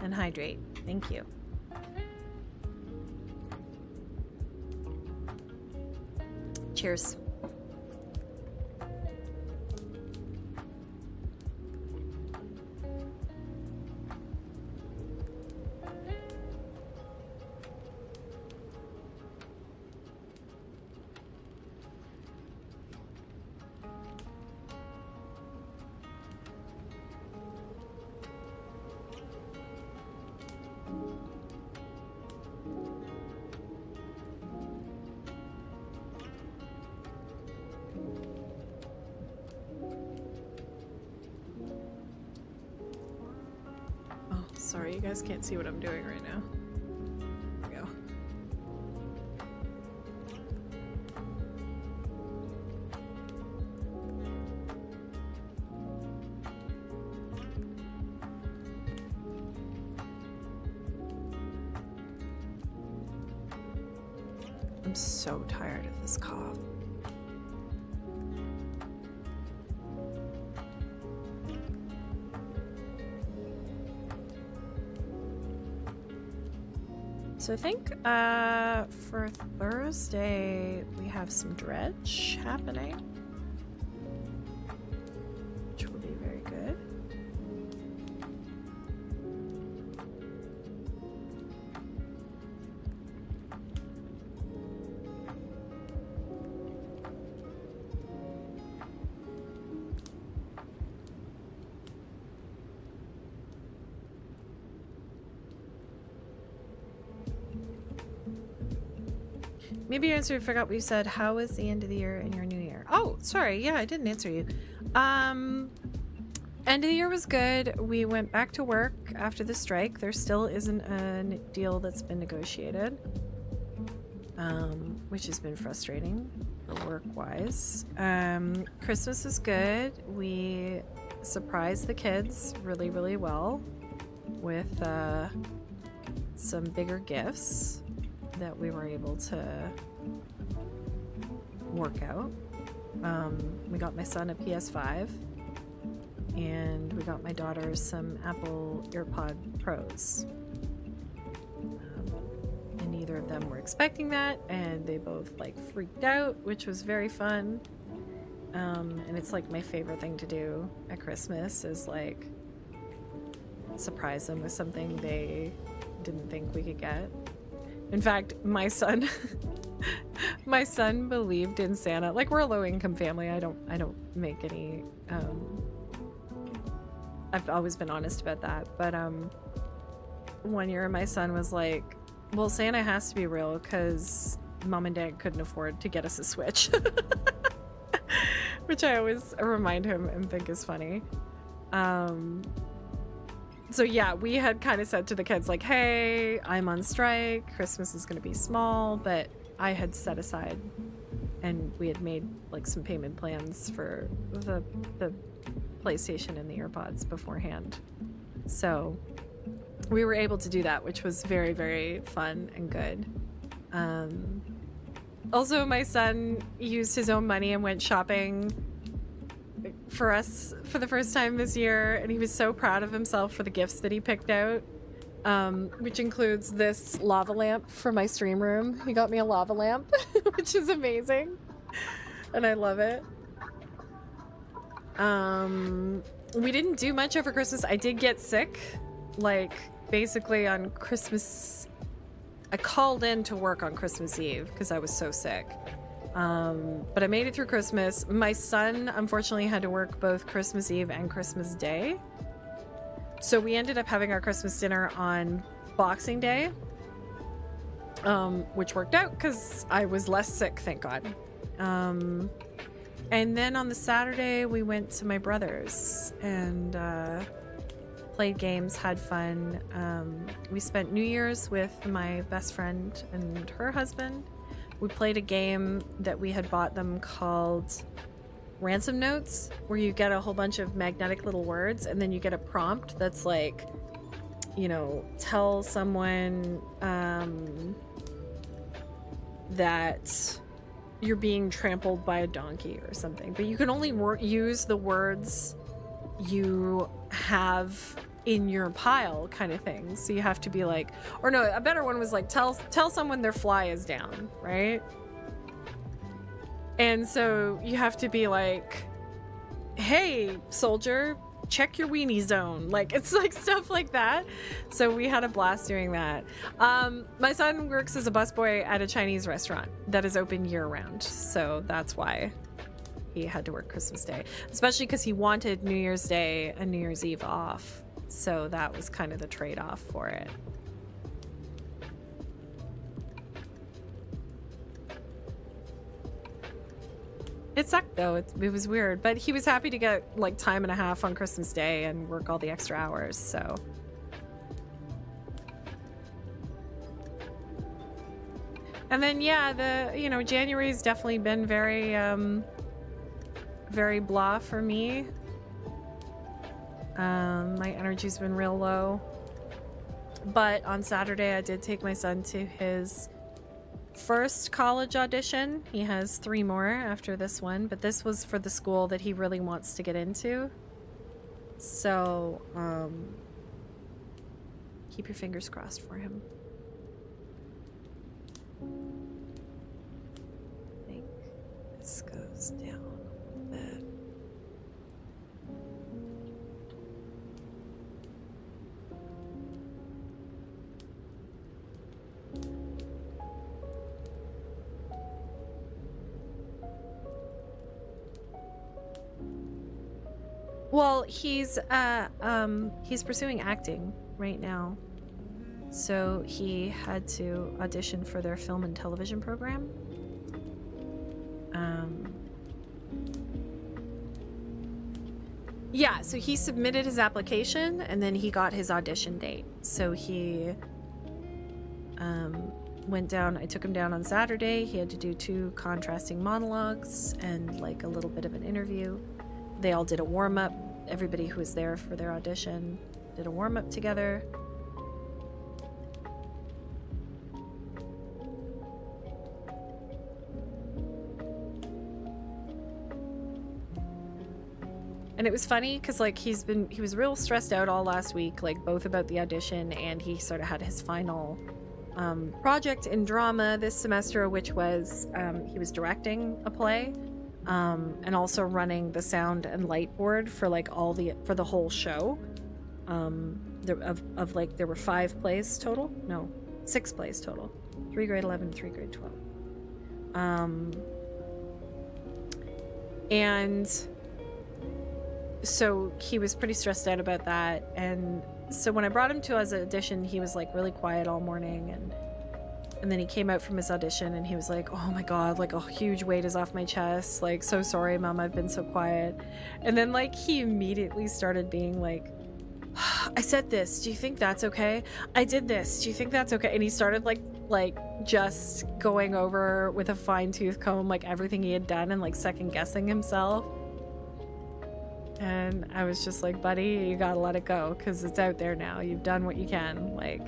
and hydrate. Thank you. Cheers. Sorry, you guys can't see what I'm doing right now. There we go. I'm so tired of this cough. So I think for Thursday we have some dredge happening, which will be very good. Maybe you answered, I forgot what you said. How was the end of the year and your new year? Oh, sorry. Yeah, I didn't answer you. End of the year was good. We went back to work after the strike. There still isn't a deal that's been negotiated, which has been frustrating for work-wise. Christmas was good. We surprised the kids really, really well with some bigger gifts that we were able to work out. We got my son a PS5 and we got my daughter some Apple AirPod Pros. And neither of them were expecting that, and they both like freaked out, which was very fun. And it's like my favorite thing to do at Christmas is like surprise them with something they didn't think we could get. In fact, my son believed in Santa. Like, we're a low-income family. I don't make any I've always been honest about that. But one year my son was like, well, Santa has to be real because mom and dad couldn't afford to get us a Switch. Which I always remind him and think is funny. So yeah, we had kind of said to the kids like, hey, I'm on strike. Christmas is going to be small, but I had set aside and we had made like some payment plans for the PlayStation and the AirPods beforehand. So we were able to do that, which was very, very fun and good. Also, my son used his own money and went shopping for us for the first time this year, and he was so proud of himself for the gifts that he picked out, which includes this lava lamp for my stream room. He got me a lava lamp, which is amazing, and I love it. We didn't do much over Christmas. I did get sick, like basically on Christmas. I called in to work on Christmas Eve because I was so sick. But I made it through Christmas. My son, unfortunately, had to work both Christmas Eve and Christmas Day. So we ended up having our Christmas dinner on Boxing Day, which worked out because I was less sick, thank God. And then on the Saturday, we went to my brother's and played games, had fun. We spent New Year's with my best friend and her husband. We played a game that we had bought them called Ransom Notes, where you get a whole bunch of magnetic little words and then you get a prompt that's like, you know, tell someone that you're being trampled by a donkey or something. But you can only use the words you have in your pile, kind of thing. So you have to be like, or no, a better one was like, tell someone their fly is down, right? And so you have to be like, hey soldier, check your weenie zone. Like, it's like stuff like that. So we had a blast doing that. My son works as a busboy at a Chinese restaurant that is open year round, so that's why he had to work Christmas Day, especially because he wanted New Year's Day and New Year's Eve off. So that was kind of the trade-off for it. It sucked though. It was weird, but he was happy to get like time and a half on Christmas Day and work all the extra hours. So and then yeah, January's definitely been very very blah for me. My energy's been real low, but on Saturday I did take my son to his first college audition. He has 3 more after this one, but this was for the school that he really wants to get into. So keep your fingers crossed for him. I think this goes down a little bit. Well, he's pursuing acting right now. So he had to audition for their film and television program. Yeah, so he submitted his application and then he got his audition date. So he went down, I took him down on Saturday. He had to do 2 contrasting monologues and like a little bit of an interview. They all did a warm-up. Everybody who was there for their audition did a warm-up together. And it was funny because like he was real stressed out all last week, like both about the audition, and he sort of had his final project in drama this semester, which was he was directing a play. And also running the sound and light board for like for the whole show. There were 5 plays total. No, 6 plays total. 3 grade 11, 3 grade 12. And so he was pretty stressed out about that. And so when I brought him to his audition, he was like really quiet all morning, and then he came out from his audition and he was like, oh my God, like a huge weight is off my chest. Like, so sorry, Mom, I've been so quiet. And then like he immediately started being like, I said this. Do you think that's okay? I did this. Do you think that's okay? And he started like just going over with a fine-tooth comb like everything he had done and like second guessing himself. And I was just like, buddy, you gotta let it go because it's out there now. You've done what you can. Like,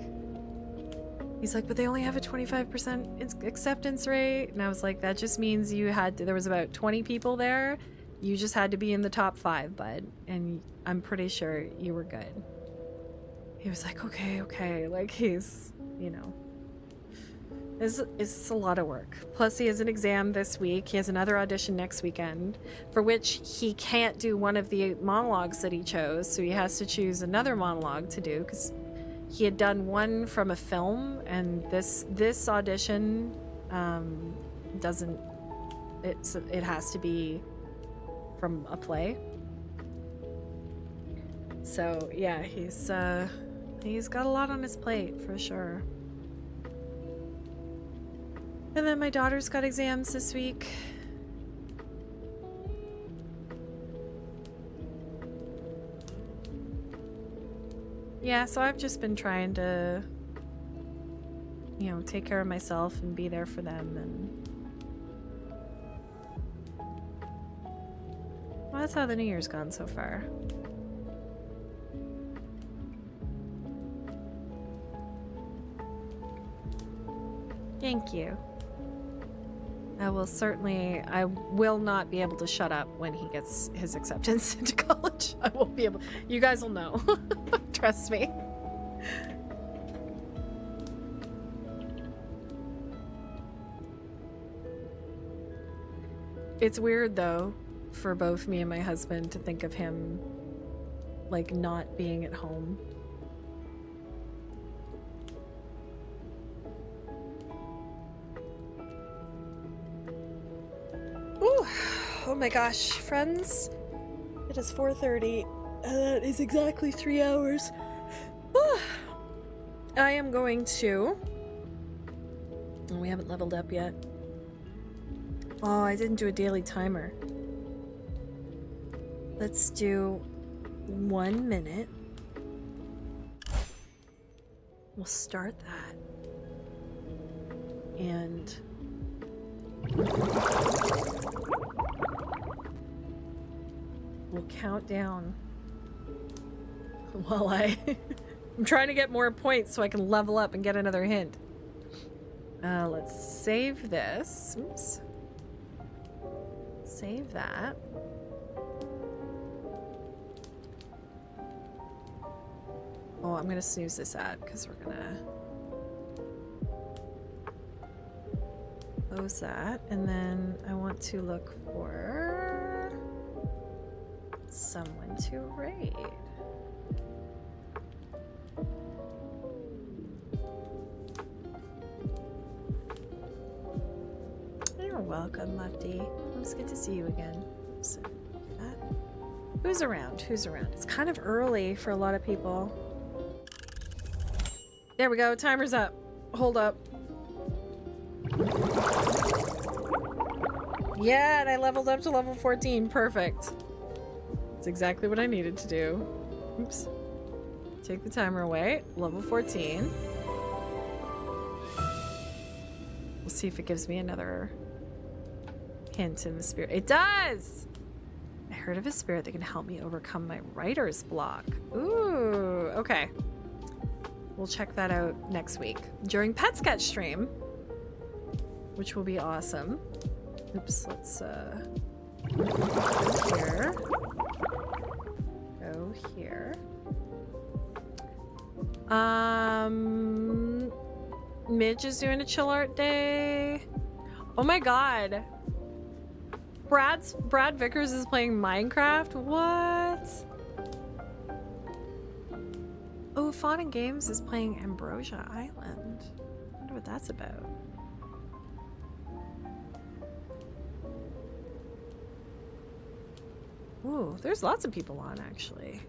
he's like, but they only have a 25% acceptance rate. And I was like, that just means there was about 20 people there. You just had to be in the top 5, bud. And I'm pretty sure you were good. He was like, okay. Like, he's, you know, it's a lot of work. Plus, he has an exam this week. He has another audition next weekend, for which he can't do one of the monologues that he chose. So he has to choose another monologue to do because he had done one from a film, and this audition doesn't. It has to be from a play. So yeah, he's got a lot on his plate for sure. And then my daughter's got exams this week. Yeah, so I've just been trying to, you know, take care of myself and be there for them. And well, that's how the New Year's gone so far. Thank you. I will not be able to shut up when he gets his acceptance into college. I won't be able. You guys will know. Trust me. It's weird though, for both me and my husband to think of him like not being at home. Ooh. Oh my gosh, friends. It is 4:30. That is exactly 3 hours. I am going to... Oh, we haven't leveled up yet. Oh, I didn't do a daily timer. Let's do 1 minute. We'll start that. And... we'll count down while I'm trying to get more points so I can level up and get another hint. Let's save this. Oops. Save that. Oh, I'm gonna snooze this ad because we're gonna close that, and then I want to look for someone to raid. You're welcome, Lefty. It was good to see you again. So, that. Who's around? Who's around? It's kind of early for a lot of people. There we go. Timer's up. Hold up. Yeah, and I leveled up to level 14. Perfect. That's exactly what I needed to do. Oops. Take the timer away. Level 14. We'll see if it gives me another hint in the spirit. It does! I heard of a spirit that can help me overcome my writer's block. Ooh, okay. We'll check that out next week during Pet Sketch stream, which will be awesome. Oops, let's go here. Go here. Midge is doing a chill art day. Oh my god. Brad Vickers is playing Minecraft? What? Oh, Fawn and Games is playing Ambrosia Island. I wonder what that's about. Ooh, there's lots of people on, actually.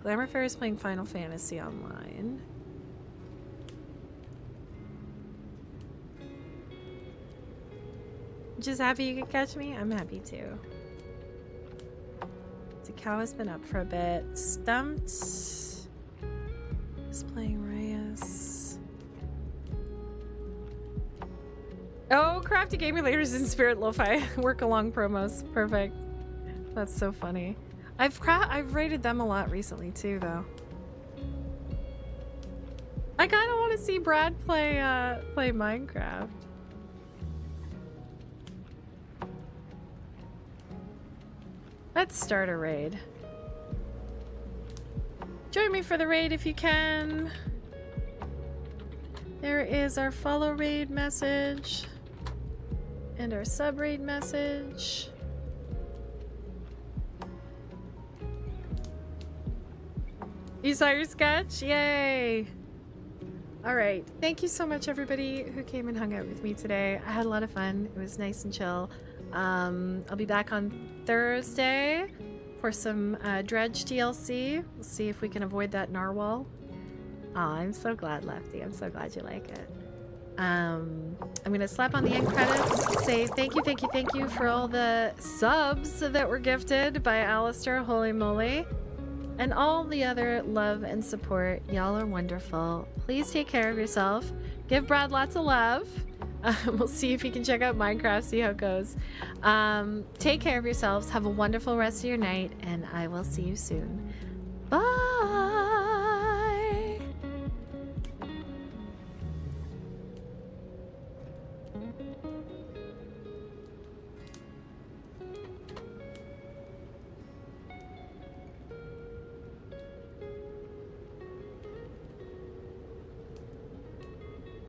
Glamour Fairy is playing Final Fantasy Online. Just happy you could catch me? I'm happy too. The cow has been up for a bit. Stumped. Is playing Reyes. Oh, Crafty Gaming Leaders in Spirit Lo-Fi. Work along promos. Perfect. That's so funny. I've rated them a lot recently too, though. I kind of want to see Brad play Minecraft. Let's start a raid. Join me for the raid if you can. There is our follow raid message and our sub raid message. You saw your sketch? Yay! Alright, thank you so much everybody who came and hung out with me today. I had a lot of fun. It was nice and chill. I'll be back on Thursday for some Dredge DLC. We'll see if we can avoid that narwhal. Oh, I'm so glad, Lefty. I'm so glad you like it. I'm gonna slap on the end credits, say thank you for all the subs that were gifted by Alistair, holy moly. And all the other love and support. Y'all are wonderful. Please take care of yourself. Give Brad lots of love. We'll see if he can check out Minecraft, see how it goes. Take care of yourselves. Have a wonderful rest of your night, and I will see you soon. Bye!